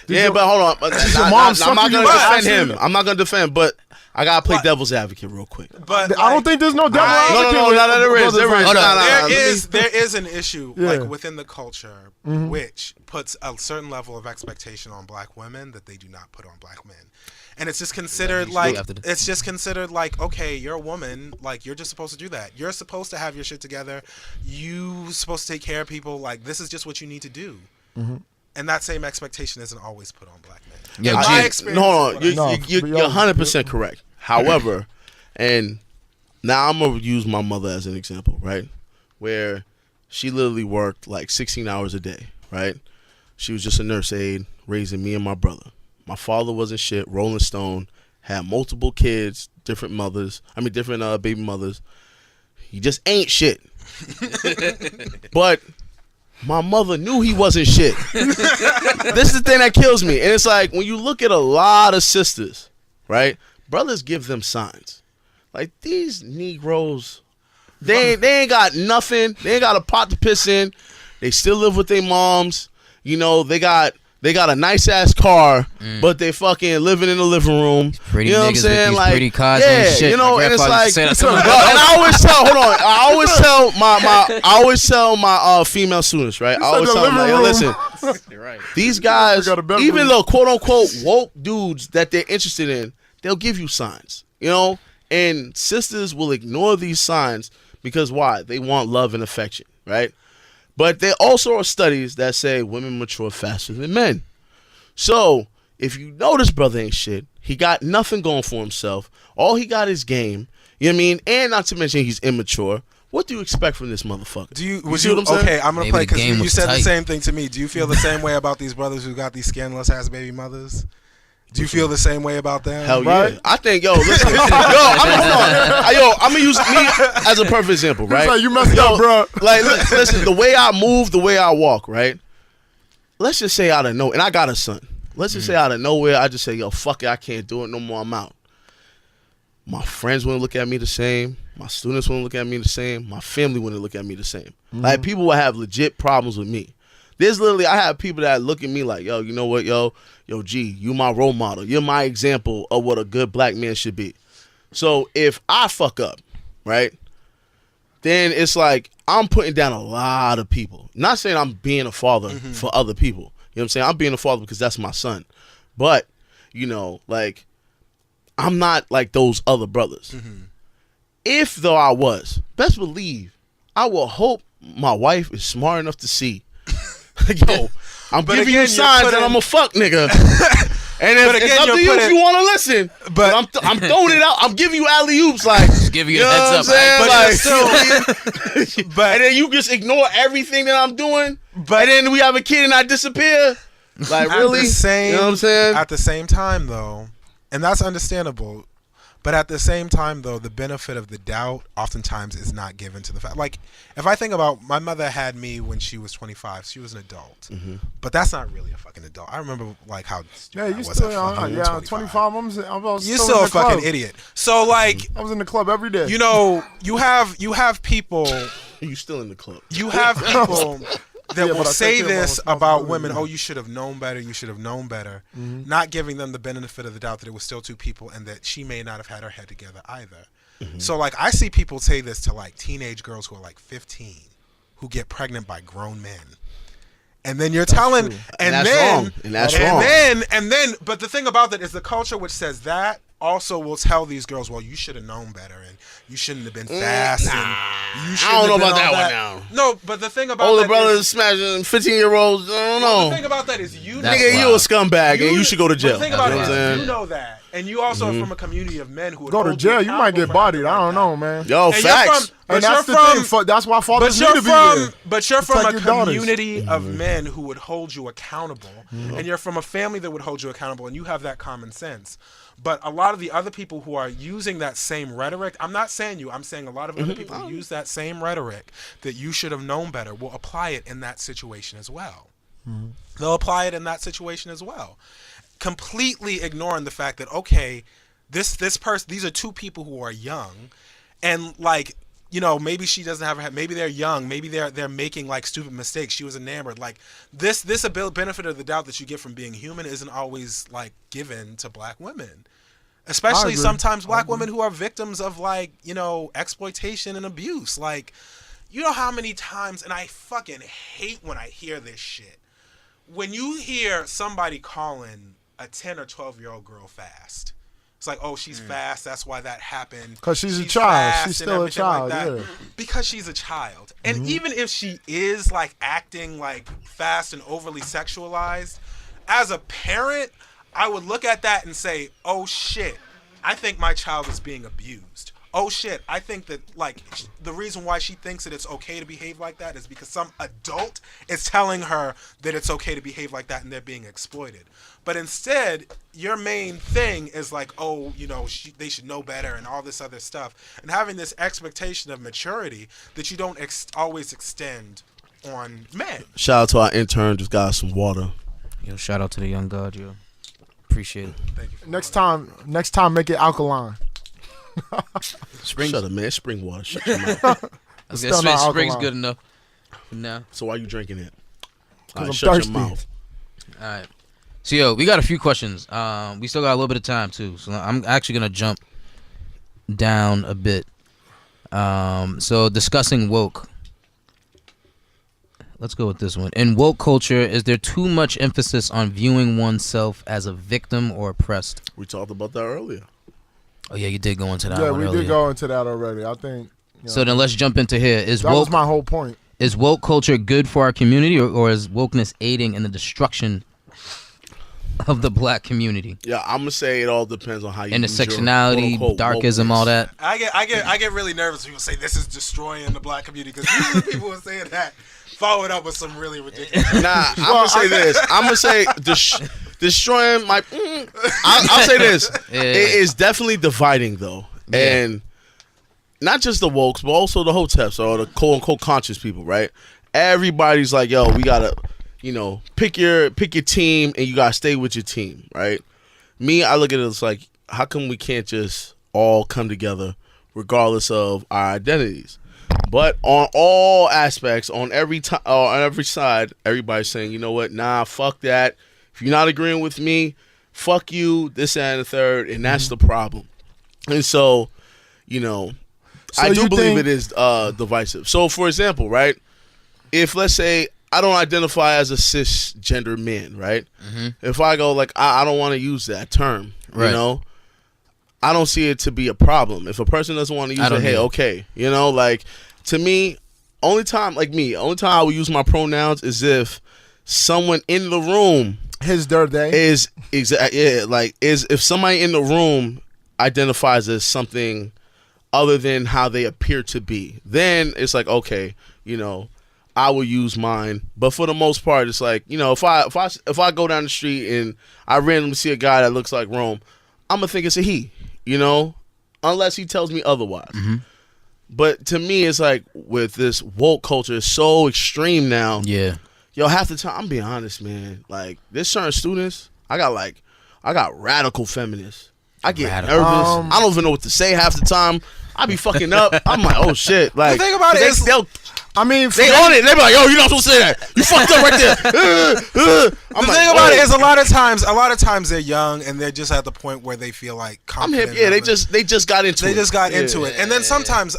Speaker 3: Yeah, but hold on.
Speaker 2: your mom
Speaker 3: I'm not
Speaker 2: sucking
Speaker 3: gonna
Speaker 2: you
Speaker 3: defend
Speaker 2: out?
Speaker 3: him. I'm not gonna defend, but I gotta play
Speaker 4: But-
Speaker 3: devil's advocate real quick.
Speaker 4: But
Speaker 2: I don't think there's no devil
Speaker 4: I-
Speaker 2: advocate.
Speaker 3: No,
Speaker 2: with
Speaker 3: there is.
Speaker 2: brothers like
Speaker 1: Hold
Speaker 2: that.
Speaker 1: on.
Speaker 4: there is an issue
Speaker 2: Yeah.
Speaker 4: like within the culture which puts a certain level of expectation on black women that they do not put on black men. And it's just considered like
Speaker 1: have to do.
Speaker 4: it's just considered like, okay, you're a woman, like you're just supposed to do that. You're supposed to have your shit together. You supposed to take care of people. Like this is just what you need to do. And that same expectation isn't always put on black men.
Speaker 1: Yeah,
Speaker 4: In
Speaker 1: G-
Speaker 4: my
Speaker 3: No,
Speaker 4: experience,
Speaker 3: hold
Speaker 4: is
Speaker 3: on.
Speaker 4: what I
Speaker 2: No,
Speaker 4: see.
Speaker 2: but
Speaker 3: You're
Speaker 2: y'all-
Speaker 3: 100% correct. However, and now I'm gonna use my mother as an example, right? Where she literally worked like 16 hours a day, right? She was just a nurse aide raising me and my brother. My father wasn't shit. Rolling Stone had multiple kids, different baby mothers. He just ain't shit. But my mother knew he wasn't shit. This is the thing that kills me. And it's like when you look at a lot of sisters, right? Brothers give them signs. Like these Negroes, they ain't got nothing. They ain't got a pot to piss in. They still live with their moms. You know, they got a nice ass car, but they fucking living in the living room.
Speaker 1: Pretty
Speaker 3: you know what I'm
Speaker 1: niggas with
Speaker 3: saying?
Speaker 1: these
Speaker 3: Like,
Speaker 1: pretty cars
Speaker 3: yeah,
Speaker 1: and shit.
Speaker 3: you know,
Speaker 1: My
Speaker 3: and it's
Speaker 1: grandfather
Speaker 3: like,
Speaker 1: used to say that to my
Speaker 3: well, and I always tell, hold on, I always tell my female students, right? I always
Speaker 2: the
Speaker 3: tell them, like,
Speaker 2: living
Speaker 3: yo,
Speaker 2: room.
Speaker 3: listen,
Speaker 1: You're right.
Speaker 3: these guys,
Speaker 2: got a bedroom.
Speaker 3: even though quote unquote woke dudes that they're interested in, they'll give you signs, you know, and sisters will ignore these signs because why? They want love and affection, right? But there also are studies that say women mature faster than men. So if you know this brother ain't shit, he got nothing going for himself. All he got is game. You know what I mean? And not to mention he's immature. What do you expect from this motherfucker?
Speaker 4: Do you?
Speaker 3: You
Speaker 4: Would
Speaker 3: see
Speaker 4: you?
Speaker 3: what I'm saying?
Speaker 4: Okay, I'm gonna
Speaker 1: Maybe
Speaker 4: play
Speaker 1: the
Speaker 4: because
Speaker 1: game
Speaker 4: you
Speaker 1: was
Speaker 4: said the
Speaker 1: tight.
Speaker 4: same thing to me. Do you feel the same way about these brothers who got these scandalous ass baby mothers? Do you feel the same way about them?
Speaker 3: Hell
Speaker 2: Right?
Speaker 3: yeah. I think, listen. I'm going to use me as a perfect example, right?
Speaker 2: It's like, you messed up, bro.
Speaker 3: Like, listen, the way I move, the way I walk, right? Let's just say out of nowhere, and I got a son. Let's just say out of nowhere, I just say, yo, fuck it, I can't do it no more, I'm out. My friends wouldn't look at me the same. My students wouldn't look at me the same. My family wouldn't look at me the same. Like, people would have legit problems with me. There's literally, I have people that look at me like, yo, you know what, yo, G, you my role model. You're my example of what a good black man should be. So if I fuck up, right, then it's like I'm putting down a lot of people. Not saying I'm being a father for other people. You know what I'm saying? I'm being a father because that's my son. But, you know, like, I'm not like those other brothers. If, though, I was, best believe, I will hope my wife is smart enough to see, yo, I'm
Speaker 4: But
Speaker 3: giving
Speaker 4: again,
Speaker 3: you
Speaker 4: you're
Speaker 3: signs that
Speaker 4: putting-
Speaker 3: I'm a fuck nigga. And if,
Speaker 4: But
Speaker 3: it's
Speaker 4: again,
Speaker 3: up to
Speaker 4: you're
Speaker 3: you if
Speaker 4: putting-
Speaker 3: you want to listen.
Speaker 4: But-
Speaker 3: I'm throwing it out. I'm giving you alley-oops. Like,
Speaker 1: Just giving you a
Speaker 3: know
Speaker 1: heads
Speaker 3: what
Speaker 1: up.
Speaker 3: I'm
Speaker 4: But
Speaker 3: saying?
Speaker 4: you're still,
Speaker 3: Like,
Speaker 4: but
Speaker 3: and then you just ignore everything that I'm doing. And then we have a kid and I disappear. Like,
Speaker 4: at
Speaker 3: really?
Speaker 4: the same,
Speaker 3: You know what I'm saying?
Speaker 4: At the same time, though, and that's understandable. But at the same time, though, the benefit of the doubt oftentimes is not given to the fact. Like, if I think about my mother had me when she was 25, she was an adult, but that's not really a fucking adult. I remember like how
Speaker 2: Yeah,
Speaker 4: stupid I
Speaker 2: you
Speaker 4: was
Speaker 2: still
Speaker 4: at fucking
Speaker 2: 25.
Speaker 4: 25. You're
Speaker 2: You're
Speaker 4: still a fucking idiot. So like,
Speaker 2: I was in the club every day.
Speaker 4: you know, you have people.
Speaker 3: You still in the club?
Speaker 4: You have people that
Speaker 2: Yeah,
Speaker 4: will
Speaker 2: but I
Speaker 4: say
Speaker 2: take care of my
Speaker 4: this about women.
Speaker 2: responsibility.
Speaker 4: Oh, you should have known better. You should have known better. Not giving them the benefit of the doubt that it was still two people and that she may not have had her head together either. So like, I see people say this to like teenage girls who are like 15 who get pregnant by grown men. And then you're telling,
Speaker 2: true.
Speaker 4: and
Speaker 3: that's
Speaker 4: then,
Speaker 3: wrong. And that's
Speaker 4: and
Speaker 3: wrong.
Speaker 4: then, but the thing about that is the culture which says that also will tell these girls, well, you should have known better, and you shouldn't have been fast, and you shouldn't
Speaker 3: I don't know
Speaker 4: have been
Speaker 3: about
Speaker 4: all
Speaker 3: that one now.
Speaker 4: No, but the thing about
Speaker 3: Older
Speaker 4: that
Speaker 3: brothers
Speaker 4: is,
Speaker 3: smashing 15-year-olds. I don't
Speaker 4: well, the
Speaker 3: know.
Speaker 4: thing about that is you
Speaker 1: That's
Speaker 4: know,
Speaker 3: Nigga, you a
Speaker 1: wild.
Speaker 3: scumbag, and you should go to
Speaker 4: but
Speaker 3: jail.
Speaker 4: the thing about
Speaker 3: You know
Speaker 4: it
Speaker 3: what I'm
Speaker 4: is
Speaker 3: saying?
Speaker 4: you know that, and you also are from a community of men who would
Speaker 2: Go to
Speaker 4: hold
Speaker 2: jail, you might
Speaker 4: accountable
Speaker 2: get
Speaker 4: for
Speaker 2: bodied.
Speaker 4: nothing
Speaker 2: I don't
Speaker 4: like
Speaker 2: know,
Speaker 4: that.
Speaker 2: man.
Speaker 3: Yo,
Speaker 4: And you're
Speaker 3: facts.
Speaker 4: from- but
Speaker 2: And that's the
Speaker 4: you're
Speaker 2: thing. That's why
Speaker 4: But
Speaker 2: fathers need
Speaker 4: you're
Speaker 2: to be
Speaker 4: from,
Speaker 2: there.
Speaker 4: but you're from
Speaker 2: Protect
Speaker 4: a
Speaker 2: your daughters.
Speaker 4: community of men who would hold you accountable, and you're from a family that would hold you accountable, and you have that common sense. But a lot of the other people who are using that same rhetoric, I'm not saying you, I'm saying a lot of other people who use that same rhetoric that you should have known better will apply it in that situation as well. They'll apply it in that situation as well, completely ignoring the fact that okay, this person, these are two people who are young, and like, you know, maybe she doesn't have her head, maybe they're young, maybe they're making like stupid mistakes. She was enamored. Like this benefit of the doubt that you get from being human isn't always like given to black women. Especially
Speaker 2: agree.
Speaker 4: sometimes black
Speaker 2: I agree.
Speaker 4: women who are victims of like, you know, exploitation and abuse. Like, you know how many times, and I fucking hate when I hear this shit. When you hear somebody calling a 10 or 12-year-old girl fast, it's like, oh, she's fast. That's why that happened.
Speaker 2: 'Cause she's a child.
Speaker 4: fast
Speaker 2: She's
Speaker 4: and
Speaker 2: still a
Speaker 4: everything like
Speaker 2: child,
Speaker 4: that.
Speaker 2: yeah.
Speaker 4: Because she's a child. And even if she is like acting like fast and overly sexualized, as a parent, I would look at that and say, oh shit, I think my child is being abused. Oh shit, I think that like the reason why she thinks that it's okay to behave like that is because some adult is telling her that it's okay to behave like that and they're being exploited. But instead, your main thing is like, oh, you know, they should know better and all this other stuff. And having this expectation of maturity that you don't always extend on men.
Speaker 3: Shout out to our intern, just got us some water.
Speaker 1: Yo, shout out to the young god, yo. Appreciate it.
Speaker 4: Thank you.
Speaker 2: Next time, make it alkaline.
Speaker 1: Spring,
Speaker 3: Shut up, man. It's spring water. Shut your mouth.
Speaker 1: I was gonna
Speaker 2: still
Speaker 1: say
Speaker 2: not
Speaker 1: spring's
Speaker 2: alkaline.
Speaker 1: good enough. No.
Speaker 3: So why you drinking it? All
Speaker 2: I'm
Speaker 3: right, shut
Speaker 2: thirsty.
Speaker 3: your mouth.
Speaker 1: All right. So yo, we got a few questions. We still got a little bit of time too, so I'm actually gonna jump down a bit. So discussing woke. Let's go with this one. In woke culture, is there too much emphasis on viewing oneself as a victim or oppressed?
Speaker 3: We talked about that earlier.
Speaker 1: Oh yeah, you did go into that
Speaker 2: Yeah,
Speaker 1: one
Speaker 2: we
Speaker 1: earlier.
Speaker 2: did go into that already. I think.
Speaker 1: So then let's jump into here. Is
Speaker 2: that was
Speaker 1: woke
Speaker 2: my whole point.
Speaker 1: is woke culture good for our community, or is wokeness aiding in the destruction of the black community?
Speaker 3: Yeah, I'm gonna say it all depends on how you use your
Speaker 1: Intersectionality,
Speaker 3: quote-unquote
Speaker 1: darkism, all
Speaker 3: wokeness.
Speaker 1: that.
Speaker 4: I get really nervous when people say this is destroying the black community because usually people who are saying that follow it up with some really ridiculous.
Speaker 3: Nah, I'm gonna say this. I'm gonna say destroying my. I'll say this.
Speaker 1: Yeah.
Speaker 3: It is definitely dividing though,
Speaker 1: Yeah.
Speaker 3: and not just the wokes, but also the hoteps or the quote unquote conscious people, right? Everybody's like, yo, we gotta, you know, pick your team, and you gotta stay with your team, right? Me, I look at it as like, how come we can't just all come together, regardless of our identities? But on all aspects, on every side, everybody's saying, you know what? Nah, fuck that. If you're not agreeing with me, fuck you. This that, and the third, and that's the problem. And so, you know,
Speaker 2: So
Speaker 3: I do
Speaker 2: you
Speaker 3: believe
Speaker 2: think-
Speaker 3: it is divisive. So, for example, right? If let's say I don't identify as a cisgender man, right? If I go like I don't want to use that term,
Speaker 1: Right.
Speaker 3: you know, I don't see it to be a problem. If a person doesn't want to use
Speaker 1: I
Speaker 3: it,
Speaker 1: don't
Speaker 3: hey,
Speaker 1: either.
Speaker 3: okay, you know, like to me, only time I will use my pronouns is if someone in the room
Speaker 2: His dirt day.
Speaker 3: is if somebody in the room identifies as something other than how they appear to be, then it's like, okay, you know, I will use mine. But for the most part, it's like, you know, if I go down the street and I randomly see a guy that looks like Rome, I'm gonna think it's a he, you know. unless he tells me otherwise. But to me, it's like with this woke culture, it's so extreme now.
Speaker 1: Yeah.
Speaker 3: Yo, half the time, I'm being honest, man. Like, there's certain students, I got radical feminists. I get
Speaker 1: Radical.
Speaker 3: nervous. I don't even know what to say half the time. I be fucking up. I'm like, oh shit. Like,
Speaker 4: The thing about it is-
Speaker 2: I mean,
Speaker 3: they on it. They be like, yo, you're not supposed to say that. You fucked up right there.
Speaker 4: The thing about it is, a lot of times they're young and they're just at the point where they feel like
Speaker 3: I'm
Speaker 4: confident.
Speaker 3: hip. Yeah, they
Speaker 4: enough.
Speaker 3: just got into it.
Speaker 4: They just got into
Speaker 3: Yeah.
Speaker 4: it. And then sometimes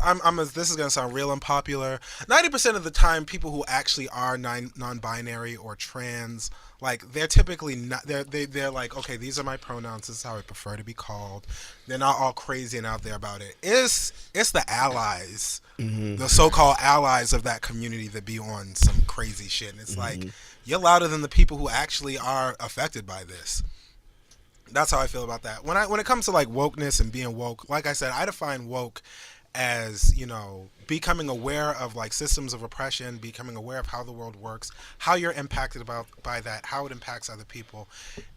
Speaker 4: this is going to sound real unpopular. 90% of the time, people who actually are non-binary or trans, like, they're typically not, they're like, okay, these are my pronouns. This is how I prefer to be called. They're not all crazy and out there about it. It's the allies, the so-called allies of that community that be on some crazy shit. And it's like, you're louder than the people who actually are affected by this. That's how I feel about that. When it comes to like wokeness and being woke, like I said, I define woke as, you know, becoming aware of like systems of oppression, becoming aware of how the world works, how you're impacted by that, how it impacts other people,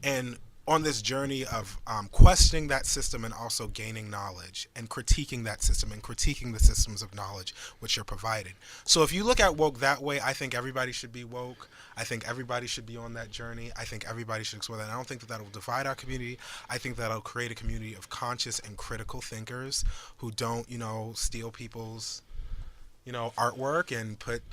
Speaker 4: and on this journey of questioning that system and also gaining knowledge and critiquing that system and critiquing the systems of knowledge which are provided. So if you look at woke that way, I think everybody should be woke. I think everybody should be on that journey. I think everybody should explore that. And I don't think that will divide our community. I think that'll create a community of conscious and critical thinkers who don't, you know, steal people's, you know, artwork and put,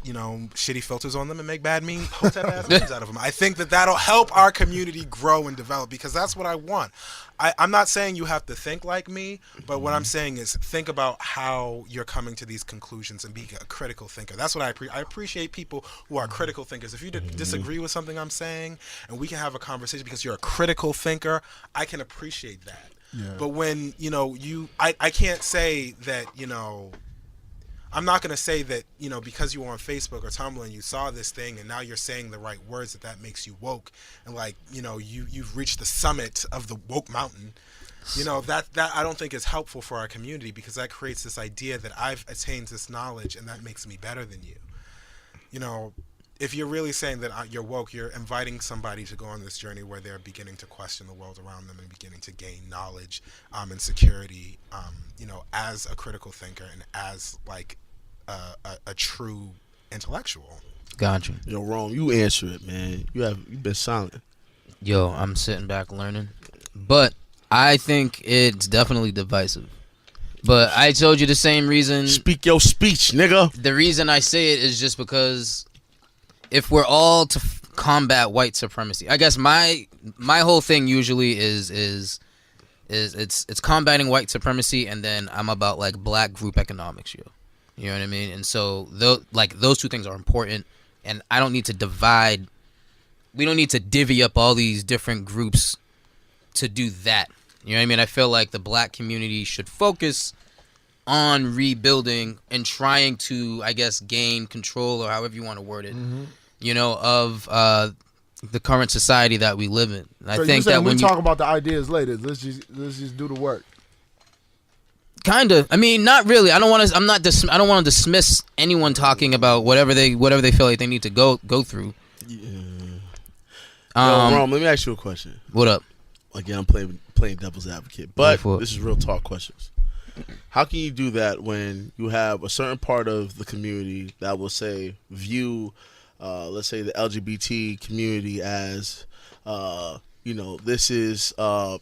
Speaker 4: you know, shitty filters on them and make bad hotep ass memes out of them. I think that that'll help our community grow and develop, because that's what I want. I'm not saying you have to think like me, but what I'm saying is think about how you're coming to these conclusions and be a critical thinker. That's what I appreciate people who are critical thinkers. If you disagree with something I'm saying and we can have a conversation because you're a critical thinker, I can appreciate that. Yeah. But when, you know, I can't say that, you know, I'm not going to say that, you know, because you were on Facebook or Tumblr and you saw this thing and now you're saying the right words that makes you woke, and like, you know, you've reached the summit of the woke mountain. You know, that I don't think is helpful for our community, because that creates this idea that I've attained this knowledge and that makes me better than you. You know, if you're really saying that you're woke, you're inviting somebody to go on this journey where they're beginning to question the world around them and beginning to gain knowledge and security, you know, as a critical thinker and as like a true intellectual.
Speaker 1: Gotcha.
Speaker 3: Yo, Rome, you answer it, man. You've been silent.
Speaker 1: Yo, I'm sitting back learning. But I think it's definitely divisive. But I told you the same reason.
Speaker 3: Speak your speech, nigga.
Speaker 1: The reason I say it is just because if we're all to combat white supremacy, I guess my whole thing usually is it's combating white supremacy, and then I'm about like black group economics, yo. You know what I mean? And so those two things are important, and I don't need to divide. We don't need to divvy up all these different groups to do that. You know what I mean? I feel like the black community should focus on rebuilding and trying to, I guess, gain control, or however you want to word it, you know, of the current society that we live in. And I
Speaker 2: so
Speaker 1: think that when
Speaker 2: we talk about the ideas later, let's just do the work.
Speaker 1: Kind of. I mean, not really. I don't want to. I don't want to dismiss anyone talking about whatever they feel like they need to go through.
Speaker 3: Yeah. Yo, Rome, let me ask you a question.
Speaker 1: What up?
Speaker 3: Again, I'm playing devil's advocate, but this is real talk questions. How can you do that when you have a certain part of the community that will say view, let's say the LGBT community as, you know, this is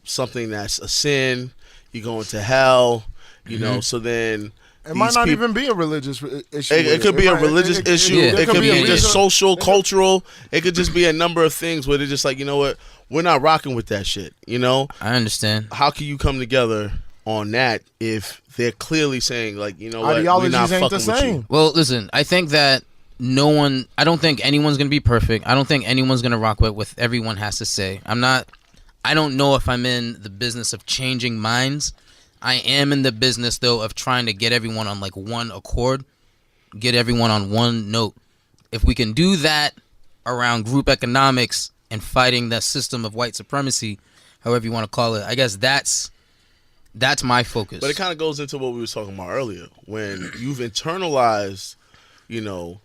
Speaker 3: something that's a sin. You're going to hell. You know, so then
Speaker 2: it might not even be a religious issue.
Speaker 3: It could be a religious issue.
Speaker 1: Yeah.
Speaker 3: It could be just social, cultural. It could just be a number of things where they're just like, you know what, we're not rocking with that shit. You know,
Speaker 1: I understand.
Speaker 3: How can you come together on that if they're clearly saying like, you know what,
Speaker 2: ideologies
Speaker 3: we're not
Speaker 2: ain't
Speaker 3: fucking
Speaker 2: the
Speaker 3: with
Speaker 2: same.
Speaker 3: you.
Speaker 1: Well, listen, I think that I don't think anyone's gonna be perfect. I don't think anyone's gonna rock with everyone has to say. I don't know if I'm in the business of changing minds. I am in the business, though, of trying to get everyone on, like, one accord, get everyone on one note. If we can do that around group economics and fighting that system of white supremacy, however you want to call it, I guess that's my focus.
Speaker 3: But it kind of goes into what we were talking about earlier. When you've internalized, you know,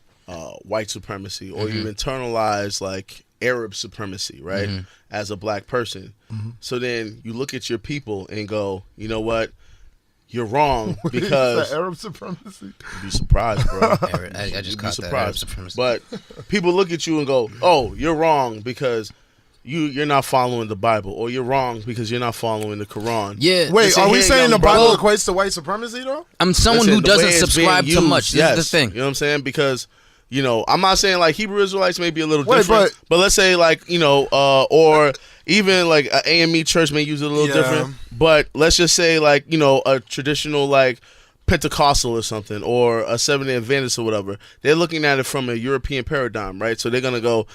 Speaker 3: white supremacy, or you've internalized, like, Arab supremacy, right, as a black person. So then you look at your people and go, you know what, you're wrong
Speaker 2: Is
Speaker 3: because
Speaker 2: that Arab supremacy?
Speaker 3: you'd be surprised, bro.
Speaker 1: I just
Speaker 3: You'd be
Speaker 1: caught that. Arab
Speaker 3: surprised.
Speaker 1: supremacy.
Speaker 3: But people look at you and go, "Oh, you're wrong because you're not following the Bible, or you're wrong because you're not following the Quran."
Speaker 1: Yeah.
Speaker 2: Wait,
Speaker 3: Listen
Speaker 2: are we
Speaker 3: here,
Speaker 2: saying
Speaker 3: young
Speaker 2: the Bible
Speaker 3: brother.
Speaker 2: equates to white supremacy though?
Speaker 1: I'm someone
Speaker 3: Listen,
Speaker 1: who
Speaker 3: the way
Speaker 1: doesn't
Speaker 3: it's
Speaker 1: subscribe
Speaker 3: being
Speaker 1: to
Speaker 3: used,
Speaker 1: much.
Speaker 3: yes.
Speaker 1: This is the thing.
Speaker 3: You know what I'm saying? Because, you know, I'm not saying like Hebrew Israelites may be a little
Speaker 2: Wait,
Speaker 3: different, but let's say like, you know, or even like an AME church may use it a little
Speaker 4: Yeah.
Speaker 3: different. But let's just say like, you know, a traditional like Pentecostal or something, or a Seventh-day Adventist or whatever. They're looking at it from a European paradigm, right? So they're gonna go,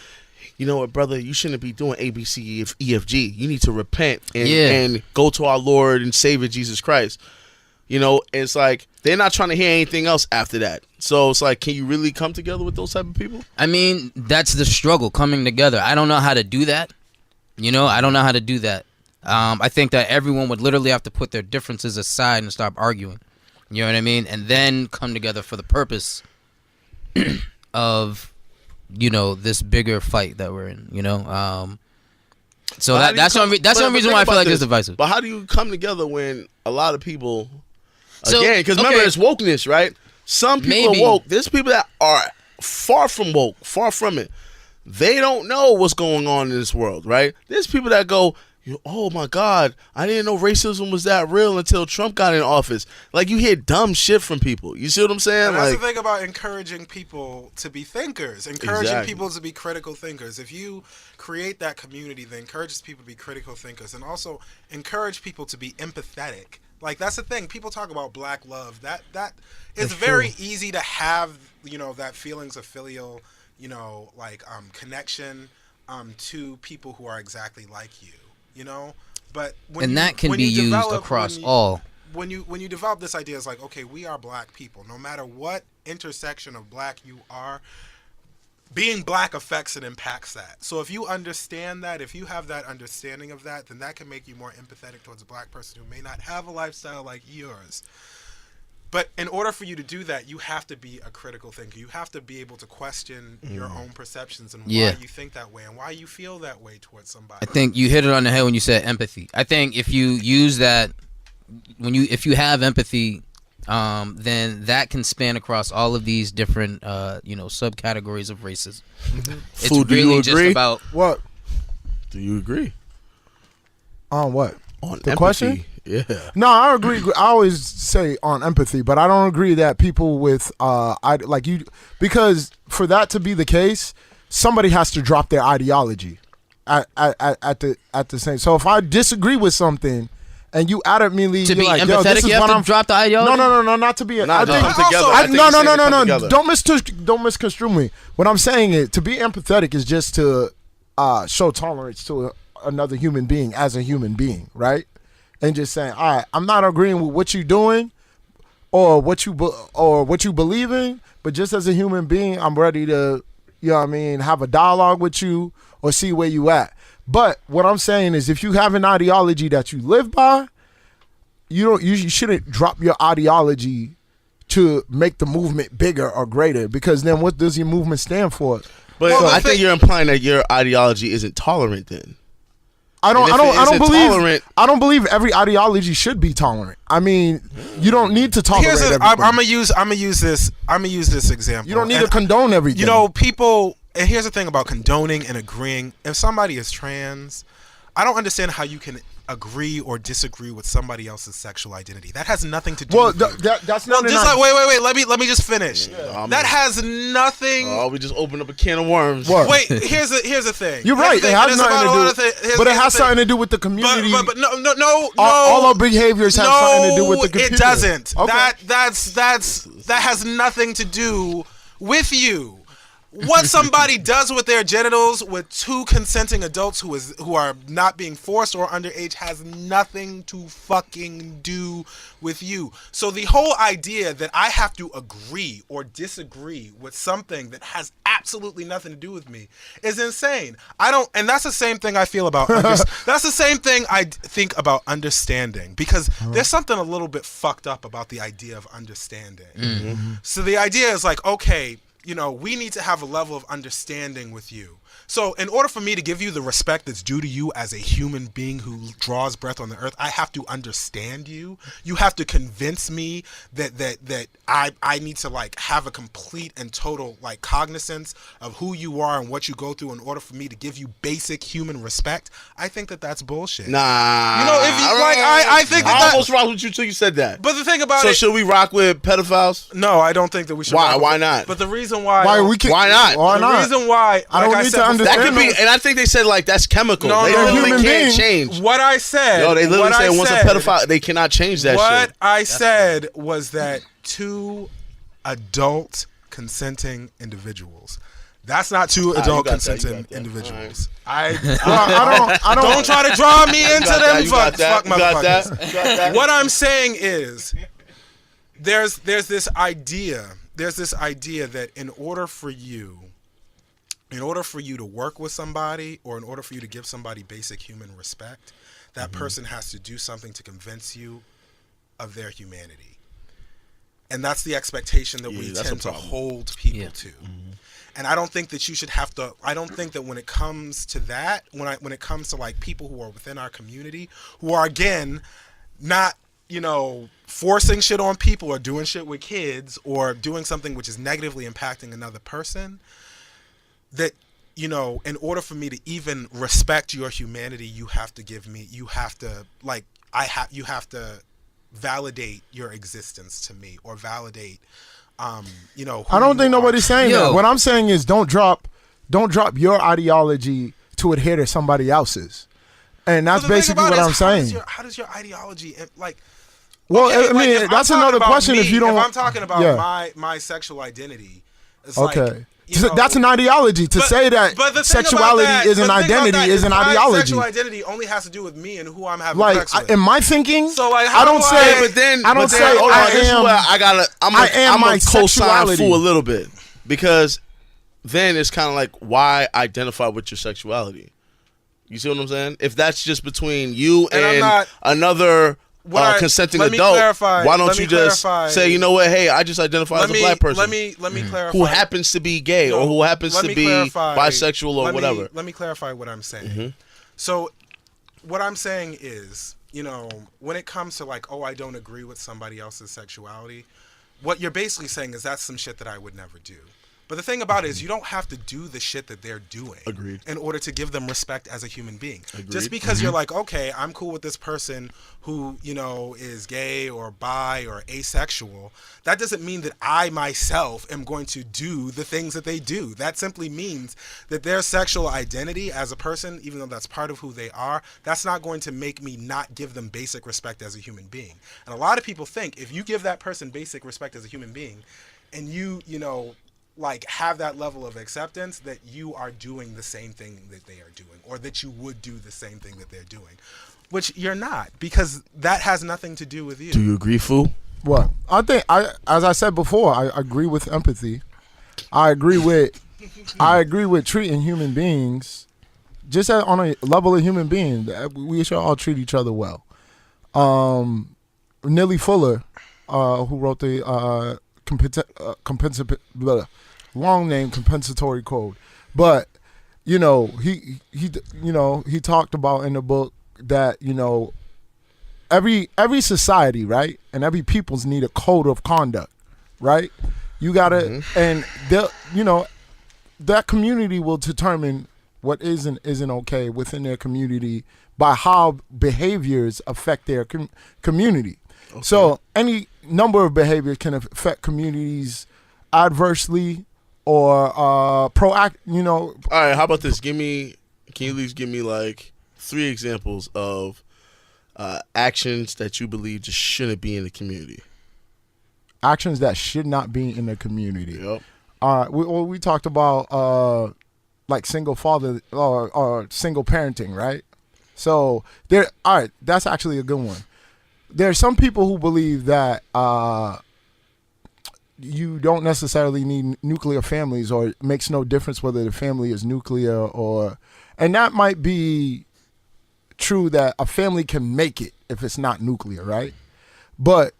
Speaker 3: you know what, brother, you shouldn't be doing A, B, C, E, F, G. You need to repent and go to our Lord and Savior Jesus Christ. You know, it's like they're not trying to hear anything else after that. So it's like, can you really come together with those type of people?
Speaker 1: I mean, that's the struggle, coming together. I don't know how to do that. You know, I don't know how to do that. I think that everyone would literally have to put their differences aside and stop arguing. You know what I mean? And then come together for the purpose of, you know, this bigger fight that we're in. You know, so
Speaker 3: But how do you
Speaker 1: that's
Speaker 3: come-
Speaker 1: the only reason
Speaker 3: think
Speaker 1: why I feel
Speaker 3: about
Speaker 1: like
Speaker 3: this.
Speaker 1: it's divisive.
Speaker 3: But how do you come together when a lot of people,
Speaker 1: So,
Speaker 3: again, because remember,
Speaker 1: okay.
Speaker 3: it's wokeness, right? Some people
Speaker 1: Maybe.
Speaker 3: are woke. There's people that are far from woke, far from it. They don't know what's going on in this world, right? There's people that go, oh my God, I didn't know racism was that real until Trump got in office. Like, you hear dumb shit from people. You see what I'm saying?
Speaker 4: And that's
Speaker 3: Like,
Speaker 4: the thing about encouraging people to be thinkers, encouraging
Speaker 3: Exactly.
Speaker 4: people to be critical thinkers. If you create that community that encourages people to be critical thinkers, and also encourage people to be empathetic. Like, that's the thing. People talk about black love. That it's very easy to have, you know, that feelings of filial, you know, like connection to people who are exactly like you. You know, but when
Speaker 1: that can be used across all.
Speaker 4: When you develop this idea, it's like, okay, we are black people. No matter what intersection of black you are, being black affects and impacts that. So if you understand that, if you have that understanding of that, then that can make you more empathetic towards a black person who may not have a lifestyle like yours. But in order for you to do that, you have to be a critical thinker. You have to be able to question your own perceptions and why you think that way and why you feel that way towards somebody.
Speaker 1: I think you hit it on the head when you said empathy. I think if you use that, if you have empathy, then that can span across all of these different, you know, subcategories of racism. It's
Speaker 3: Food, do
Speaker 1: really
Speaker 3: you
Speaker 1: just
Speaker 3: agree?
Speaker 1: about
Speaker 2: What?
Speaker 3: do you agree?
Speaker 2: On what?
Speaker 3: On
Speaker 2: The
Speaker 3: empathy?
Speaker 2: question?
Speaker 3: Yeah.
Speaker 2: No, I agree. I always say on empathy, but I don't agree that people with because for that to be the case, somebody has to drop their ideology at the same. So if I disagree with something, and you adamantly
Speaker 1: to
Speaker 2: you're
Speaker 1: be
Speaker 2: like, yo, this
Speaker 1: empathetic.
Speaker 2: is
Speaker 1: You
Speaker 2: what
Speaker 1: have to drop the ideology.
Speaker 2: No, not to be.
Speaker 3: Not
Speaker 2: I
Speaker 3: to
Speaker 2: think,
Speaker 3: come together. I think
Speaker 2: no,
Speaker 3: you're saying to come
Speaker 2: no.
Speaker 3: together.
Speaker 2: Don't misconstrue me. What I'm saying is to be empathetic is just to show tolerance to another human being as a human being, right? And just saying, all right, I'm not agreeing with what you're doing or what you believe in, but just as a human being, I'm ready to, you know what I mean, have a dialogue with you or see where you at. But what I'm saying is, if you have an ideology that you live by, you shouldn't drop your ideology to make the movement bigger or greater, because then what does your movement stand for?
Speaker 3: But
Speaker 4: Well,
Speaker 3: I think you're implying that your ideology isn't tolerant then.
Speaker 2: I
Speaker 3: And if it
Speaker 2: don't
Speaker 3: isn't
Speaker 2: believe
Speaker 3: tolerant-
Speaker 2: I don't believe every ideology should be tolerant. I mean, you don't need to tolerate
Speaker 4: Here's
Speaker 2: everything.
Speaker 4: I'm gonna use this example.
Speaker 2: You don't need
Speaker 4: And,
Speaker 2: to condone everything.
Speaker 4: You know, people. And here's the thing about condoning and agreeing. If somebody is trans, I don't understand how you can agree or disagree with somebody else's sexual identity. That has nothing to do.
Speaker 2: well,
Speaker 4: with you.
Speaker 2: that's
Speaker 4: Well,
Speaker 2: not.
Speaker 4: just like wait. Let me just finish.
Speaker 3: I mean-
Speaker 4: That has nothing.
Speaker 3: Oh, we just opened up a can of worms.
Speaker 2: What?
Speaker 4: Wait, here's the thing.
Speaker 2: You're
Speaker 4: Here's
Speaker 2: right.
Speaker 4: the
Speaker 2: It
Speaker 4: thing,
Speaker 2: has
Speaker 4: and it's
Speaker 2: nothing
Speaker 4: about a lot of
Speaker 2: to do.
Speaker 4: here's
Speaker 2: But it
Speaker 4: the
Speaker 2: has
Speaker 4: thing.
Speaker 2: something to do with the community.
Speaker 4: But no.
Speaker 2: all our behaviors have something to do with the community.
Speaker 4: It doesn't.
Speaker 2: Okay.
Speaker 4: That has nothing to do with you. What somebody does with their genitals with two consenting adults who are not being forced or underage has nothing to fucking do with you. So the whole idea that I have to agree or disagree with something that has absolutely nothing to do with me is insane. And that's the same thing I feel about that's the same thing I think about understanding, because there's something a little bit fucked up about the idea of understanding. So the idea is like, okay, we need to have a level of understanding with you. So in order for me to give you the respect that's due to you as a human being who draws breath on the earth, I have to understand you. You have to convince me that I need to like have a complete and total like cognizance of who you are and what you go through in order for me to give you basic human respect. I think that that's bullshit.
Speaker 3: Nah.
Speaker 4: If you like, I think
Speaker 3: I
Speaker 4: that.
Speaker 3: almost rocked with you till you said that.
Speaker 4: But the thing about
Speaker 3: So
Speaker 4: it,
Speaker 3: should we rock with pedophiles?
Speaker 4: no, I don't think that we should.
Speaker 3: Why?
Speaker 4: rock
Speaker 3: Why
Speaker 4: with it.
Speaker 3: not?
Speaker 4: But the reason why,
Speaker 2: Why we can?
Speaker 3: Why not?
Speaker 2: Why
Speaker 4: the
Speaker 2: not?
Speaker 4: reason why,
Speaker 2: I don't
Speaker 4: like
Speaker 2: need
Speaker 4: said
Speaker 2: to
Speaker 4: before-
Speaker 3: That
Speaker 2: understand
Speaker 3: could be, and I think they said like that's chemical.
Speaker 4: No,
Speaker 3: they
Speaker 4: no,
Speaker 3: literally
Speaker 2: human
Speaker 3: can't
Speaker 2: being.
Speaker 3: change.
Speaker 4: What I said.
Speaker 3: Yo, they literally
Speaker 4: what
Speaker 3: say
Speaker 4: I
Speaker 3: once a
Speaker 4: said-
Speaker 3: pedophile, they cannot change that
Speaker 4: What
Speaker 3: shit.
Speaker 4: I said was that two adult consenting individuals. That's not two
Speaker 3: Ah,
Speaker 4: adult
Speaker 3: you got that, you
Speaker 4: consenting
Speaker 3: got that.
Speaker 4: individuals.
Speaker 2: I don't.
Speaker 4: Don't try to draw me into them fuck
Speaker 3: You got that.
Speaker 4: motherfuckers.
Speaker 3: You got that.
Speaker 4: What I'm saying is, there's this idea that in order for you to work with somebody, or in order for you to give somebody basic human respect, that person has to do something to convince you of their humanity. And that's the expectation that we
Speaker 3: Yeah, that's
Speaker 4: tend
Speaker 3: a
Speaker 4: to
Speaker 3: problem.
Speaker 4: hold people
Speaker 1: Yeah.
Speaker 4: to. And I don't think that you should have to. I don't think that when it comes to that, when it comes to like people who are within our community, who are again not forcing shit on people or doing shit with kids or doing something which is negatively impacting another person, that in order for me to even respect your humanity, you have to validate your existence to me, or validate who
Speaker 2: I don't
Speaker 4: you
Speaker 2: think
Speaker 4: are.
Speaker 2: nobody's saying
Speaker 1: Yo.
Speaker 2: that. What I'm saying is don't drop your ideology to adhere to somebody else's. And that's
Speaker 4: But the thing
Speaker 2: basically
Speaker 4: about
Speaker 2: what
Speaker 4: it
Speaker 2: I'm
Speaker 4: is,
Speaker 2: saying.
Speaker 4: how does your ideology like?
Speaker 2: Well,
Speaker 4: okay,
Speaker 2: I
Speaker 4: like,
Speaker 2: mean,
Speaker 4: if I'm
Speaker 2: that's
Speaker 4: talking
Speaker 2: another
Speaker 4: about
Speaker 2: question
Speaker 4: me,
Speaker 2: if you don't
Speaker 4: If I'm talking about
Speaker 2: yeah.
Speaker 4: my sexual identity, it's
Speaker 2: Okay.
Speaker 4: like,
Speaker 2: So that's an ideology. To say that
Speaker 4: but the thing about
Speaker 2: sexuality
Speaker 4: that-
Speaker 2: is an
Speaker 4: but the thing about
Speaker 2: identity
Speaker 4: that
Speaker 2: is an
Speaker 4: my
Speaker 2: ideology.
Speaker 4: Sexual identity only has to do with me and who I'm having
Speaker 2: Like,
Speaker 4: sex with.
Speaker 2: in my thinking,
Speaker 4: So, like, how
Speaker 2: I don't
Speaker 4: do
Speaker 2: say.
Speaker 4: I-
Speaker 3: But then,
Speaker 2: I don't
Speaker 3: but then,
Speaker 2: say
Speaker 3: hold on,
Speaker 2: I
Speaker 3: this is
Speaker 2: am.
Speaker 3: where I gotta. I'm
Speaker 2: my
Speaker 3: a co-sign
Speaker 2: sexuality.
Speaker 3: Fu a little bit, because then it's kind of like, why identify with your sexuality? You see what I'm saying? If that's just between you
Speaker 4: And I'm
Speaker 3: and
Speaker 4: not-
Speaker 3: another
Speaker 4: What
Speaker 3: consenting
Speaker 4: let me
Speaker 3: adult,
Speaker 4: clarify-
Speaker 3: why don't
Speaker 4: let
Speaker 3: you
Speaker 4: me
Speaker 3: just
Speaker 4: clarify-
Speaker 3: say, you know what? Hey, I just identify as a black person
Speaker 4: Let me clarify.
Speaker 3: who happens to be gay or who happens
Speaker 4: let
Speaker 3: to
Speaker 4: me
Speaker 3: be
Speaker 4: clarify-
Speaker 3: bisexual or
Speaker 4: let me-
Speaker 3: whatever.
Speaker 4: Let me clarify what I'm saying.
Speaker 3: Mm-hmm.
Speaker 4: So, what I'm saying is, when it comes to like, I don't agree with somebody else's sexuality, what you're basically saying is that's some shit that I would never do. But the thing about it is, you don't have to do the shit that they're doing
Speaker 3: Agreed.
Speaker 4: in order to give them respect as a human being.
Speaker 3: Agreed.
Speaker 4: Just because you're like, okay, I'm cool with this person who, is gay or bi or asexual, that doesn't mean that I myself am going to do the things that they do. That simply means that their sexual identity as a person, even though that's part of who they are, that's not going to make me not give them basic respect as a human being. And a lot of people think if you give that person basic respect as a human being, and you like have that level of acceptance, that you are doing the same thing that they are doing, or that you would do the same thing that they're doing, which you're not, because that has nothing to do with you.
Speaker 3: Do you agree, Fu?
Speaker 2: What I think, as I said before, I agree with empathy. I agree with treating human beings just on a level of human being. We should all treat each other well. Nelly Fuller, who wrote the long name compensatory code, but he talked about in the book that every society, right, and every people's need a code of conduct, right? You gotta and that community will determine what is and isn't okay within their community by how behaviors affect their community. Okay. So any number of behaviors can affect communities adversely or proact.
Speaker 3: All right, how about this? Can you at least give me like 3 examples of actions that you believe just shouldn't be in the community?
Speaker 2: Actions that should not be in the community.
Speaker 3: Yep.
Speaker 2: We talked about like single father or single parenting, right? So that's actually a good one. There are some people who believe that you don't necessarily need nuclear families, or it makes no difference whether the family is nuclear and that might be true, that a family can make it if it's not nuclear, right? But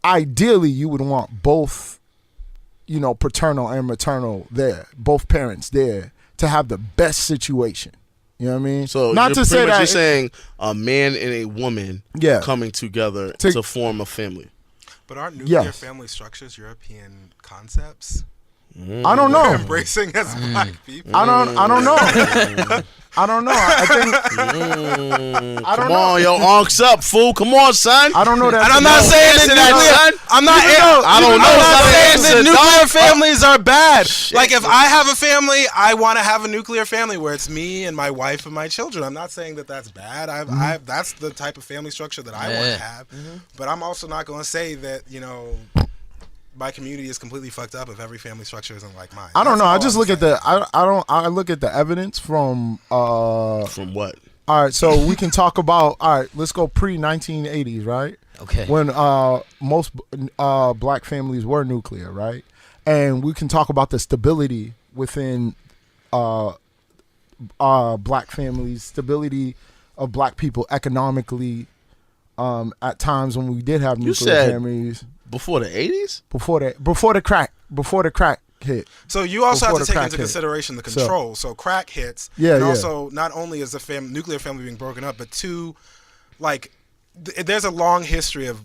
Speaker 2: ideally you would want both paternal and maternal there, both parents there to have the best situation. You know what I mean?
Speaker 3: So
Speaker 2: not
Speaker 3: you're
Speaker 2: to say that
Speaker 3: you're saying a man and a woman
Speaker 2: Yeah.
Speaker 3: coming together
Speaker 2: To-
Speaker 3: to form a family.
Speaker 4: But aren't nuclear
Speaker 2: Yes.
Speaker 4: family structures European concepts?
Speaker 2: I don't know.
Speaker 4: Embracing as black people.
Speaker 2: I don't know. I don't know. I think I don't
Speaker 3: Come
Speaker 2: know.
Speaker 3: on, yo, onks up, fool. Come on, son.
Speaker 2: I don't know that.
Speaker 4: And I'm not saying that nuclear. I'm not.
Speaker 3: I don't know.
Speaker 4: I'm not
Speaker 3: Son.
Speaker 4: saying
Speaker 3: It's
Speaker 4: that
Speaker 3: a
Speaker 4: nuclear
Speaker 3: dog.
Speaker 4: families are bad.
Speaker 3: Shit,
Speaker 4: Like if
Speaker 3: bro.
Speaker 4: I have a family, I want to have a nuclear family where it's me and my wife and my children. I'm not saying that that's bad. That's the type of family structure that I want
Speaker 1: Yeah.
Speaker 4: to have. But I'm also not going to say that my community is completely fucked up if every family structure isn't like mine.
Speaker 2: I don't
Speaker 4: That's
Speaker 2: know. I
Speaker 4: all
Speaker 2: just
Speaker 4: I'm
Speaker 2: look at
Speaker 4: saying.
Speaker 2: I look at the evidence from
Speaker 3: From what?
Speaker 2: all right, so we can talk about all right, let's go pre-1980s, right?
Speaker 1: Okay.
Speaker 2: When most black families were nuclear, right? And we can talk about the stability within black families, stability of black people economically at times when we did have nuclear
Speaker 3: said-
Speaker 2: families
Speaker 3: Before the 80s?
Speaker 2: before the crack hit.
Speaker 4: So you also have
Speaker 2: Before
Speaker 4: to
Speaker 2: the
Speaker 4: take
Speaker 2: crack
Speaker 4: into
Speaker 2: hit.
Speaker 4: consideration the
Speaker 2: So-
Speaker 4: control. So crack hits,
Speaker 2: Yeah,
Speaker 4: and
Speaker 2: yeah.
Speaker 4: also not only is the nuclear family being broken up, but two, like there's a long history of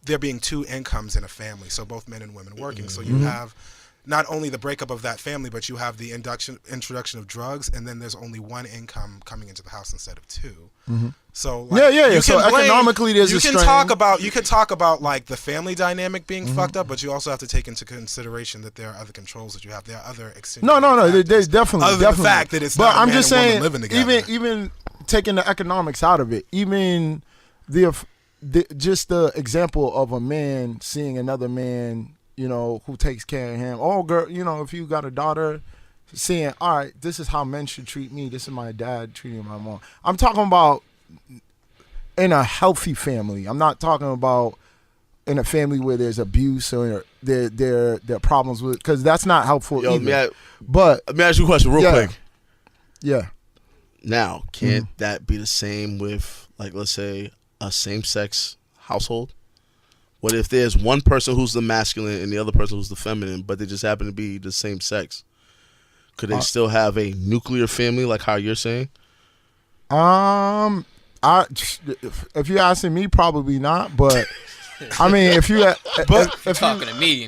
Speaker 4: there being two incomes in a family. So both men and women working. So
Speaker 2: Mm-hmm.
Speaker 4: you have not only the breakup of that family, but you have the introduction of drugs, and then there's only one income coming into the house instead of two. So
Speaker 2: Yeah, yeah, yeah.
Speaker 4: you
Speaker 2: So
Speaker 4: can blame-
Speaker 2: economically, there's
Speaker 4: you
Speaker 2: a
Speaker 4: can
Speaker 2: strain.
Speaker 4: you can talk about like the family dynamic being fucked up, but you also have to take into consideration that there are other controls that you have. There are other
Speaker 2: No,
Speaker 4: factors.
Speaker 2: there's definitely
Speaker 4: Other than the
Speaker 2: definitely.
Speaker 4: fact that it's
Speaker 2: but
Speaker 4: not a
Speaker 2: I'm
Speaker 4: man
Speaker 2: just
Speaker 4: and woman
Speaker 2: saying,
Speaker 4: living together.
Speaker 2: even taking the economics out of it, even just the example of a man seeing another man, who takes care of him. Oh, girl, if you got a daughter, seeing, all right, this is how men should treat me. This is my dad treating my mom. I'm talking about in a healthy family. I'm not talking about in a family where there's abuse or there are problems with, because that's not helpful
Speaker 3: Yo,
Speaker 2: either. But
Speaker 3: let me ask you a question real
Speaker 2: Yeah.
Speaker 3: quick.
Speaker 2: yeah,
Speaker 3: Now, can't
Speaker 2: Mm-hmm.
Speaker 3: that be the same with, like, let's say, a same-sex household? What if there's one person who's the masculine and the other person who's the feminine, but they just happen to be the same sex? Could they still have a nuclear family, like how you're saying?
Speaker 2: if you're asking me, probably not. But I mean, if you
Speaker 1: Talking to me.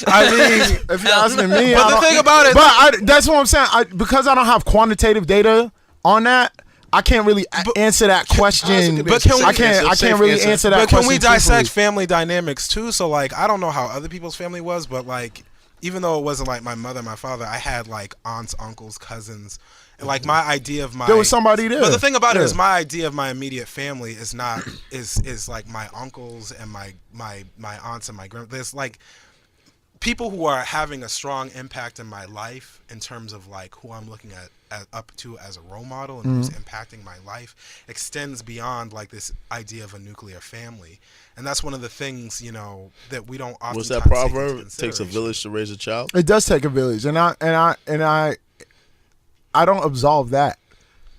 Speaker 2: I mean, if you're asking me,
Speaker 4: But
Speaker 2: I
Speaker 4: the
Speaker 2: don't-
Speaker 4: thing about it-
Speaker 2: that's what I'm saying. Because I don't have quantitative data on that, I can't really answer that question.
Speaker 4: But can we-
Speaker 2: I can't really answer that
Speaker 4: But
Speaker 2: question.
Speaker 4: can we dissect
Speaker 2: truthfully.
Speaker 4: family dynamics too? So like, I don't know how other people's family was, but like, even though it wasn't like my mother, my father, I had like aunts, uncles, cousins, and like my idea of my
Speaker 2: There was somebody there.
Speaker 4: But the thing about it
Speaker 2: Yeah.
Speaker 4: is, my idea of my immediate family is not is like my uncles and my aunts and my grand. There's like people who are having a strong impact in my life in terms of like who I'm looking at up to as a role model and who's impacting my life extends beyond like this idea of a nuclear family. And that's one of the things, that we don't often
Speaker 3: What's that proverb? It takes a village to raise a child.
Speaker 2: It does take a village, and I don't absolve that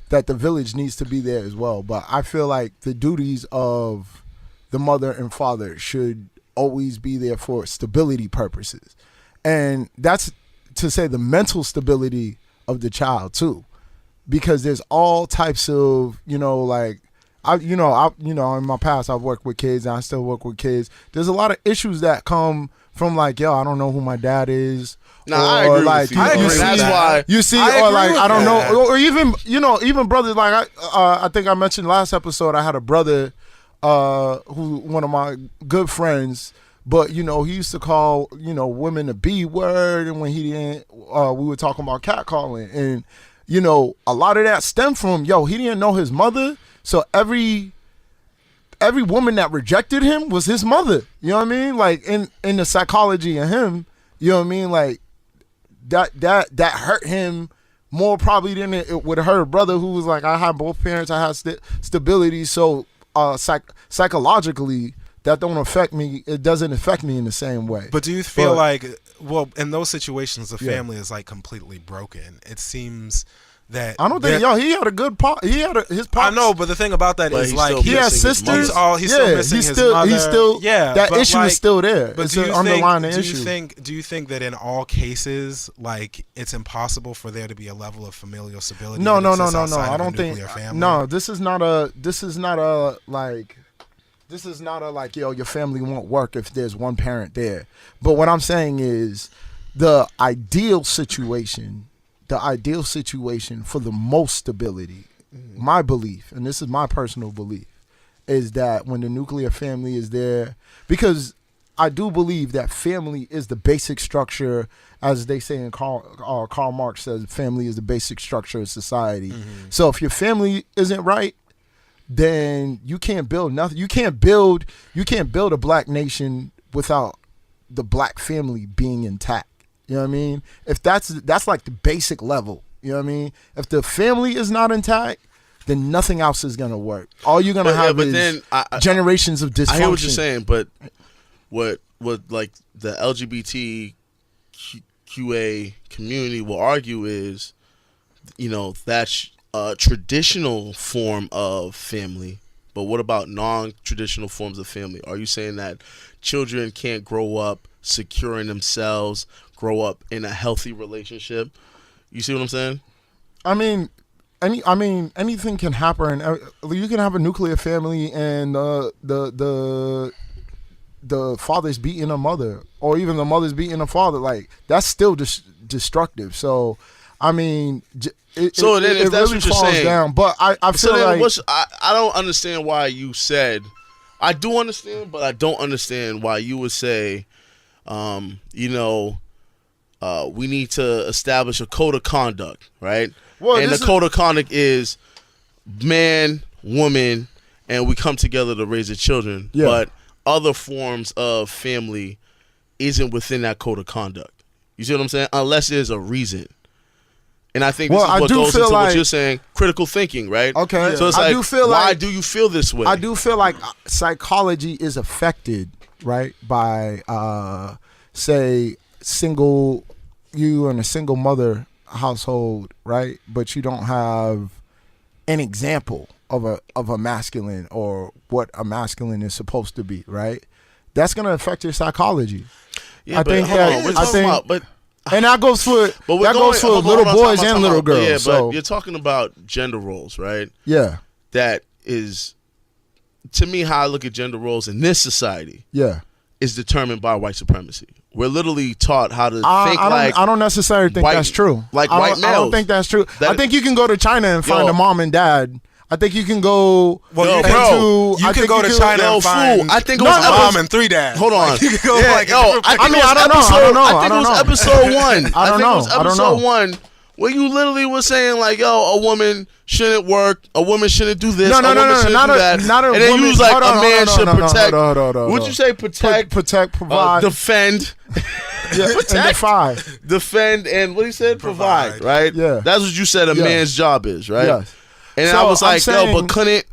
Speaker 2: the village needs to be there as well. But I feel like the duties of the mother and father should always be there for stability purposes, and that's to say the mental stability of the child too, because there's all types of like. in my past I've worked with kids and I still work with kids. There's a lot of issues that come from like, yo, I don't know who my dad is.
Speaker 3: Nah, I agree
Speaker 2: like,
Speaker 3: with you.
Speaker 4: I agree with
Speaker 3: That's
Speaker 4: that.
Speaker 3: why.
Speaker 2: You see,
Speaker 4: I
Speaker 2: or
Speaker 4: agree
Speaker 2: like
Speaker 4: with
Speaker 2: I don't
Speaker 4: that.
Speaker 2: know, or even brothers. Like I think I mentioned last episode, I had a brother who one of my good friends, but he used to call women the B word, and when he didn't, we were talking about catcalling, and a lot of that stemmed from he didn't know his mother, so every woman that rejected him was his mother. You know what I mean? Like in the psychology of him, you know what I mean? Like that hurt him more probably than it would hurt a brother who was like, I had both parents, I had stability, so psychologically that don't affect me. It doesn't affect me in the same way.
Speaker 4: But do you feel
Speaker 2: But-
Speaker 4: like, well, in those situations, the
Speaker 2: Yeah.
Speaker 4: family is like completely broken? It seems that
Speaker 2: I don't think he had a good pop. He had his
Speaker 4: I
Speaker 2: pops.
Speaker 4: know, but the thing about that
Speaker 3: But
Speaker 4: is
Speaker 3: he's
Speaker 4: like
Speaker 3: still
Speaker 2: he has
Speaker 3: missing his
Speaker 2: sisters.
Speaker 3: mother.
Speaker 4: He's still missing his mother.
Speaker 2: He's still.
Speaker 4: Yeah,
Speaker 2: that
Speaker 4: but
Speaker 2: issue
Speaker 4: like-
Speaker 2: is still there.
Speaker 4: But
Speaker 2: It's
Speaker 4: do
Speaker 2: an
Speaker 4: you
Speaker 2: underlying
Speaker 4: think?
Speaker 2: issue.
Speaker 4: Do you think that in all cases, like it's impossible for there to be a level of familial stability?
Speaker 2: No.
Speaker 4: that exists outside
Speaker 2: I
Speaker 4: of a
Speaker 2: don't think.
Speaker 4: nuclear family?
Speaker 2: No, this is not a. Like, yo, your family won't work if there's one parent there. But what I'm saying is, the ideal situation for the most stability, my belief, and this is my personal belief, is that when the nuclear family is there, because I do believe that family is the basic structure, as they say in Karl Marx says, family is the basic structure of society. So if your family isn't right, then you can't build nothing. You can't build a black nation without the black family being intact. You know what I mean? If that's like the basic level. You know what I mean? If the family is not intact, then nothing else is gonna work. All you're gonna have is
Speaker 3: then
Speaker 2: generations of dysfunction.
Speaker 3: I hear what you're saying, but what like the LGBTQA community will argue is, that's a traditional form of family. But what about non-traditional forms of family? Are you saying that children can't grow up secure in themselves, grow up in a healthy relationship? You see what I'm saying?
Speaker 2: I mean, anything can happen. You can have a nuclear family and the father's beating a mother, or even the mother's beating a father. Like, that's still destructive. So, I mean, it
Speaker 3: If that's
Speaker 2: really
Speaker 3: what you're
Speaker 2: falls
Speaker 3: saying,
Speaker 2: down. But I feel like
Speaker 3: I don't understand why you said. I do understand, but I don't understand why you would say, we need to establish a code of conduct, right?
Speaker 2: Well,
Speaker 3: and the code of conduct is man, woman, and we come together to raise the children.
Speaker 2: Yeah.
Speaker 3: But other forms of family isn't within that code of conduct. You see what I'm saying? Unless there's a reason. And I think this is what goes into what you're saying, critical thinking, right?
Speaker 2: Okay.
Speaker 3: So it's
Speaker 2: I
Speaker 3: like,
Speaker 2: do feel
Speaker 3: why
Speaker 2: like-
Speaker 3: do you feel this way?
Speaker 2: I do feel like psychology is affected, right, by say you in a single mother household, right? But you don't have an example of a masculine or what a masculine is supposed to be, right? That's gonna affect your psychology.
Speaker 3: Yeah,
Speaker 2: I
Speaker 3: but
Speaker 2: think
Speaker 3: hold
Speaker 2: that-
Speaker 3: on, we're
Speaker 2: I
Speaker 3: talking
Speaker 2: think-
Speaker 3: about, but
Speaker 2: And that goes for
Speaker 3: we're
Speaker 2: little
Speaker 3: hold on,
Speaker 2: boys
Speaker 3: time
Speaker 2: and
Speaker 3: out.
Speaker 2: little girls.
Speaker 3: Yeah, but
Speaker 2: so
Speaker 3: you're talking about gender roles, right?
Speaker 2: yeah,
Speaker 3: That is, to me, how I look at gender roles in this society
Speaker 2: yeah.
Speaker 3: is determined by white supremacy. We're literally taught how to think
Speaker 2: I don't necessarily think
Speaker 3: white-
Speaker 2: that's true.
Speaker 3: like
Speaker 2: I
Speaker 3: white
Speaker 2: don't, I don't
Speaker 3: males.
Speaker 2: think that's true. I
Speaker 3: That-
Speaker 2: think you can go to China and find
Speaker 3: Yo.
Speaker 2: a mom and dad. I think you can go.
Speaker 4: Well,
Speaker 3: Yo,
Speaker 4: you
Speaker 3: bro,
Speaker 4: can,
Speaker 2: I
Speaker 4: you can
Speaker 2: think
Speaker 4: go
Speaker 2: you
Speaker 4: to
Speaker 2: can-
Speaker 4: China
Speaker 3: Yo,
Speaker 4: and find
Speaker 3: fool, I think it
Speaker 2: No,
Speaker 3: was
Speaker 2: no,
Speaker 4: mom and 3 dads.
Speaker 3: Hold on.
Speaker 4: Like, you can go
Speaker 3: Yeah,
Speaker 4: like
Speaker 3: yo,
Speaker 4: a different
Speaker 3: I think
Speaker 2: mean,
Speaker 3: it was
Speaker 2: I don't know, I
Speaker 3: episode-
Speaker 2: don't know,
Speaker 3: I
Speaker 2: I
Speaker 3: think it
Speaker 2: don't
Speaker 3: was
Speaker 2: know.
Speaker 3: episode 1.
Speaker 2: I don't
Speaker 3: think it
Speaker 2: know,
Speaker 3: was
Speaker 2: I don't
Speaker 3: episode
Speaker 2: know.
Speaker 3: 1 where you literally was saying like, yo, a woman shouldn't work, a woman shouldn't do this,
Speaker 2: No,
Speaker 3: a woman shouldn't
Speaker 2: not
Speaker 3: do
Speaker 2: a
Speaker 3: that.
Speaker 2: not a
Speaker 3: and then
Speaker 2: woman.
Speaker 3: you was like,
Speaker 2: Hold on,
Speaker 3: a man
Speaker 2: hold on,
Speaker 3: should
Speaker 2: hold on,
Speaker 3: protect.
Speaker 2: hold on, hold on,
Speaker 3: Would
Speaker 2: hold
Speaker 3: you
Speaker 2: on.
Speaker 3: say protect,
Speaker 2: protect, provide,
Speaker 3: defend,
Speaker 2: yeah, and defy.
Speaker 3: defend, and what he said, provide, right?
Speaker 2: Yeah.
Speaker 3: That's what you said a
Speaker 2: Yes.
Speaker 3: man's job is, right?
Speaker 2: Yes.
Speaker 3: And
Speaker 2: So
Speaker 3: I was
Speaker 2: I'm
Speaker 3: like, yo,
Speaker 2: saying-
Speaker 3: but couldn't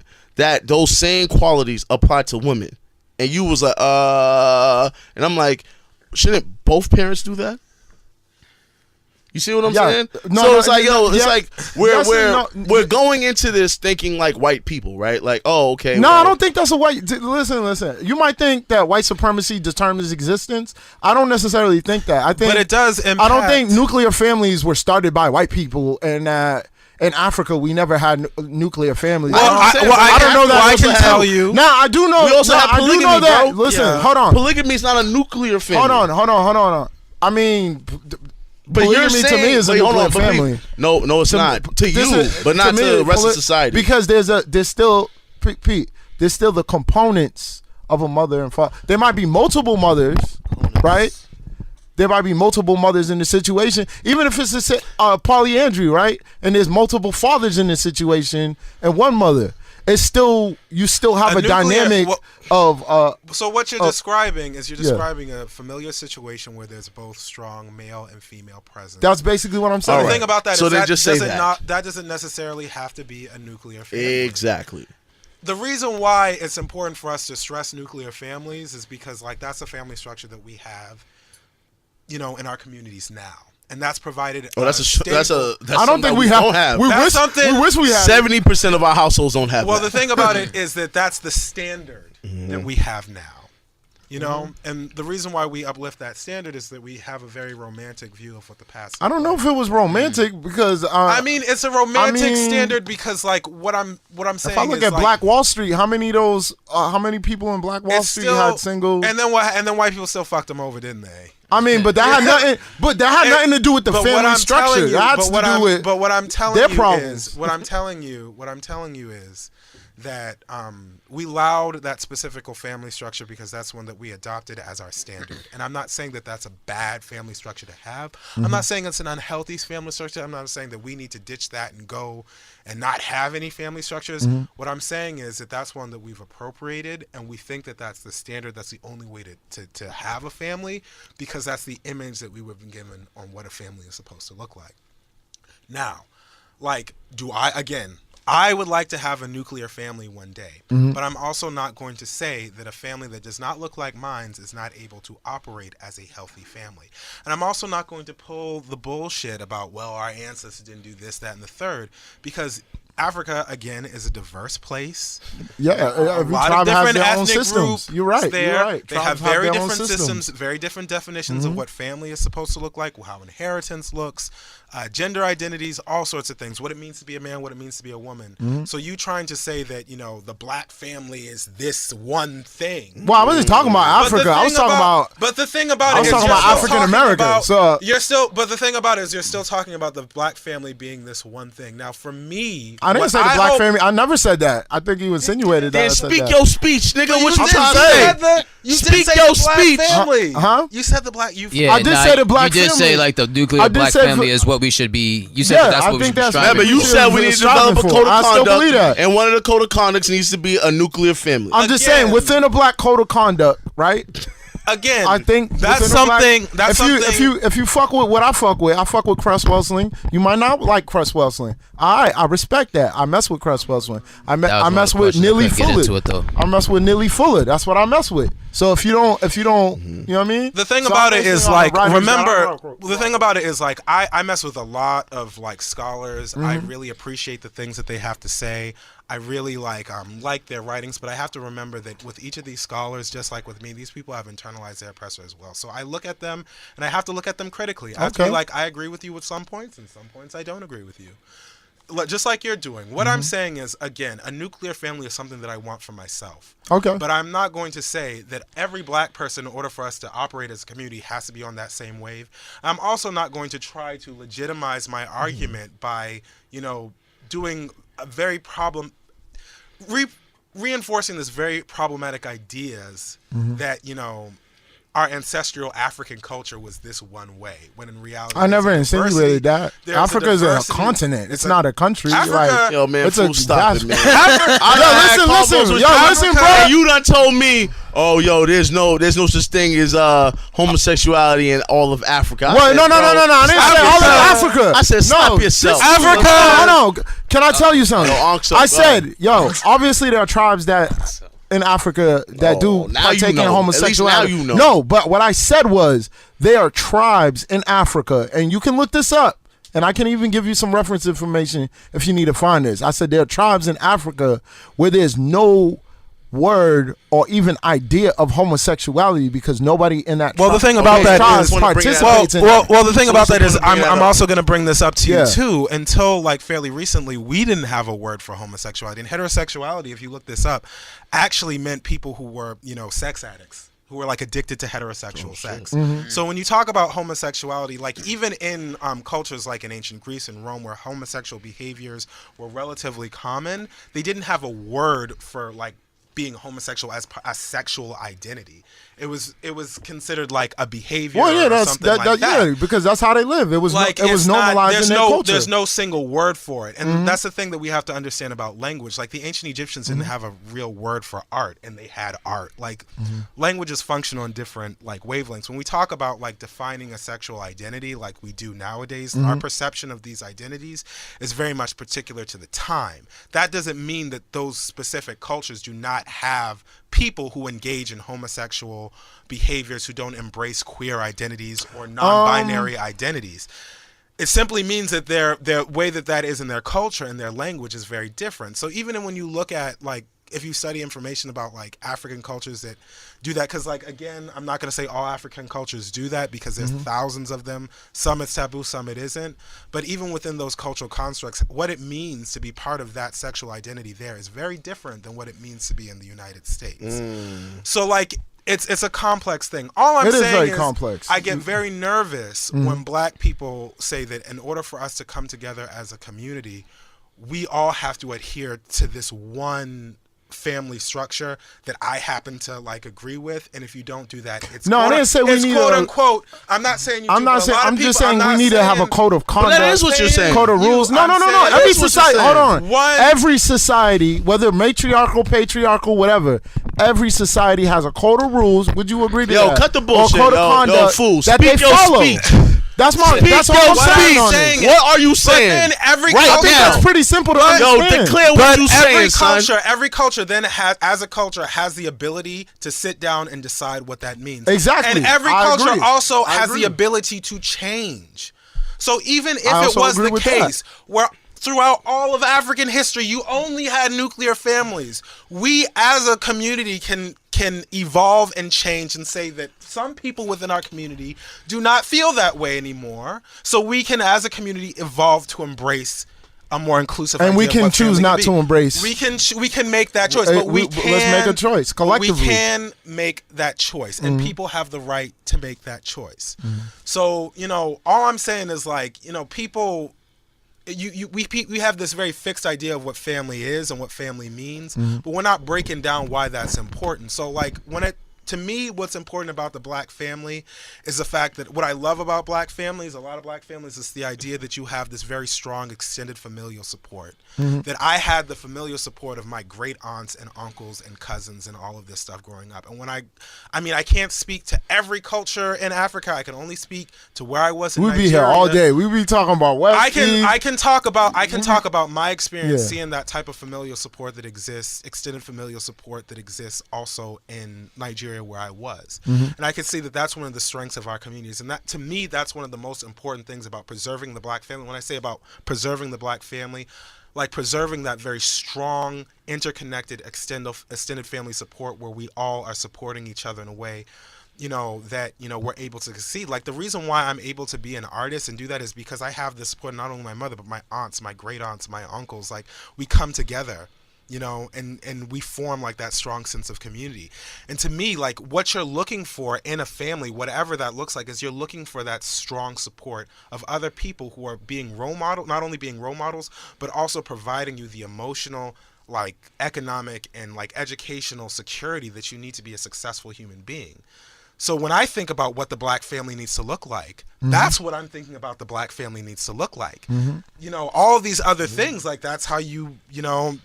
Speaker 3: those same qualities apply to women? And you was like, and I'm like, shouldn't both parents do that? You see what I'm
Speaker 2: Yeah.
Speaker 3: saying?
Speaker 2: No,
Speaker 3: so
Speaker 2: no,
Speaker 3: it's like, yo, it's
Speaker 2: yeah.
Speaker 3: like
Speaker 2: Yes
Speaker 3: we're going into this thinking like white people, right? Like, oh, okay.
Speaker 2: No,
Speaker 3: well,
Speaker 2: I don't think that's a white. Listen. You might think that white supremacy determines existence. I don't necessarily think that. I think,
Speaker 4: But it does impact.
Speaker 2: I don't think nuclear families were started by white people, and that in Africa we never had nuclear families.
Speaker 3: Well,
Speaker 2: I don't know that.
Speaker 4: I
Speaker 2: was
Speaker 4: can
Speaker 2: a-
Speaker 4: tell you.
Speaker 2: Now I do know.
Speaker 3: We also have
Speaker 2: I do know
Speaker 3: polygamy,
Speaker 2: that.
Speaker 3: bro.
Speaker 2: Listen,
Speaker 4: Yeah.
Speaker 2: hold on,
Speaker 3: polygamy is not a nuclear family.
Speaker 2: hold on. I mean,
Speaker 3: But you're
Speaker 2: polygamy
Speaker 3: saying,
Speaker 2: to me is a
Speaker 3: wait, hold
Speaker 2: nuclear
Speaker 3: on, but
Speaker 2: family.
Speaker 3: No, it's not to
Speaker 2: This
Speaker 3: you,
Speaker 2: is-
Speaker 3: but not
Speaker 2: me,
Speaker 3: to the rest of
Speaker 2: poly-
Speaker 3: society.
Speaker 2: Because there's still Pete, there's still the components of a mother and father. There might be multiple mothers, right? There might be multiple mothers in the situation, even if it's a polyandry, right? And there's multiple fathers in the situation and one mother. It's still you still have
Speaker 4: A
Speaker 2: a
Speaker 4: nuclear-
Speaker 2: dynamic
Speaker 4: well-
Speaker 2: of
Speaker 4: So what you're describing is you're
Speaker 2: yeah.
Speaker 4: describing a familiar situation where there's both strong male and female presence.
Speaker 2: that's basically what I'm
Speaker 4: So
Speaker 2: saying.
Speaker 4: the thing about that is
Speaker 3: So then
Speaker 4: that
Speaker 3: just say
Speaker 4: doesn't
Speaker 3: that.
Speaker 4: that doesn't necessarily have to be a nuclear family.
Speaker 3: Exactly.
Speaker 4: The reason why it's important for us to stress nuclear families is because like that's a family structure that we have, in our communities now. and that's provided.
Speaker 3: Oh, that's
Speaker 2: I don't
Speaker 3: something
Speaker 2: think
Speaker 3: that
Speaker 2: we
Speaker 3: don't
Speaker 2: have.
Speaker 3: have.
Speaker 2: We
Speaker 4: That's
Speaker 2: wish,
Speaker 4: something-
Speaker 2: we wish we had.
Speaker 3: 70% of our households don't have
Speaker 4: Well,
Speaker 3: that.
Speaker 4: the thing about it is that that's the standard
Speaker 3: Mm-hmm.
Speaker 4: that we have now. You know, and the reason why we uplift that standard is that we have a very romantic view of what the past.
Speaker 2: I don't know if it was romantic because
Speaker 4: I mean, it's a romantic
Speaker 2: I mean,
Speaker 4: standard because, like, what I'm saying.
Speaker 2: if I look
Speaker 4: is,
Speaker 2: at
Speaker 4: like,
Speaker 2: Black Wall Street, how many of those? How many people in Black Wall
Speaker 4: it's
Speaker 2: Street
Speaker 4: still,
Speaker 2: had single?
Speaker 4: and then what? And then white people still fucked them over, didn't they?
Speaker 2: I mean, but that had nothing. But that had nothing to do with the
Speaker 4: But what
Speaker 2: family
Speaker 4: I'm
Speaker 2: structure.
Speaker 4: telling you-
Speaker 2: That had
Speaker 4: but
Speaker 2: to
Speaker 4: what
Speaker 2: do
Speaker 4: I'm-
Speaker 2: with.
Speaker 4: But what I'm telling
Speaker 2: their
Speaker 4: you
Speaker 2: problems.
Speaker 4: is, what I'm telling you is that we allowed that specific family structure because that's one that we adopted as our standard. And I'm not saying that that's a bad family structure to have. I'm not saying it's an unhealthy family structure. I'm not saying that we need to ditch that and go and not have any family structures. What I'm saying is that that's one that we've appropriated, and we think that that's the standard. That's the only way to have a family, because that's the image that we would have been given on what a family is supposed to look like. Now, like, I would like to have a nuclear family one day, but I'm also not going to say that a family that does not look like mine is not able to operate as a healthy family. And I'm also not going to pull the bullshit about, well, our ancestors didn't do this, that, and the third, because Africa, again, is a diverse place.
Speaker 2: Yeah,
Speaker 4: A
Speaker 2: every
Speaker 4: lot
Speaker 2: tribe
Speaker 4: of
Speaker 2: has
Speaker 4: different
Speaker 2: their own
Speaker 4: ethnic
Speaker 2: systems.
Speaker 4: groups
Speaker 2: You're right.
Speaker 4: there.
Speaker 2: You're right.
Speaker 4: They have
Speaker 2: Tribes
Speaker 4: very
Speaker 2: their own
Speaker 4: different systems, very different definitions of what family is supposed to look like, how inheritance looks, gender identities, all sorts of things, what it means to be a man, what it means to be a woman. So you trying to say that, you know, the black family is this one thing.
Speaker 2: Well, I wasn't talking about
Speaker 4: But the
Speaker 2: Africa. I was
Speaker 4: thing
Speaker 2: talking about.
Speaker 4: But the thing about
Speaker 2: I
Speaker 4: it
Speaker 2: was
Speaker 4: is
Speaker 2: talking
Speaker 4: you're
Speaker 2: about
Speaker 4: still
Speaker 2: African
Speaker 4: talking
Speaker 2: American,
Speaker 4: about-
Speaker 2: so-
Speaker 4: you're still. But the thing about it is you're still talking about the black family being this one thing. Now, for me,
Speaker 2: I didn't
Speaker 4: what
Speaker 2: say the black
Speaker 4: hope-
Speaker 2: family. I never said that. I think you insinuated that.
Speaker 3: Then
Speaker 2: I said
Speaker 3: speak
Speaker 2: that.
Speaker 3: your speech, nigga. What you
Speaker 4: did
Speaker 3: trying to
Speaker 4: say
Speaker 3: say?
Speaker 4: You did
Speaker 3: Speak
Speaker 4: say
Speaker 3: your
Speaker 4: the black
Speaker 3: speech.
Speaker 4: family.
Speaker 2: Huh?
Speaker 4: You said the black. You
Speaker 1: Yeah,
Speaker 2: I did say the black
Speaker 1: You did
Speaker 2: family.
Speaker 1: say like the nuclear
Speaker 2: I did
Speaker 1: black
Speaker 2: say
Speaker 1: family
Speaker 2: for-
Speaker 1: is what we should be. You said
Speaker 2: Yeah,
Speaker 1: that's
Speaker 2: I
Speaker 1: what we
Speaker 2: think
Speaker 1: should be
Speaker 2: that's-
Speaker 3: Yeah,
Speaker 1: striving
Speaker 3: but you
Speaker 2: we
Speaker 3: said
Speaker 2: should
Speaker 3: we
Speaker 2: be
Speaker 3: need to
Speaker 2: striving
Speaker 3: develop a
Speaker 2: for.
Speaker 3: code
Speaker 2: I
Speaker 3: of
Speaker 2: still believe
Speaker 3: conduct,
Speaker 2: that.
Speaker 3: and one of the code of conducts needs to be a nuclear family.
Speaker 2: I'm just
Speaker 4: Again.
Speaker 2: saying, within a black code of conduct, right?
Speaker 4: again.
Speaker 2: I think
Speaker 4: that's
Speaker 2: within a black-
Speaker 4: something. That's something.
Speaker 2: If you fuck with what I fuck with Cress Welsling. You might not like Cress Welsling. I respect that. I mess with Cress Welsling. I
Speaker 1: That was one
Speaker 2: mess
Speaker 1: of the
Speaker 2: with
Speaker 1: questions. I
Speaker 2: Nilly
Speaker 1: couldn't get into
Speaker 2: Fuller.
Speaker 1: it, though.
Speaker 2: I mess with Nilly Fuller. That's what I mess with. So if you don't, you know what I mean.
Speaker 4: The thing
Speaker 2: So
Speaker 4: about
Speaker 2: I'm
Speaker 4: it is
Speaker 2: basing on
Speaker 4: like,
Speaker 2: the writers
Speaker 4: remember,
Speaker 2: that I
Speaker 4: the thing about it is like, I mess with a lot of like scholars. I
Speaker 2: Mm-hmm.
Speaker 4: really appreciate the things that they have to say. I really like their writings, but I have to remember that with each of these scholars, just like with me, these people have internalized their oppressor as well. So I look at them, and I have to look at them critically. I have to be
Speaker 2: Okay.
Speaker 4: like, I agree with you with some points, and some points I don't agree with you. Just like you're doing. What I'm saying is, again, a nuclear family is something that I want for myself.
Speaker 2: Okay.
Speaker 4: But I'm not going to say that every black person, in order for us to operate as a community, has to be on that same wave. I'm also not going to try to legitimize my argument by, you know, doing a very reinforcing this very problematic ideas that, you know, our ancestral African culture was this one way, when in reality,
Speaker 2: I never
Speaker 4: there's a
Speaker 2: insinuated that.
Speaker 4: there's
Speaker 2: Africa is a
Speaker 4: diversity.
Speaker 2: continent. It's not a country.
Speaker 4: Africa-
Speaker 2: like,
Speaker 3: Yo, man,
Speaker 2: it's a
Speaker 3: fool, stop it,
Speaker 2: disaster.
Speaker 3: man.
Speaker 2: Yo, listen,
Speaker 3: Africa,
Speaker 2: bro.
Speaker 3: and you done told me, oh, yo, there's no such thing as homosexuality in all of Africa. I
Speaker 2: What?
Speaker 3: said,
Speaker 2: No.
Speaker 3: bro,
Speaker 2: I didn't say all of Africa.
Speaker 3: I said, stop yourself.
Speaker 2: Africa. Hold on. Can I tell you something?
Speaker 3: Yo, Unc, so
Speaker 2: I
Speaker 3: go
Speaker 2: said, obviously there are tribes that in Africa that do
Speaker 3: now you
Speaker 2: partake in
Speaker 3: know.
Speaker 2: homosexuality.
Speaker 3: At least now you know.
Speaker 2: No, but what I said was there are tribes in Africa, and you can look this up. And I can even give you some reference information if you need to find this. I said there are tribes in Africa where there's no word or even idea of homosexuality because nobody in that
Speaker 4: Well, the thing about
Speaker 3: Okay,
Speaker 4: that
Speaker 3: tribes
Speaker 4: is,
Speaker 3: wanna bring that
Speaker 2: participates in that.
Speaker 4: well, the thing about that is,
Speaker 3: Someone's gonna bring
Speaker 4: I'm
Speaker 3: that up.
Speaker 4: also going to bring this up to
Speaker 2: Yeah.
Speaker 4: you too. Until like fairly recently, we didn't have a word for homosexuality, and heterosexuality, if you look this up, actually meant people who were, you know, sex addicts, who were like addicted to heterosexual sex. So when you talk about homosexuality, like even in cultures like in ancient Greece and Rome, where homosexual behaviors were relatively common, they didn't have a word for like being homosexual as a sexual identity. It was considered like a behavior
Speaker 2: Well, yeah,
Speaker 4: or
Speaker 2: that's
Speaker 4: something like that.
Speaker 2: yeah, because that's how they live. It was
Speaker 4: Like
Speaker 2: it was
Speaker 4: it's not-
Speaker 2: normalized in their culture.
Speaker 4: There's no single word for it, and that's the thing that we have to understand about language. Like the ancient Egyptians didn't have a real word for art, and they had art. Like languages function on different like wavelengths. When we talk about like defining a sexual identity, like we do nowadays, our perception of these identities is very much particular to the time. That doesn't mean that those specific cultures do not not have people who engage in homosexual behaviors, who don't embrace queer identities or non-binary identities. It simply means that their way that is in their culture and their language is very different. So even when you look at, like, if you study information about like African cultures that do that, because like, again, I'm not going to say all African cultures do that because there's thousands of them. Some it's taboo, some it isn't. But even within those cultural constructs, what it means to be part of that sexual identity there is very different than what it means to be in the United States. So like, it's a complex thing. All I'm saying is
Speaker 2: complex.
Speaker 4: I get very nervous when black people say that in order for us to come together as a community, we all have to adhere to this one family structure that I happen to like agree with, and if you don't do that, it's
Speaker 2: No, I didn't say we need
Speaker 4: quote
Speaker 2: a-
Speaker 4: unquote. I'm not saying you.
Speaker 2: I'm not saying. I'm just saying we need to have a code of conduct.
Speaker 3: that is what you're saying.
Speaker 2: Code of rules. No.
Speaker 4: That
Speaker 2: Every
Speaker 3: is what you're
Speaker 2: society. Hold
Speaker 3: saying.
Speaker 2: on. Every society, whether matriarchal, patriarchal, whatever, every society has a code of rules. Would you agree to
Speaker 3: Yo,
Speaker 2: that?
Speaker 3: cut the
Speaker 2: Or
Speaker 3: bullshit,
Speaker 2: code
Speaker 3: yo,
Speaker 2: of conduct
Speaker 3: fool.
Speaker 2: that
Speaker 3: Speak
Speaker 2: they
Speaker 3: your
Speaker 2: follow.
Speaker 3: speech.
Speaker 2: That's all
Speaker 3: Speak
Speaker 2: I'm
Speaker 3: your
Speaker 2: saying on
Speaker 4: speech.
Speaker 2: this.
Speaker 3: What are you saying?
Speaker 4: then every
Speaker 3: right
Speaker 4: culture-
Speaker 3: now.
Speaker 2: That's pretty simple to
Speaker 3: Yo,
Speaker 2: understand.
Speaker 3: declare what
Speaker 4: But
Speaker 3: you saying, son.
Speaker 4: every culture then has, as a culture, has the ability to sit down and decide what that means.
Speaker 2: Exactly.
Speaker 4: And every
Speaker 2: I
Speaker 4: culture
Speaker 2: agree.
Speaker 4: also
Speaker 2: I
Speaker 4: has
Speaker 2: agree.
Speaker 4: the ability to change. So even if
Speaker 2: I
Speaker 4: it
Speaker 2: also
Speaker 4: was
Speaker 2: agree
Speaker 4: the
Speaker 2: with
Speaker 4: case where throughout all of African history you only had nuclear families, we as a community can evolve and change and say that some people within our community do not feel that way anymore. So we can, as a community, evolve to embrace a more inclusive
Speaker 2: And
Speaker 4: idea
Speaker 2: we
Speaker 4: of
Speaker 2: can
Speaker 4: what
Speaker 2: choose
Speaker 4: family
Speaker 2: not
Speaker 4: be.
Speaker 2: to embrace.
Speaker 4: We can make that choice, but we can.
Speaker 2: Let's make a choice collectively.
Speaker 4: We can make that choice, and people have the right to make that choice. So all I'm saying is like people. We have this very fixed idea of what family is and what family means, but we're not breaking down why that's important. So like to me, what's important about the black family is the fact that what I love about black families, a lot of black families, is the idea that you have this very strong extended familial support. That I had the familial support of my great aunts and uncles and cousins and all of this stuff growing up. And when I can't speak to every culture in Africa. I can only speak to where I was in
Speaker 2: We'd
Speaker 4: Nigeria.
Speaker 2: be here all day. We'd be talking about West
Speaker 4: I can talk about my experience
Speaker 2: Yeah.
Speaker 4: seeing that type of familial support that exists, extended familial support that exists also in Nigeria where I was. And I can see that that's one of the strengths of our communities. And that, to me, that's one of the most important things about preserving the black family. When I say about preserving the black family, like preserving that very strong, interconnected, extended family support where we all are supporting each other in a way that we're able to succeed. Like the reason why I'm able to be an artist and do that is because I have the support not only my mother but my aunts, my great aunts, my uncles. Like we come together, and we form like that strong sense of community. And to me, like what you're looking for in a family, whatever that looks like, is you're looking for that strong support of other people who are being not only being role models, but also providing you the emotional, like economic and like educational security that you need to be a successful human being. So when I think about what the black family needs to look like, that's what I'm thinking about the black family needs to look like. All these other things, like that's how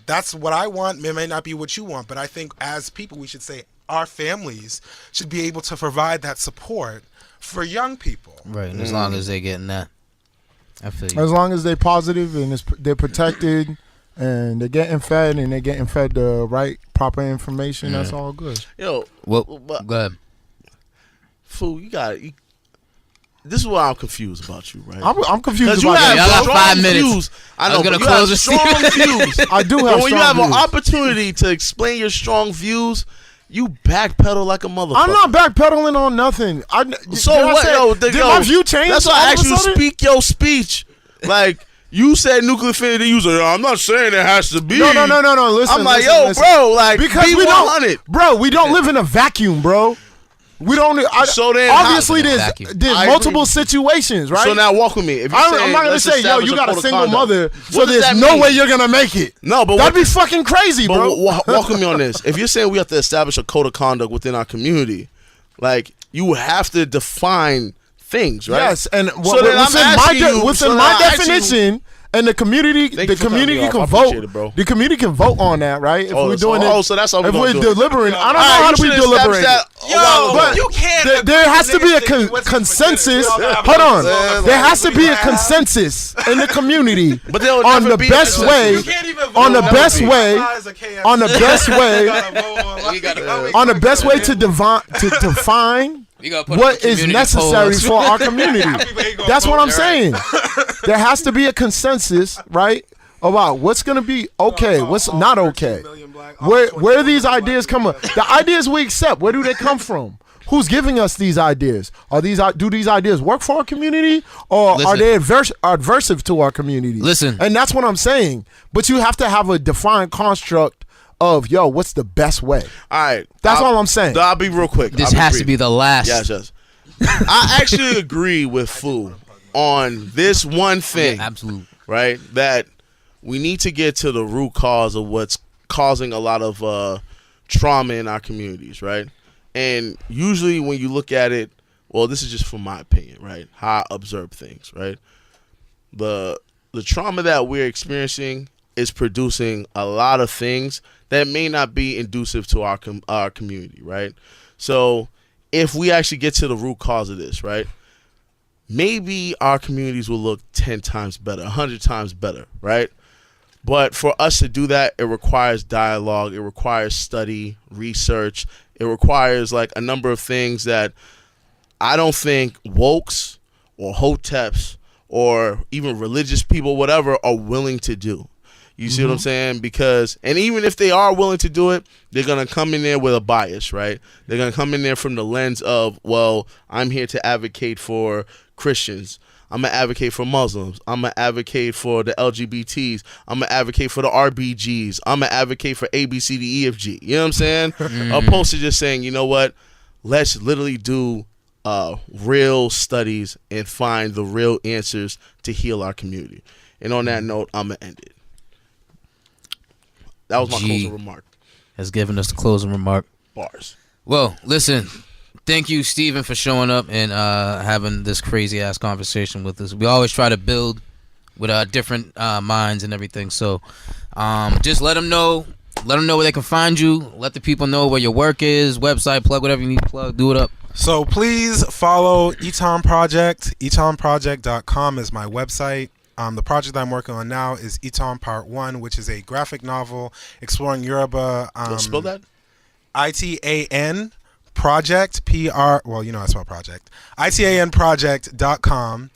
Speaker 4: that's what I want. It may not be what you want, but I think as people, we should say our families should be able to provide that support for young people.
Speaker 1: Right, and as long as they're getting that, I feel you.
Speaker 2: As long as they're positive and they're protected and they're getting fed and they're getting fed the right, proper information, that's all good.
Speaker 3: Yo,
Speaker 1: Well,
Speaker 3: but
Speaker 1: go ahead.
Speaker 3: fool, this is what I'm confused about you, right?
Speaker 2: I'm confused
Speaker 3: Because you
Speaker 2: about
Speaker 3: have
Speaker 1: Y'all got
Speaker 3: strong
Speaker 1: 5 minutes.
Speaker 3: views. I
Speaker 1: I
Speaker 3: know,
Speaker 1: was gonna
Speaker 3: but you have
Speaker 1: close the
Speaker 3: strong views.
Speaker 2: I do have
Speaker 3: But when you
Speaker 2: strong
Speaker 3: have an
Speaker 2: views.
Speaker 3: opportunity to explain your strong views, you backpedal like a motherfucker.
Speaker 2: I'm not backpedaling on nothing.
Speaker 3: So
Speaker 2: did I
Speaker 3: what?
Speaker 2: say- did my view change?
Speaker 3: That's why
Speaker 2: all
Speaker 3: I
Speaker 2: of a
Speaker 3: asked you to
Speaker 2: sudden?
Speaker 3: speak your speech. Like you said, nuclear affinity. You said, I'm not saying it has to be.
Speaker 2: No. Listen.
Speaker 3: I'm like,
Speaker 2: listen.
Speaker 3: bro, like
Speaker 2: Because
Speaker 3: be
Speaker 2: we
Speaker 3: 100.
Speaker 2: don't, bro. We don't live in a vacuum, bro. We don't.
Speaker 3: So then
Speaker 2: obviously,
Speaker 1: how-
Speaker 2: there's
Speaker 1: Vacuum.
Speaker 3: I
Speaker 2: multiple
Speaker 3: agree.
Speaker 2: situations, right?
Speaker 3: So now walk with me. If you're
Speaker 2: I'm
Speaker 3: saying,
Speaker 2: not gonna
Speaker 3: let's
Speaker 2: say, yo,
Speaker 3: establish
Speaker 2: you got
Speaker 3: code
Speaker 2: a
Speaker 3: of
Speaker 2: single
Speaker 3: conduct.
Speaker 2: mother, so
Speaker 3: What does
Speaker 2: there's
Speaker 3: that
Speaker 2: no
Speaker 3: mean?
Speaker 2: way you're gonna make it.
Speaker 3: No, but
Speaker 2: That'd be fucking crazy,
Speaker 3: But
Speaker 2: bro.
Speaker 3: walk with me on this. If you're saying we have to establish a code of conduct within our community, like you have to define things, right?
Speaker 2: Yes, and
Speaker 3: So then I'm asking you-
Speaker 2: within
Speaker 3: so
Speaker 2: my
Speaker 3: then I ask you-
Speaker 2: definition, and the community,
Speaker 3: Thank you for cutting me off.
Speaker 2: can
Speaker 3: I
Speaker 2: vote.
Speaker 3: appreciate it, bro.
Speaker 2: The community can vote on that, right? If
Speaker 3: Oh,
Speaker 2: we're
Speaker 3: so-
Speaker 2: doing
Speaker 3: oh,
Speaker 2: it,
Speaker 3: so that's how we're
Speaker 2: if
Speaker 3: gonna
Speaker 2: we're
Speaker 3: do it.
Speaker 2: deliberating. I don't
Speaker 3: All
Speaker 2: know
Speaker 3: right,
Speaker 2: how
Speaker 3: you
Speaker 2: to be
Speaker 3: should establish
Speaker 2: deliberating.
Speaker 3: that a while ago.
Speaker 4: You can't
Speaker 2: there has to be a consensus. Hold on. There has to be a consensus in the community
Speaker 3: But there will
Speaker 2: on
Speaker 3: never
Speaker 2: the
Speaker 3: be a
Speaker 2: best
Speaker 3: consensus.
Speaker 2: way.
Speaker 4: You can't even vote
Speaker 2: On the
Speaker 4: on
Speaker 2: best
Speaker 4: the
Speaker 2: way.
Speaker 4: size of KFC.
Speaker 2: On the best way.
Speaker 4: You
Speaker 2: On the best way to define
Speaker 1: We gotta put
Speaker 2: what
Speaker 1: up a
Speaker 2: is
Speaker 1: community
Speaker 2: necessary
Speaker 1: poll.
Speaker 2: for our community. That's what I'm saying. There has to be a consensus, right, about what's gonna be okay, what's not okay. Where these ideas come from? The ideas we accept, where do they come from? Who's giving us these ideas? Do these ideas work for our community, or are
Speaker 1: Listen.
Speaker 2: they adversive to our community?
Speaker 1: Listen.
Speaker 2: And that's what I'm saying. But you have to have a defined construct of, yo, what's the best way?
Speaker 3: All right.
Speaker 2: That's all I'm saying.
Speaker 3: I'll be real quick.
Speaker 1: This has to be the last.
Speaker 3: Yes. I actually agree with Fu on this one thing.
Speaker 1: Yeah, absolutely.
Speaker 3: Right? That we need to get to the root cause of what's causing a lot of trauma in our communities, right? And usually when you look at it, well, this is just from my opinion, right? How I observe things, right? The trauma that we're experiencing is producing a lot of things that may not be inducive to our community, right? So if we actually get to the root cause of this, right, maybe our communities will look 10 times better, 100 times better, right? But for us to do that, it requires dialogue, it requires study, research, it requires like a number of things that I don't think wokes or hoteps or even religious people, whatever, are willing to do. You see what I'm saying? Because, and even if they are willing to do it, they're going to come in there with a bias, right? They're going to come in there from the lens of, well, I'm here to advocate for Christians. I'm going to advocate for Muslims. I'm going to advocate for the LGBTs. I'm going to advocate for the RBGs. I'm going to advocate for A, B, C, D, E, F, G. You know what I'm saying? Opposed to just saying, you know what? Let's literally do real studies and find the real answers to heal our community. And on that note, I'm going to end it. That was my closing remark.
Speaker 1: Has given us the closing remark.
Speaker 3: Bars.
Speaker 1: Well, listen. Thank you, Steven, for showing up and having this crazy ass conversation with us. We always try to build with different minds and everything. So, just let them know. Let them know where they can find you. Let the people know where your work is. Website, plug whatever you need to plug. Do it up.
Speaker 4: So please follow Eton Project. EtonProject.com is my website. The project I'm working on now is Eton Part 1, which is a graphic novel exploring Yoruba.
Speaker 3: Spell that?
Speaker 4: ITAN Project, well, you know how to spell project. ITANproject.com.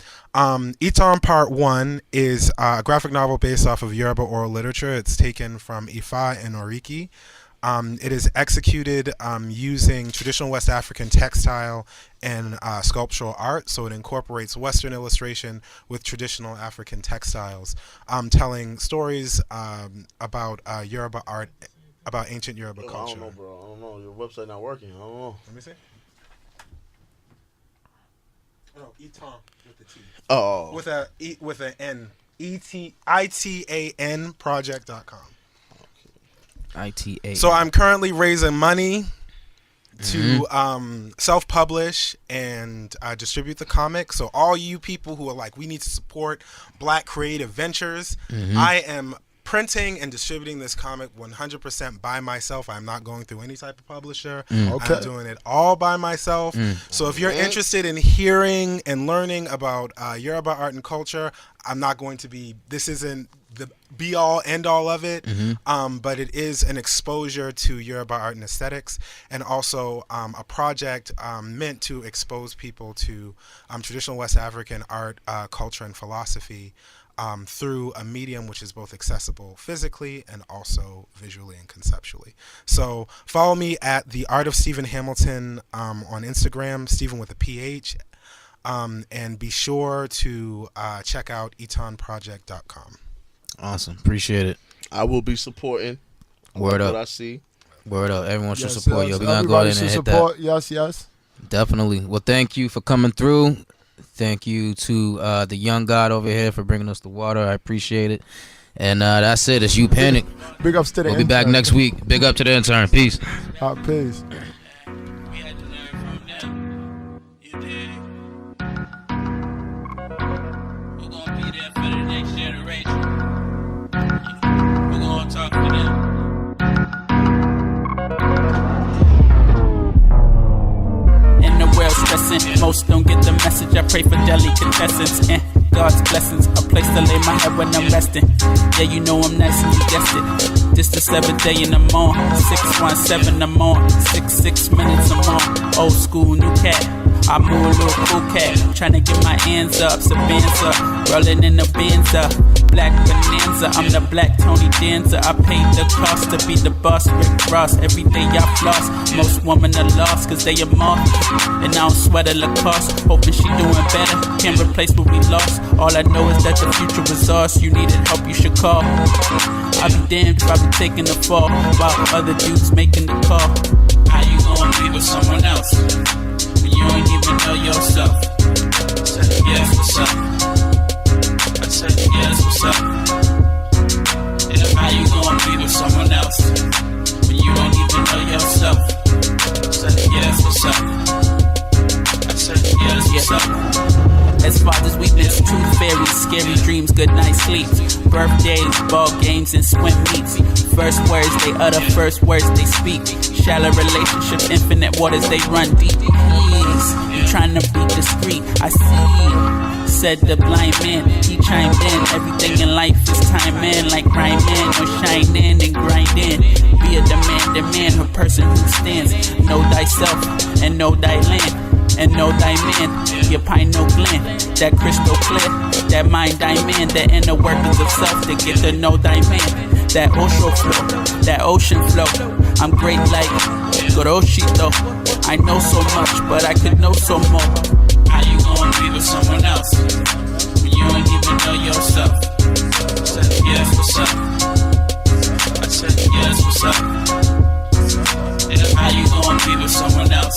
Speaker 4: Eton Part 1 is a graphic novel based off of Yoruba oral literature. It's taken from Ifa and Oriki. It is executed using traditional West African textile and sculptural art, so it incorporates Western illustration with traditional African textiles, telling stories about Yoruba art, about ancient Yoruba culture.
Speaker 3: I don't know, bro. I don't know. Your website not working. I don't know.
Speaker 4: Let me see. No, Eton with the T.
Speaker 3: Oh.
Speaker 4: With an N. ITAN project.com.
Speaker 1: ITA.
Speaker 4: So I'm currently raising money to self-publish and distribute the comic. So all you people who are like, we need to support Black creative ventures, I am printing and distributing this comic 100% by myself. I'm not going through any type of publisher.
Speaker 2: Okay.
Speaker 4: I'm doing it all by myself. So if you're interested in hearing and learning about Yoruba art and culture, I'm not going to be, this isn't the be all end all of it, but it is an exposure to Yoruba art and aesthetics, and also a project meant to expose people to traditional West African art, culture, and philosophy through a medium which is both accessible physically and also visually and conceptually. So follow me at The Art of Stephen Hamilton on Instagram, Stephen with a PH, and be sure to check out etonproject.com.
Speaker 1: Awesome. Appreciate it.
Speaker 3: I will be supporting.
Speaker 1: Word
Speaker 3: what
Speaker 1: up.
Speaker 3: I see.
Speaker 1: Word up. Everyone should
Speaker 2: Yes,
Speaker 1: support
Speaker 2: yes.
Speaker 1: you. We gotta go ahead
Speaker 2: Everybody
Speaker 1: and
Speaker 2: should
Speaker 1: hit
Speaker 2: support. Yes, yes.
Speaker 1: that. Definitely. Well, thank you for coming through. Thank you to the young God over here for bringing us the water. I appreciate it. And that's it. It's You Panic.
Speaker 2: Big ups to the
Speaker 1: We'll be back
Speaker 2: intern.
Speaker 1: next week. Big up to the intern. Peace.
Speaker 2: Peace.
Speaker 5: We had to learn from them. You dig? We're gonna be there for the next generation. We're gonna talk to them.
Speaker 6: In the world
Speaker 5: lesson. Most don't get the message. I pray for delicatessens and God's blessings. A place to lay my head when I'm resting. Yeah, you know I'm nice and you guessed it. This the 7th day in the morning. 617 I'm on. 6 minutes I'm on. Old school, new cat. I move a little cool cat. Tryna get my hands up, Sabanza. Rolling in the Benza. Black Bonanza, I'm the black Tony Danza. I paid the cost to be the boss, Rick Ross. Every day I floss. Most women are lost cause they are moth. And I don't sweat a Lacoste. Hoping she doing better. Can't replace what we lost. All I know is that the future is ours. You needed help, you should call. I'll be damned if I be taking the fall while other dudes making the call. How you gonna be with someone else when you ain't even know yourself? I said, yes, what's up? I said, yes, what's up? Yeah, how you gonna be with someone else when you don't even know yourself? I said, yes, what's up? I said, yes, what's up? As father's weakness, tooth fairies, scary dreams, good night sleep. Birthdays, ball games, and swim meets. First words they utter, first words they speak. Shallow relationships, infinite waters, they run deep. Please, you trying to be discreet, I see. Said the blind man, he chimed in. Everything in life is time in, like Ryan Man, or shine in and grind in. Be a demand, a person who stands. Know thyself and know thy land. And know thy man, your pineal gland, that crystal clear, that mind diamond, the inner workings of self to get to know thy man, that ocean flow, that ocean flow. I'm great like Goroshito. I know so much, but I could know so more. How you gonna be with someone else when you don't even know yourself? I said, yes, what's up? I said, yes, what's up? Yeah, how you gonna be with someone else